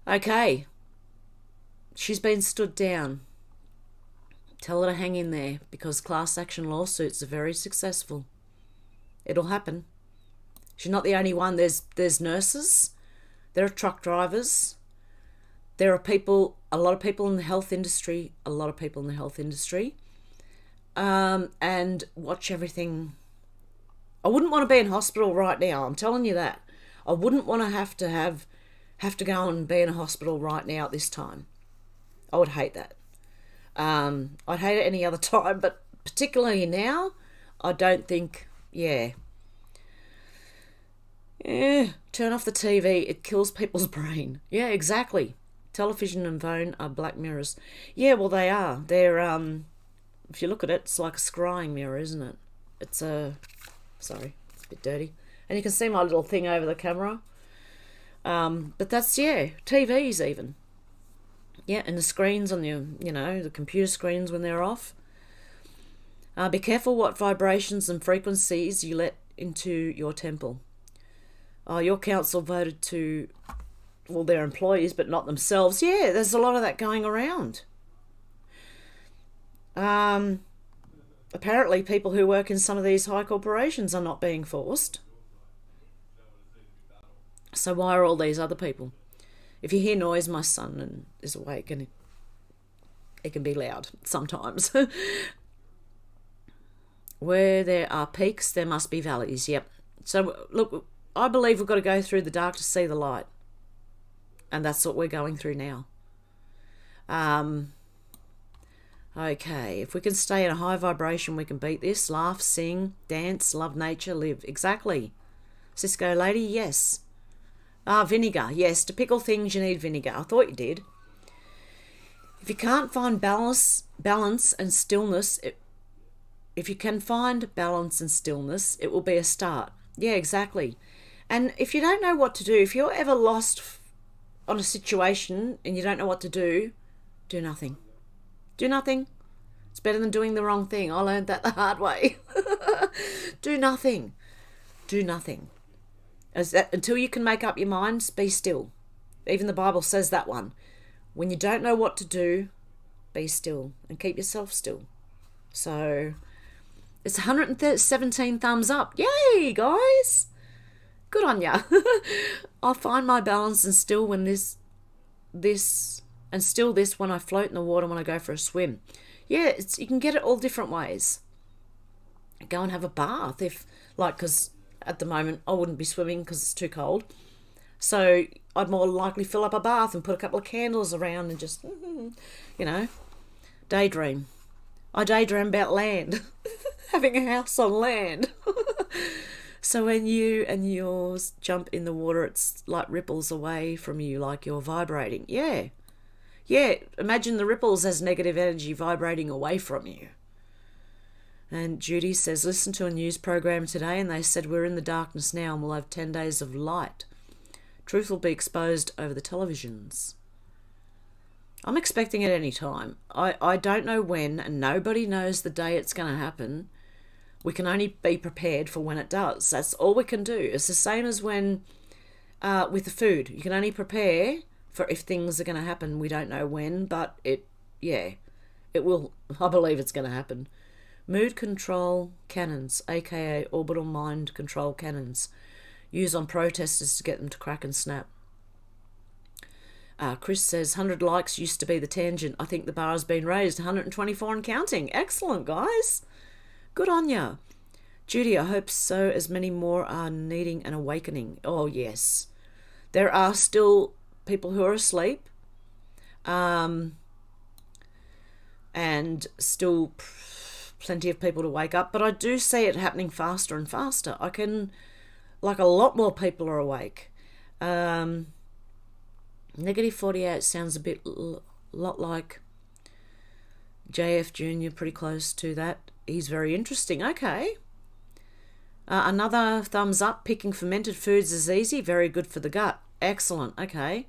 Okay. She's been stood down. Tell her to hang in there because class action lawsuits are very successful. It'll happen. She's not the only one. There's nurses. There are truck drivers. There are people, a lot of people in the health industry, and watch everything. I wouldn't want to be in hospital right now. I'm telling you that. I wouldn't want to have to go and be in a hospital right now at this time. I would hate that. I'd hate it any other time, but particularly now, I don't think, yeah. Turn off the TV. It kills people's brain. Yeah, exactly. Television and phone are black mirrors. Yeah, well, they are. They're, if you look at it, it's like a scrying mirror, isn't it? It's sorry, it's a bit dirty. And you can see my little thing over the camera. But that's, yeah, TVs even. Yeah, and the screens on the computer screens when they're off. Be careful what vibrations and frequencies you let into your temple. Your council voted to, well, their employees, but not themselves. Yeah, there's a lot of that going around. Apparently people who work in some of these high corporations are not being forced. So why are all these other people? If you hear noise, my son is awake and it can be loud sometimes. Where there are peaks, there must be valleys. Yep. So look, I believe we've got to go through the dark to see the light. And that's what we're going through now. Okay, if we can stay in a high vibration, we can beat this. Laugh, sing, dance, love nature, live. Exactly. Cisco lady, yes. Vinegar. Yes, to pickle things you need vinegar. I thought you did. If you can't find balance and stillness, if you can find balance and stillness, it will be a start. Yeah, exactly. And if you don't know what to do, if you're ever lost on a situation and you don't know what to do nothing. Do nothing. It's better than doing the wrong thing. I learned that the hard way. Do nothing. Do nothing. Until you can make up your mind, be still. Even the Bible says that one. When you don't know what to do, be still and keep yourself still. So it's 117 thumbs up. Yay, guys. Good on ya. I'll find my balance and still when this when I float in the water when I go for a swim. Yeah, you can get it all different ways. Go and have a bath because at the moment I wouldn't be swimming because it's too cold. So I'd more likely fill up a bath and put a couple of candles around and just, daydream. I daydream about land, having a house on land. So when you and yours jump in the water, it's like ripples away from you, like you're vibrating. Yeah. Yeah, imagine the ripples as negative energy vibrating away from you. And Judy says, listen to a news program today and they said we're in the darkness now and we'll have 10 days of light. Truth will be exposed over the televisions. I'm expecting it any time. I don't know when and nobody knows the day it's going to happen. We can only be prepared for when it does. That's all we can do. It's the same as when with the food. You can only prepare for if things are going to happen. We don't know when, but it will. I believe it's going to happen. Mood control cannons, aka orbital mind control cannons, used on protesters to get them to crack and snap. Chris says 100 likes used to be the tangent. I think the bar has been raised, 124 and counting. Excellent, guys. Good on ya. Judy, I hope so as many more are needing an awakening. Oh, yes. There are still people who are asleep and still plenty of people to wake up, but I do see it happening faster and faster. A lot more people are awake. Negative 48 sounds a lot like JF Jr., pretty close to that. He's very interesting. Okay. Another thumbs up. Picking fermented foods is easy. Very good for the gut. Excellent. Okay.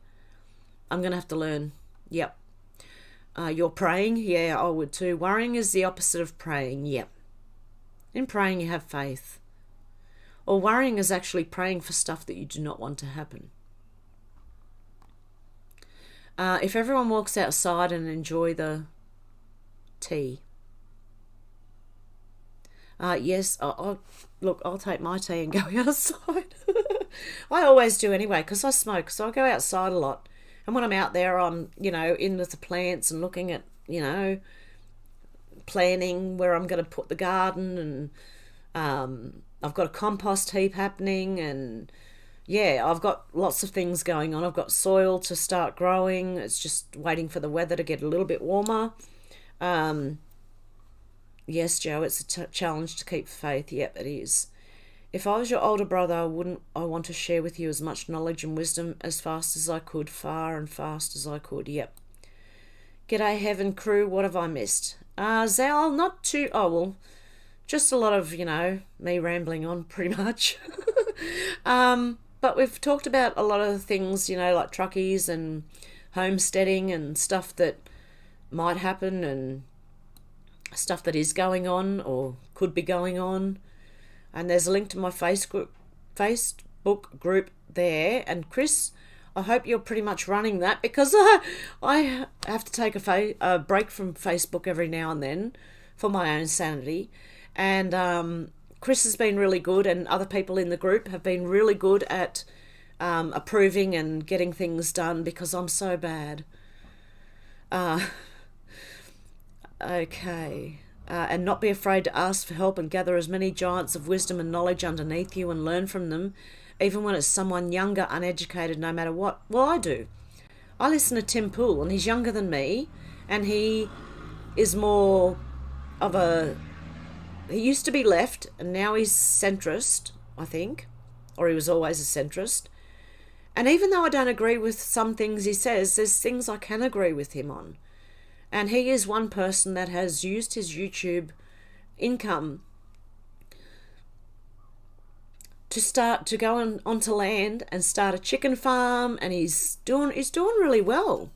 I'm going to have to learn. Yep. You're praying? Yeah, I would too. Worrying is the opposite of praying. Yep. In praying, you have faith. Or worrying is actually praying for stuff that you do not want to happen. If everyone walks outside and enjoy the tea. Yes, I'll take my tea and go outside. I always do anyway because I smoke, so I go outside a lot. And when I'm out there, I'm, in with the plants and looking at, planning where I'm going to put the garden. And I've got a compost heap happening. And, yeah, I've got lots of things going on. I've got soil to start growing. It's just waiting for the weather to get a little bit warmer. Yes, Joe, it's a challenge to keep faith. Yep, it is. If I was your older brother, I want to share with you as much knowledge and wisdom as fast as I could, far and fast as I could. Yep. G'day, Heaven crew. What have I missed? Zal, not too... Oh, well, just a lot of, me rambling on, pretty much. But we've talked about a lot of things, like truckies and homesteading and stuff that might happen and stuff that is going on or could be going on. And there's a link to my Facebook group there. And Chris, I hope you're pretty much running that because I have to take a break from Facebook every now and then for my own sanity. And Chris has been really good, and other people in the group have been really good at approving and getting things done because I'm so bad. Okay. And not be afraid to ask for help and gather as many giants of wisdom and knowledge underneath you and learn from them, even when it's someone younger, uneducated, no matter what. Well, I do. I listen to Tim Pool, and he's younger than me, and he is more of a... He used to be left, and now he's centrist, I think, or he was always a centrist. And even though I don't agree with some things he says, there's things I can agree with him on. And he is one person that has used his YouTube income to go onto land and start a chicken farm, and he's doing really well.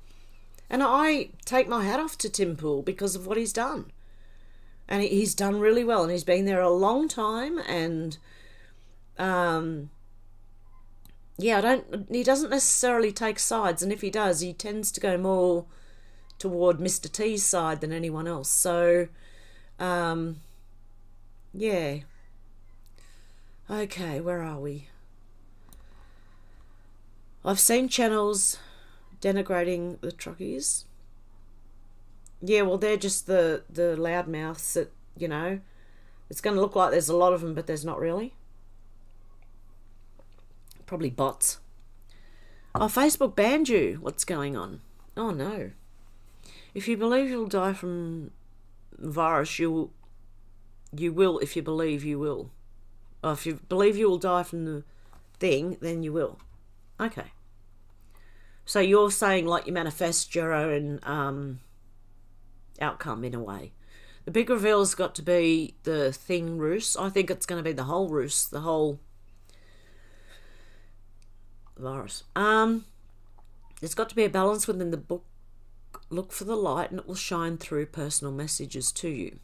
And I take my hat off to Tim Pool because of what he's done. And he's done really well, and he's been there a long time, and he doesn't necessarily take sides, and if he does, he tends to go more toward Mr. T's side than anyone else. So yeah. Okay, where are we? I've seen channels denigrating the truckies. Yeah, well, they're just the loudmouths that, it's going to look like there's a lot of them, but there's not really. Probably bots. Oh, Facebook banned you. What's going on? Oh, no. If you believe you'll die from virus, you will if you believe you will. Or if you believe you will die from the thing, then you will. Okay. So you're saying like you manifest your own outcome in a way. The big reveal's got to be the thing roost. I think it's going to be the whole roost, the whole virus. There's got to be a balance within the book. Look for the light and it will shine through personal messages to you.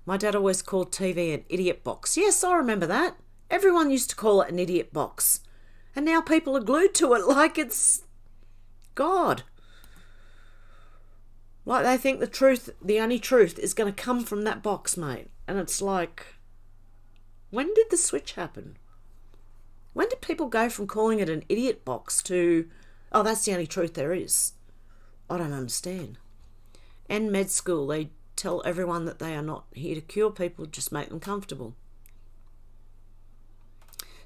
My dad always called TV an idiot box. Yes, I remember that. Everyone used to call it an idiot box. And now people are glued to it like it's God. Like they think the only truth is going to come from that box, mate. And it's like, when did the switch happen? When did people go from calling it an idiot box to, oh, that's the only truth there is? I don't understand. And med school, they tell everyone that they are not here to cure people, just make them comfortable.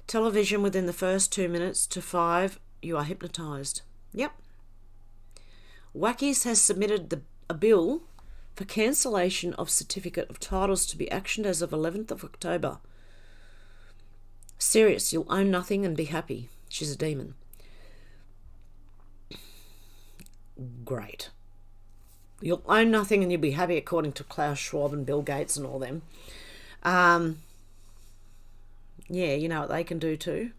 Television within the first 2 minutes to 5, you are hypnotised. Yep. Wackies has submitted a bill for cancellation of certificate of titles to be actioned as of 11th of October. Serious, you'll own nothing and be happy. She's a demon. Great. You'll own nothing and you'll be happy, according to Klaus Schwab and Bill Gates and all them. Yeah, you know what they can do too?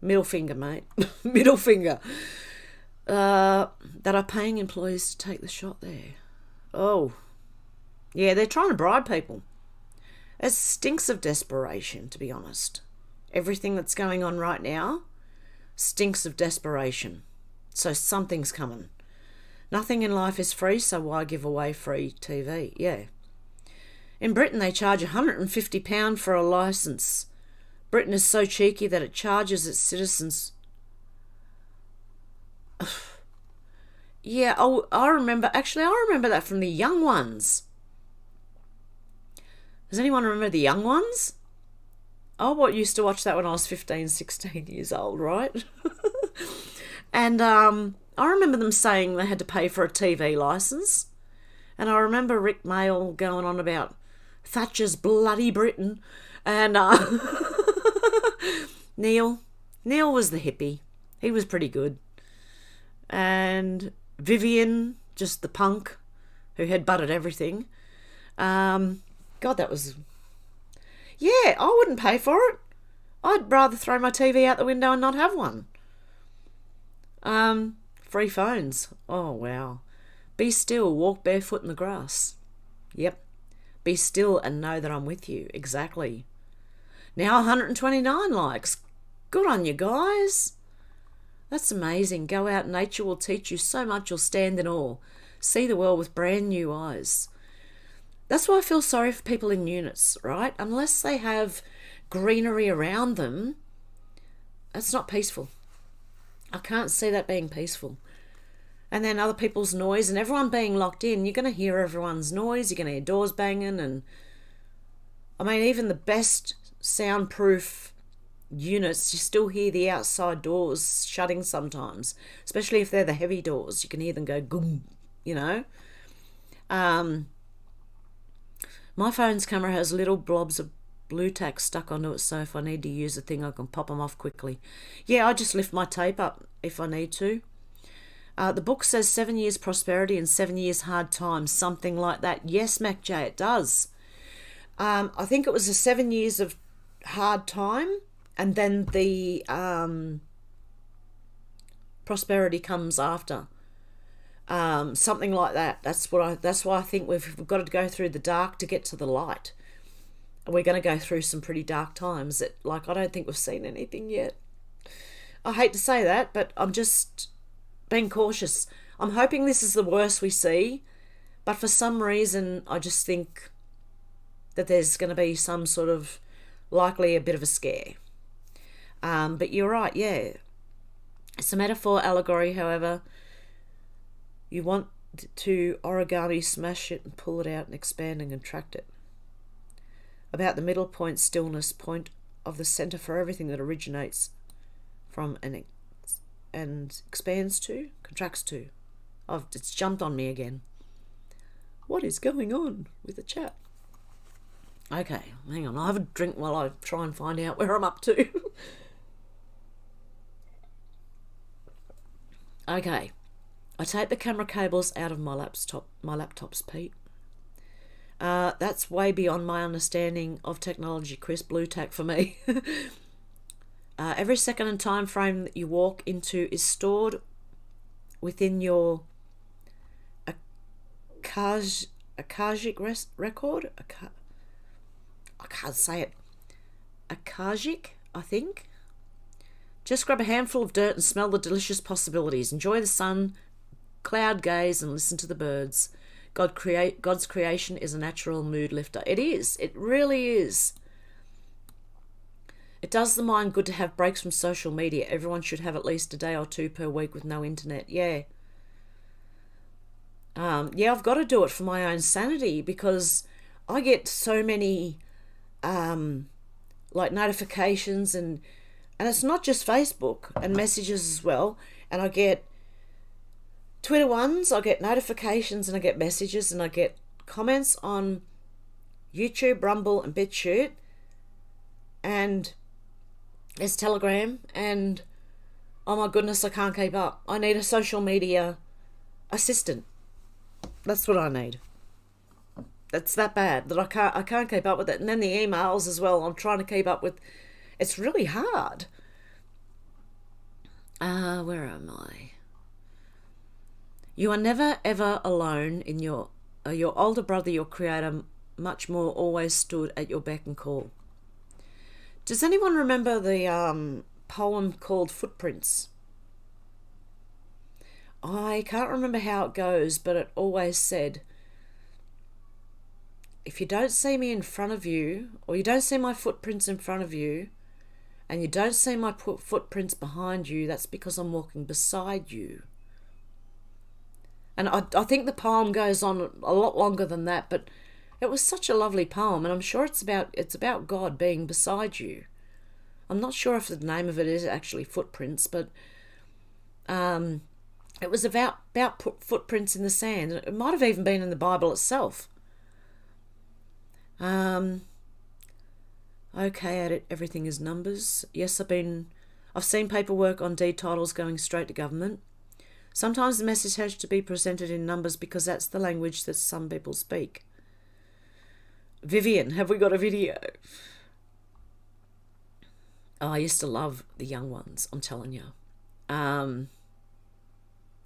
Middle finger, mate. Middle finger. That are paying employees to take the shot there. Oh. Yeah, they're trying to bribe people. It stinks of desperation, to be honest. Everything that's going on right now stinks of desperation. So something's coming. Nothing in life is free, so why give away free TV? Yeah. In Britain, they charge £150 for a licence. Britain is so cheeky that it charges its citizens. Yeah, I remember that from the young ones. Does anyone remember the young ones? I used to watch that when I was 15, 16 years old, right? And I remember them saying they had to pay for a TV licence. And I remember Rick Mail going on about Thatcher's bloody Britain. And Neil was the hippie. He was pretty good. And Vivian, just the punk who had butted everything. God, that was... Yeah, I wouldn't pay for it. I'd rather throw my TV out the window and not have one. Free phones. Oh, wow. Be still, walk barefoot in the grass. Yep. Be still and know that I'm with you. Exactly. Now 129 likes. Good on you guys. That's amazing. Go out. Nature will teach you so much you'll stand in awe. See the world with brand new eyes. That's why I feel sorry for people in units, right? Unless they have greenery around them, it's not peaceful. I can't see that being peaceful. And then other people's noise and everyone being locked in, you're going to hear everyone's noise. You're going to hear doors banging. And I mean, even the best soundproof units, you still hear the outside doors shutting sometimes, especially if they're the heavy doors. You can hear them go goom, you know. My phone's camera has little blobs of blue tack stuck onto it, so if I need to use a thing, I can pop them off quickly. Yeah, I just lift my tape up if I need to. The book says 7 years prosperity and 7 years hard times, something like that. Yes, Mac J, it does. I think it was the 7 years of hard time and then the prosperity comes after. Something like that. That's why I think we've got to go through the dark to get to the light. We're going to go through some pretty dark times that, like, I don't think we've seen anything yet. I hate to say that, but I'm just being cautious. I'm hoping this is the worst we see, but for some reason I just think that there's going to be some sort of, likely a bit of a scare. But you're right, yeah. It's a metaphor allegory, however. You want to origami smash it and pull it out and expand and contract it. About the middle point, stillness, point of the centre for everything that originates from and expands to, contracts to. It's jumped on me again. What is going on with the chat? Okay, hang on. I'll have a drink while I try and find out where I'm up to. Okay. I take the camera cables out of my laptops, Pete. That's way beyond my understanding of technology, Chris. Blue tack for me. Every second and time frame that you walk into is stored within your Akashic record. I can't say it. Akashic, I think. Just grab a handful of dirt and smell the delicious possibilities. Enjoy the sun, cloud gaze, and listen to the birds. God's creation is a natural mood lifter. It is. It really is. It does the mind good to have breaks from social media. Everyone should have at least a day or two per week with no internet. Yeah. I've got to do it for my own sanity, because I get so many notifications, and it's not just Facebook and messages as well. And I get Twitter ones, I get notifications, and I get messages, and I get comments on YouTube, Rumble, and Bitchute, and there's Telegram, and oh my goodness, I can't keep up. I need a social media assistant. That's what I need. It's that bad that I can't keep up with it. And then the emails as well, I'm trying to keep up with. It's really hard. Where am I? You are never ever alone in your older brother, your creator, much more always stood at your beck and call. Does anyone remember the poem called Footprints? I can't remember how it goes, but it always said, if you don't see me in front of you, or you don't see my footprints in front of you, and you don't see my footprints behind you, that's because I'm walking beside you. And I think the poem goes on a lot longer than that, but it was such a lovely poem, and I'm sure it's about God being beside you. I'm not sure if the name of it is actually Footprints, but it was about footprints in the sand. It might have even been in the Bible itself. Okay, everything is numbers. Yes, I've seen paperwork on deed titles going straight to government. Sometimes the message has to be presented in numbers because that's the language that some people speak. Vivian, have we got a video? Oh, I used to love The Young Ones, I'm telling you.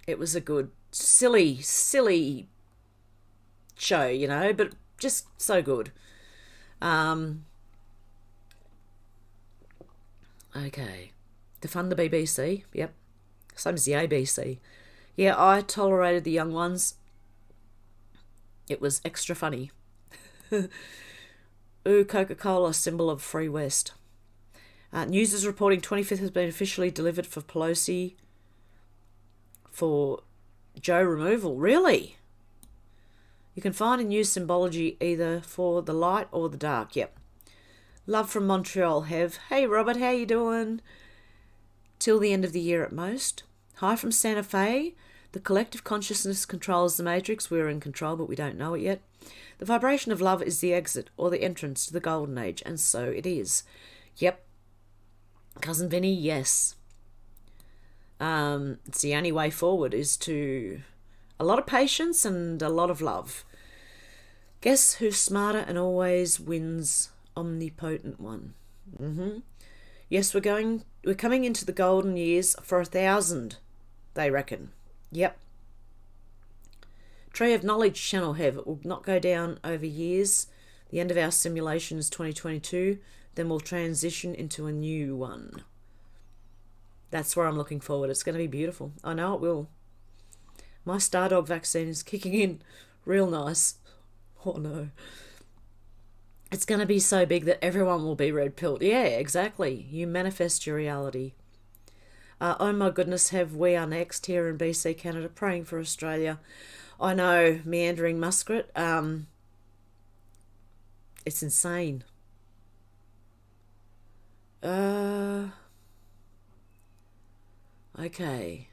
It was a good, silly show, you know, but just so good. Okay. Defund the BBC. Yep. Same as the ABC. Yeah, I tolerated The Young Ones. It was extra funny. Ooh, Coca-Cola, symbol of Free West. News is reporting 25th has been officially delivered for Pelosi for Joe removal. Really? You can find a new symbology either for the light or the dark. Yep. Love from Montreal, Hev. Hey, Robert, how you doing? Till the end of the year at most. Hi from Santa Fe. The collective consciousness controls the matrix. We're in control, but we don't know it yet. The vibration of love is the exit or the entrance to the golden age, and so it is. Yep. Cousin Vinny, yes. It's the only way forward is to a lot of patience and a lot of love. Guess who's smarter and always wins? Omnipotent one. Yes, we're coming into the golden years for 1,000, they reckon. Yep. Tree of Knowledge channel Hev. It will not go down over years. The end of our simulation is 2022. Then we'll transition into a new one. That's where I'm looking forward. It's going to be beautiful. I know it will. My Stardog vaccine is kicking in real nice. Oh no. It's going to be so big that everyone will be red-pilled. Yeah, exactly. You manifest your reality. Oh my goodness, we are next here in BC, Canada, praying for Australia. I know, meandering muskrat. It's insane. Okay.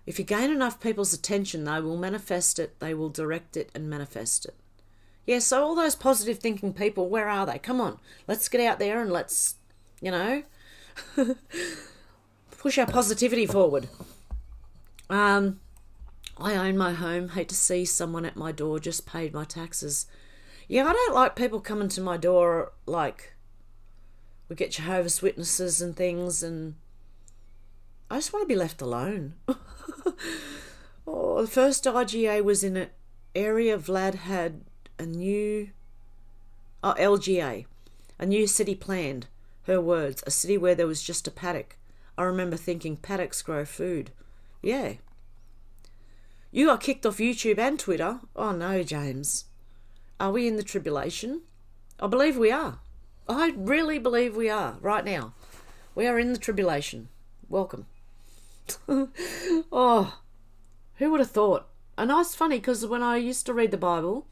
If you gain enough people's attention, they will manifest it, they will direct it and manifest it. Yeah, so all those positive thinking people, where are they? Come on, let's get out there and let's, push our positivity forward. I own my home. Hate to see someone at my door. Just paid my taxes. Yeah, I don't like people coming to my door like we get Jehovah's Witnesses and things, and I just want to be left alone. Oh, the first IGA was in an area Vlad had a new... Oh, LGA. A new city planned. Her words. A city where there was just a paddock. I remember thinking paddocks grow food. Yeah. You got kicked off YouTube and Twitter. Oh no, James. Are we in the tribulation? I believe we are. I really believe we are right now. We are in the tribulation. Welcome. Oh, who would have thought? And it's funny because when I used to read the Bible,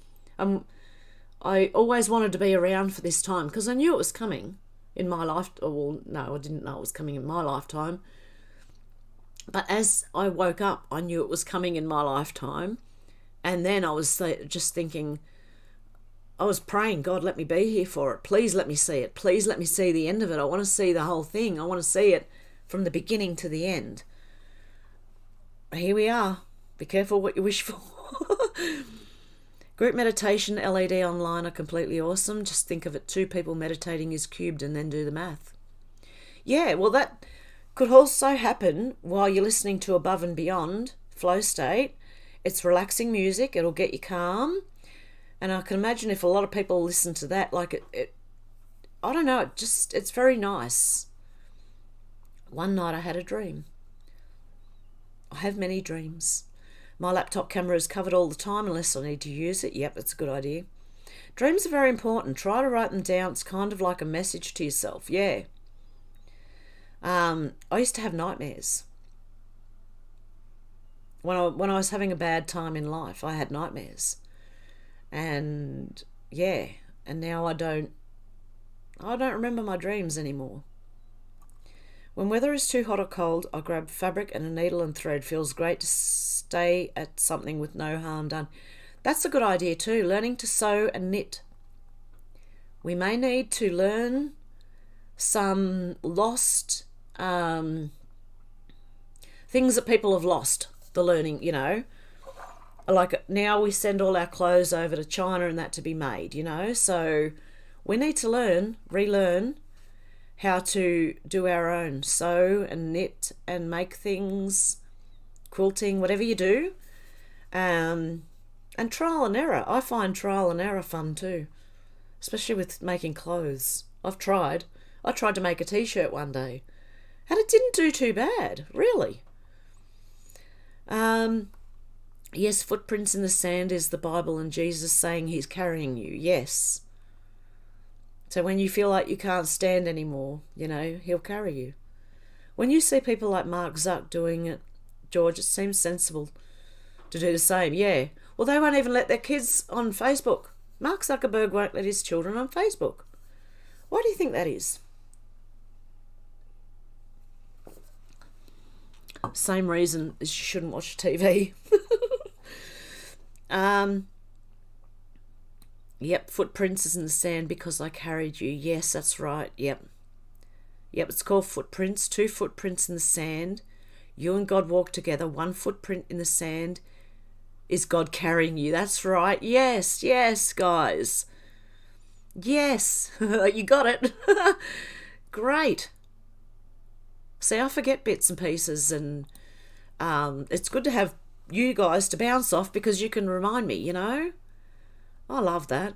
I always wanted to be around for this time because I knew it was coming in my life. Well, no, I didn't know it was coming in my lifetime. But as I woke up, I knew it was coming in my lifetime. And then I was just thinking, I was praying, God, let me be here for it. Please let me see it. Please let me see the end of it. I want to see the whole thing. I want to see it from the beginning to the end. Here we are. Be careful what you wish for. Group meditation, LED online are completely awesome. Just think of it, 2 people meditating is cubed and then do the math. Yeah, well, that could also happen while you're listening to Above and Beyond, flow state. It's relaxing music. It'll get you calm. And I can imagine if a lot of people listen to that, like it I don't know, it's very nice. One night I had a dream. I have many dreams. My laptop camera is covered all the time unless I need to use it. Yep, that's a good idea. Dreams are very important. Try to write them down. It's kind of like a message to yourself. Yeah. I used to have nightmares. When I was having a bad time in life, I had nightmares. And yeah, and now I don't remember my dreams anymore. When weather is too hot or cold, I grab fabric and a needle and thread. Feels great to stay at something with no harm done. That's a good idea too, learning to sew and knit. We may need to learn some lost things that people have lost, the learning, Like now we send all our clothes over to China and that to be made, So we need to relearn how to do our own, sew and knit and make things, quilting, whatever you do. And trial and error. I find trial and error fun too, especially with making clothes. I tried to make a t-shirt one day and it didn't do too bad, really. Yes, footprints in the sand is the Bible and Jesus saying he's carrying you. Yes. So when you feel like you can't stand anymore, he'll carry you. When you see people like Mark Zuck doing it, George, it seems sensible to do the same. Yeah. Well, they won't even let their kids on Facebook. Mark Zuckerberg won't let his children on Facebook. Why do you think that is? Same reason as you shouldn't watch TV. Yep, footprints is in the sand because I carried you. Yes, that's right. Yep, it's called footprints. 2 footprints in the sand. You and God walk together. 1 footprint in the sand is God carrying you. That's right. Yes, guys. Yes, you got it. Great. See, I forget bits and pieces, and it's good to have you guys to bounce off because you can remind me, you know? I love that.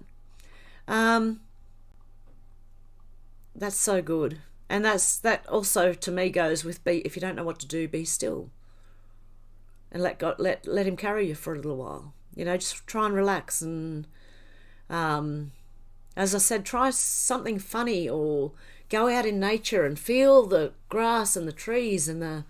That's so good. And that also to me goes with if you don't know what to do, be still. And let God let him carry you for a little while. You know, just try and relax and as I said, try something funny or go out in nature and feel the grass and the trees and the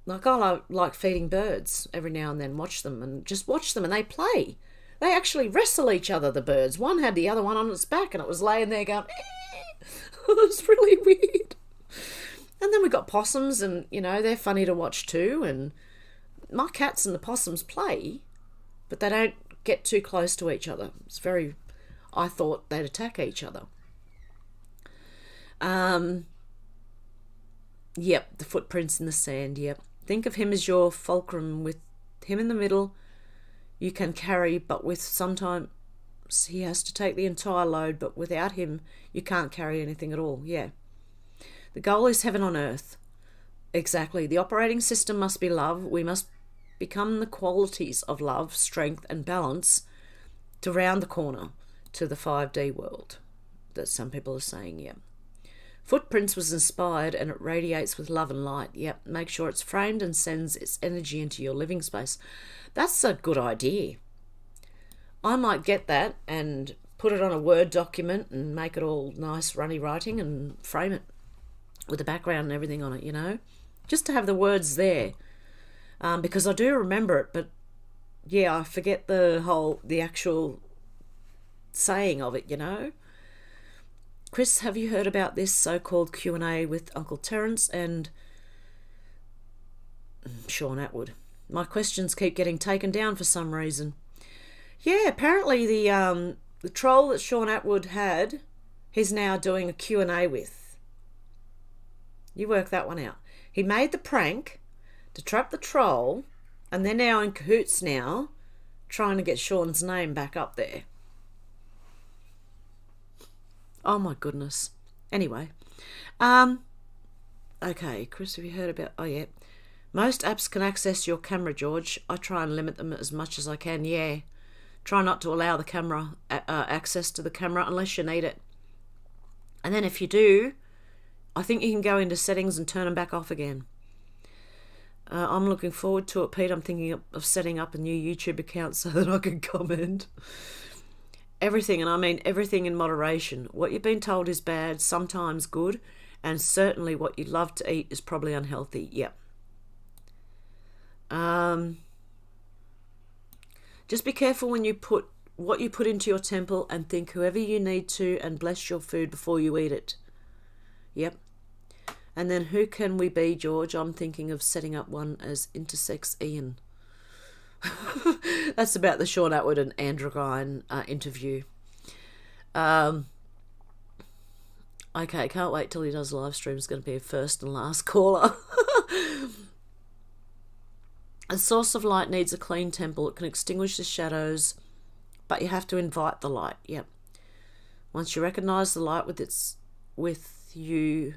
like I like feeding birds every now and then, watch them and they play. They actually wrestle each other, the birds. One had the other one on its back and it was laying there going, it was really weird. And then we got possums and, you know, they're funny to watch too. And my cats and the possums play, but they don't get too close to each other. I thought they'd attack each other. Yep, the footprints in the sand, yep. Think of him as your fulcrum with him in the middle. You can carry, but with sometimes he has to take the entire load, but without him, you can't carry anything at all. Yeah. The goal is heaven on earth. Exactly. The operating system must be love. We must become the qualities of love, strength, and balance to round the corner to the 5D world that some people are saying, yeah. Footprints was inspired and it radiates with love and light. Yep, make sure it's framed and sends its energy into your living space. That's a good idea. I might get that and put it on a Word document and make it all nice runny writing and frame it with the background and everything on it, you know, just to have the words there, because I do remember it, but yeah, I forget the actual saying of it, you know. Chris, have you heard about this so-called Q&A with Uncle Terence and Sean Atwood? My questions keep getting taken down for some reason. Yeah, apparently the troll that Sean Atwood had, he's now doing a Q&A with. You work that one out. He made the prank to trap the troll, and they're now in cahoots now, trying to get Sean's name back up there. Oh my goodness. Anyway. Okay, Chris, have you heard about... Oh, yeah. Most apps can access your camera, George. I try and limit them as much as I can, yeah. Try not to allow the camera access to the camera unless you need it. And then if you do, I think you can go into settings and turn them back off again. I'm looking forward to it, Pete. I'm thinking of setting up a new YouTube account so that I can comment. Everything, and I mean everything in moderation. What you've been told is bad, sometimes good, and certainly what you love to eat is probably unhealthy. Yep. Just be careful when you put what you put into your temple and think whoever you need to and bless your food before you eat it. Yep. And then who can we be, George? I'm thinking of setting up one as intersex Ian. That's about the Sean Atwood and Androgyne interview. Okay, can't wait till he does live stream. It's going to be a first and last caller. A source of light needs a clean temple. It can extinguish the shadows, but you have to invite the light. Yep. Once you recognize the light with you,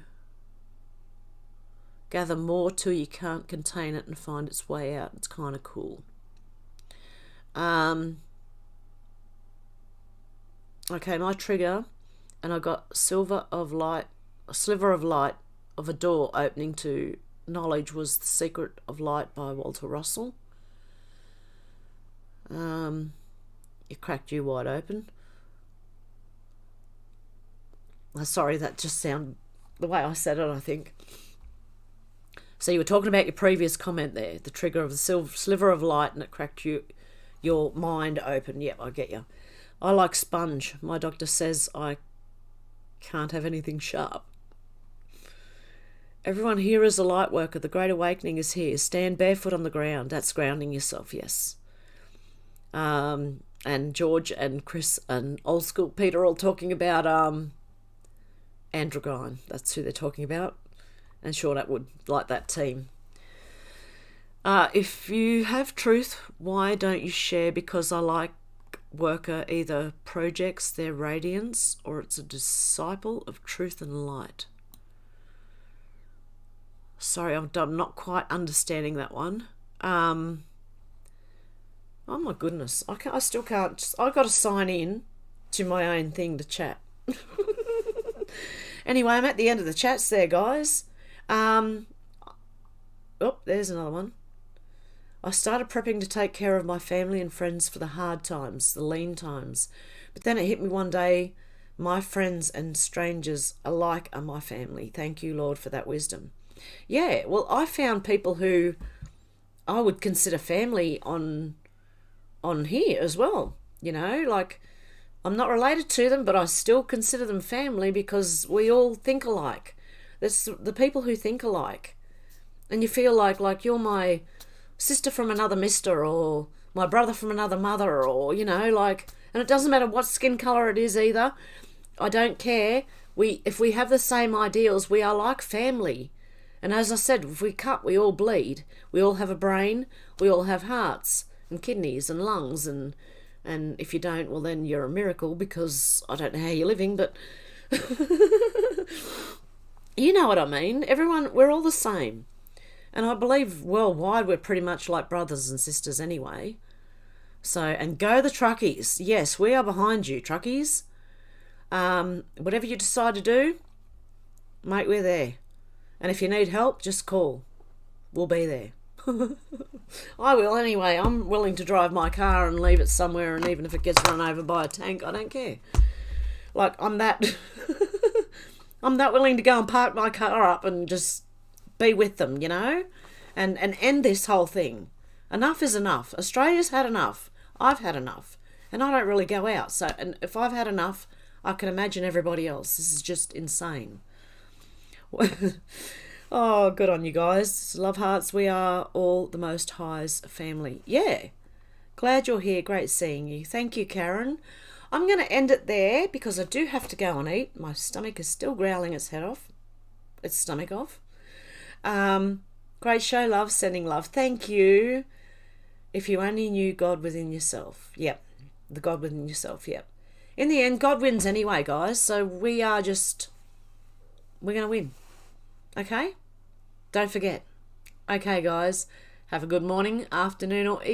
gather more till you can't contain it and find its way out. It's kind of cool. Okay, my trigger, and I got a sliver of light of a door opening to knowledge was The Secret of Light by Walter Russell. It cracked you wide open. Sorry, that just sounded the way I said it, I think. So you were talking about your previous comment there, the trigger of the sliver of light, and it cracked your mind open. Yep, I get you. I like sponge. My doctor says I can't have anything sharp. Everyone here is a light worker. The Great Awakening is here. Stand barefoot on the ground. That's grounding yourself, yes. And George and Chris and Old School Pete are all talking about Androgyne. That's who they're talking about. And Sean Atwood, like that team. If you have truth, why don't you share? Because I like worker either projects their radiance or it's a disciple of truth and light. Sorry, I'm not quite understanding that one. Oh my goodness, I still can't. I got to sign in to my own thing to chat. Anyway, I'm at the end of the chats there, guys. Oh, there's another one. I started prepping to take care of my family and friends for the hard times, the lean times. But then it hit me one day, my friends and strangers alike are my family. Thank you, Lord, for that wisdom. Yeah, well, I found people who I would consider family on here as well. You know, like, I'm not related to them, but I still consider them family because we all think alike. That's the people who think alike. And you feel like you're my sister from another mister or my brother from another mother, or, you know, like, and it doesn't matter what skin colour it is either. I don't care. If we have the same ideals, we are like family. And as I said, if we cut, we all bleed. We all have a brain. We all have hearts and kidneys and lungs, and if you don't, well, then you're a miracle, because I don't know how you're living, but you know what I mean. Everyone, we're all the same. And I believe worldwide we're pretty much like brothers and sisters anyway. So, and go the truckies. Yes, we are behind you, truckies. Whatever you decide to do, mate, we're there. And if you need help, just call. We'll be there. I will anyway. I'm willing to drive my car and leave it somewhere, and even if it gets run over by a tank, I don't care. Like, I'm that I'm that willing to go and park my car up and just be with them, you know, and end this whole thing. Enough is enough. Australia's had enough. I've had enough, and I don't really go out. So, and if I've had enough, I can imagine everybody else. This is just insane. Oh, good on you guys. Love hearts. We are all the Most High's family. Yeah. Glad you're here. Great seeing you. Thank you, Karen. I'm going to end it there because I do have to go and eat. My stomach is still growling its head off. Its stomach off. Great show, love. Sending love. Thank you. If you only knew God within yourself. Yep. The God within yourself. Yep. In the end, God wins anyway, guys. So we're going to win. Okay? Don't forget. Okay, guys. Have a good morning, afternoon, or evening.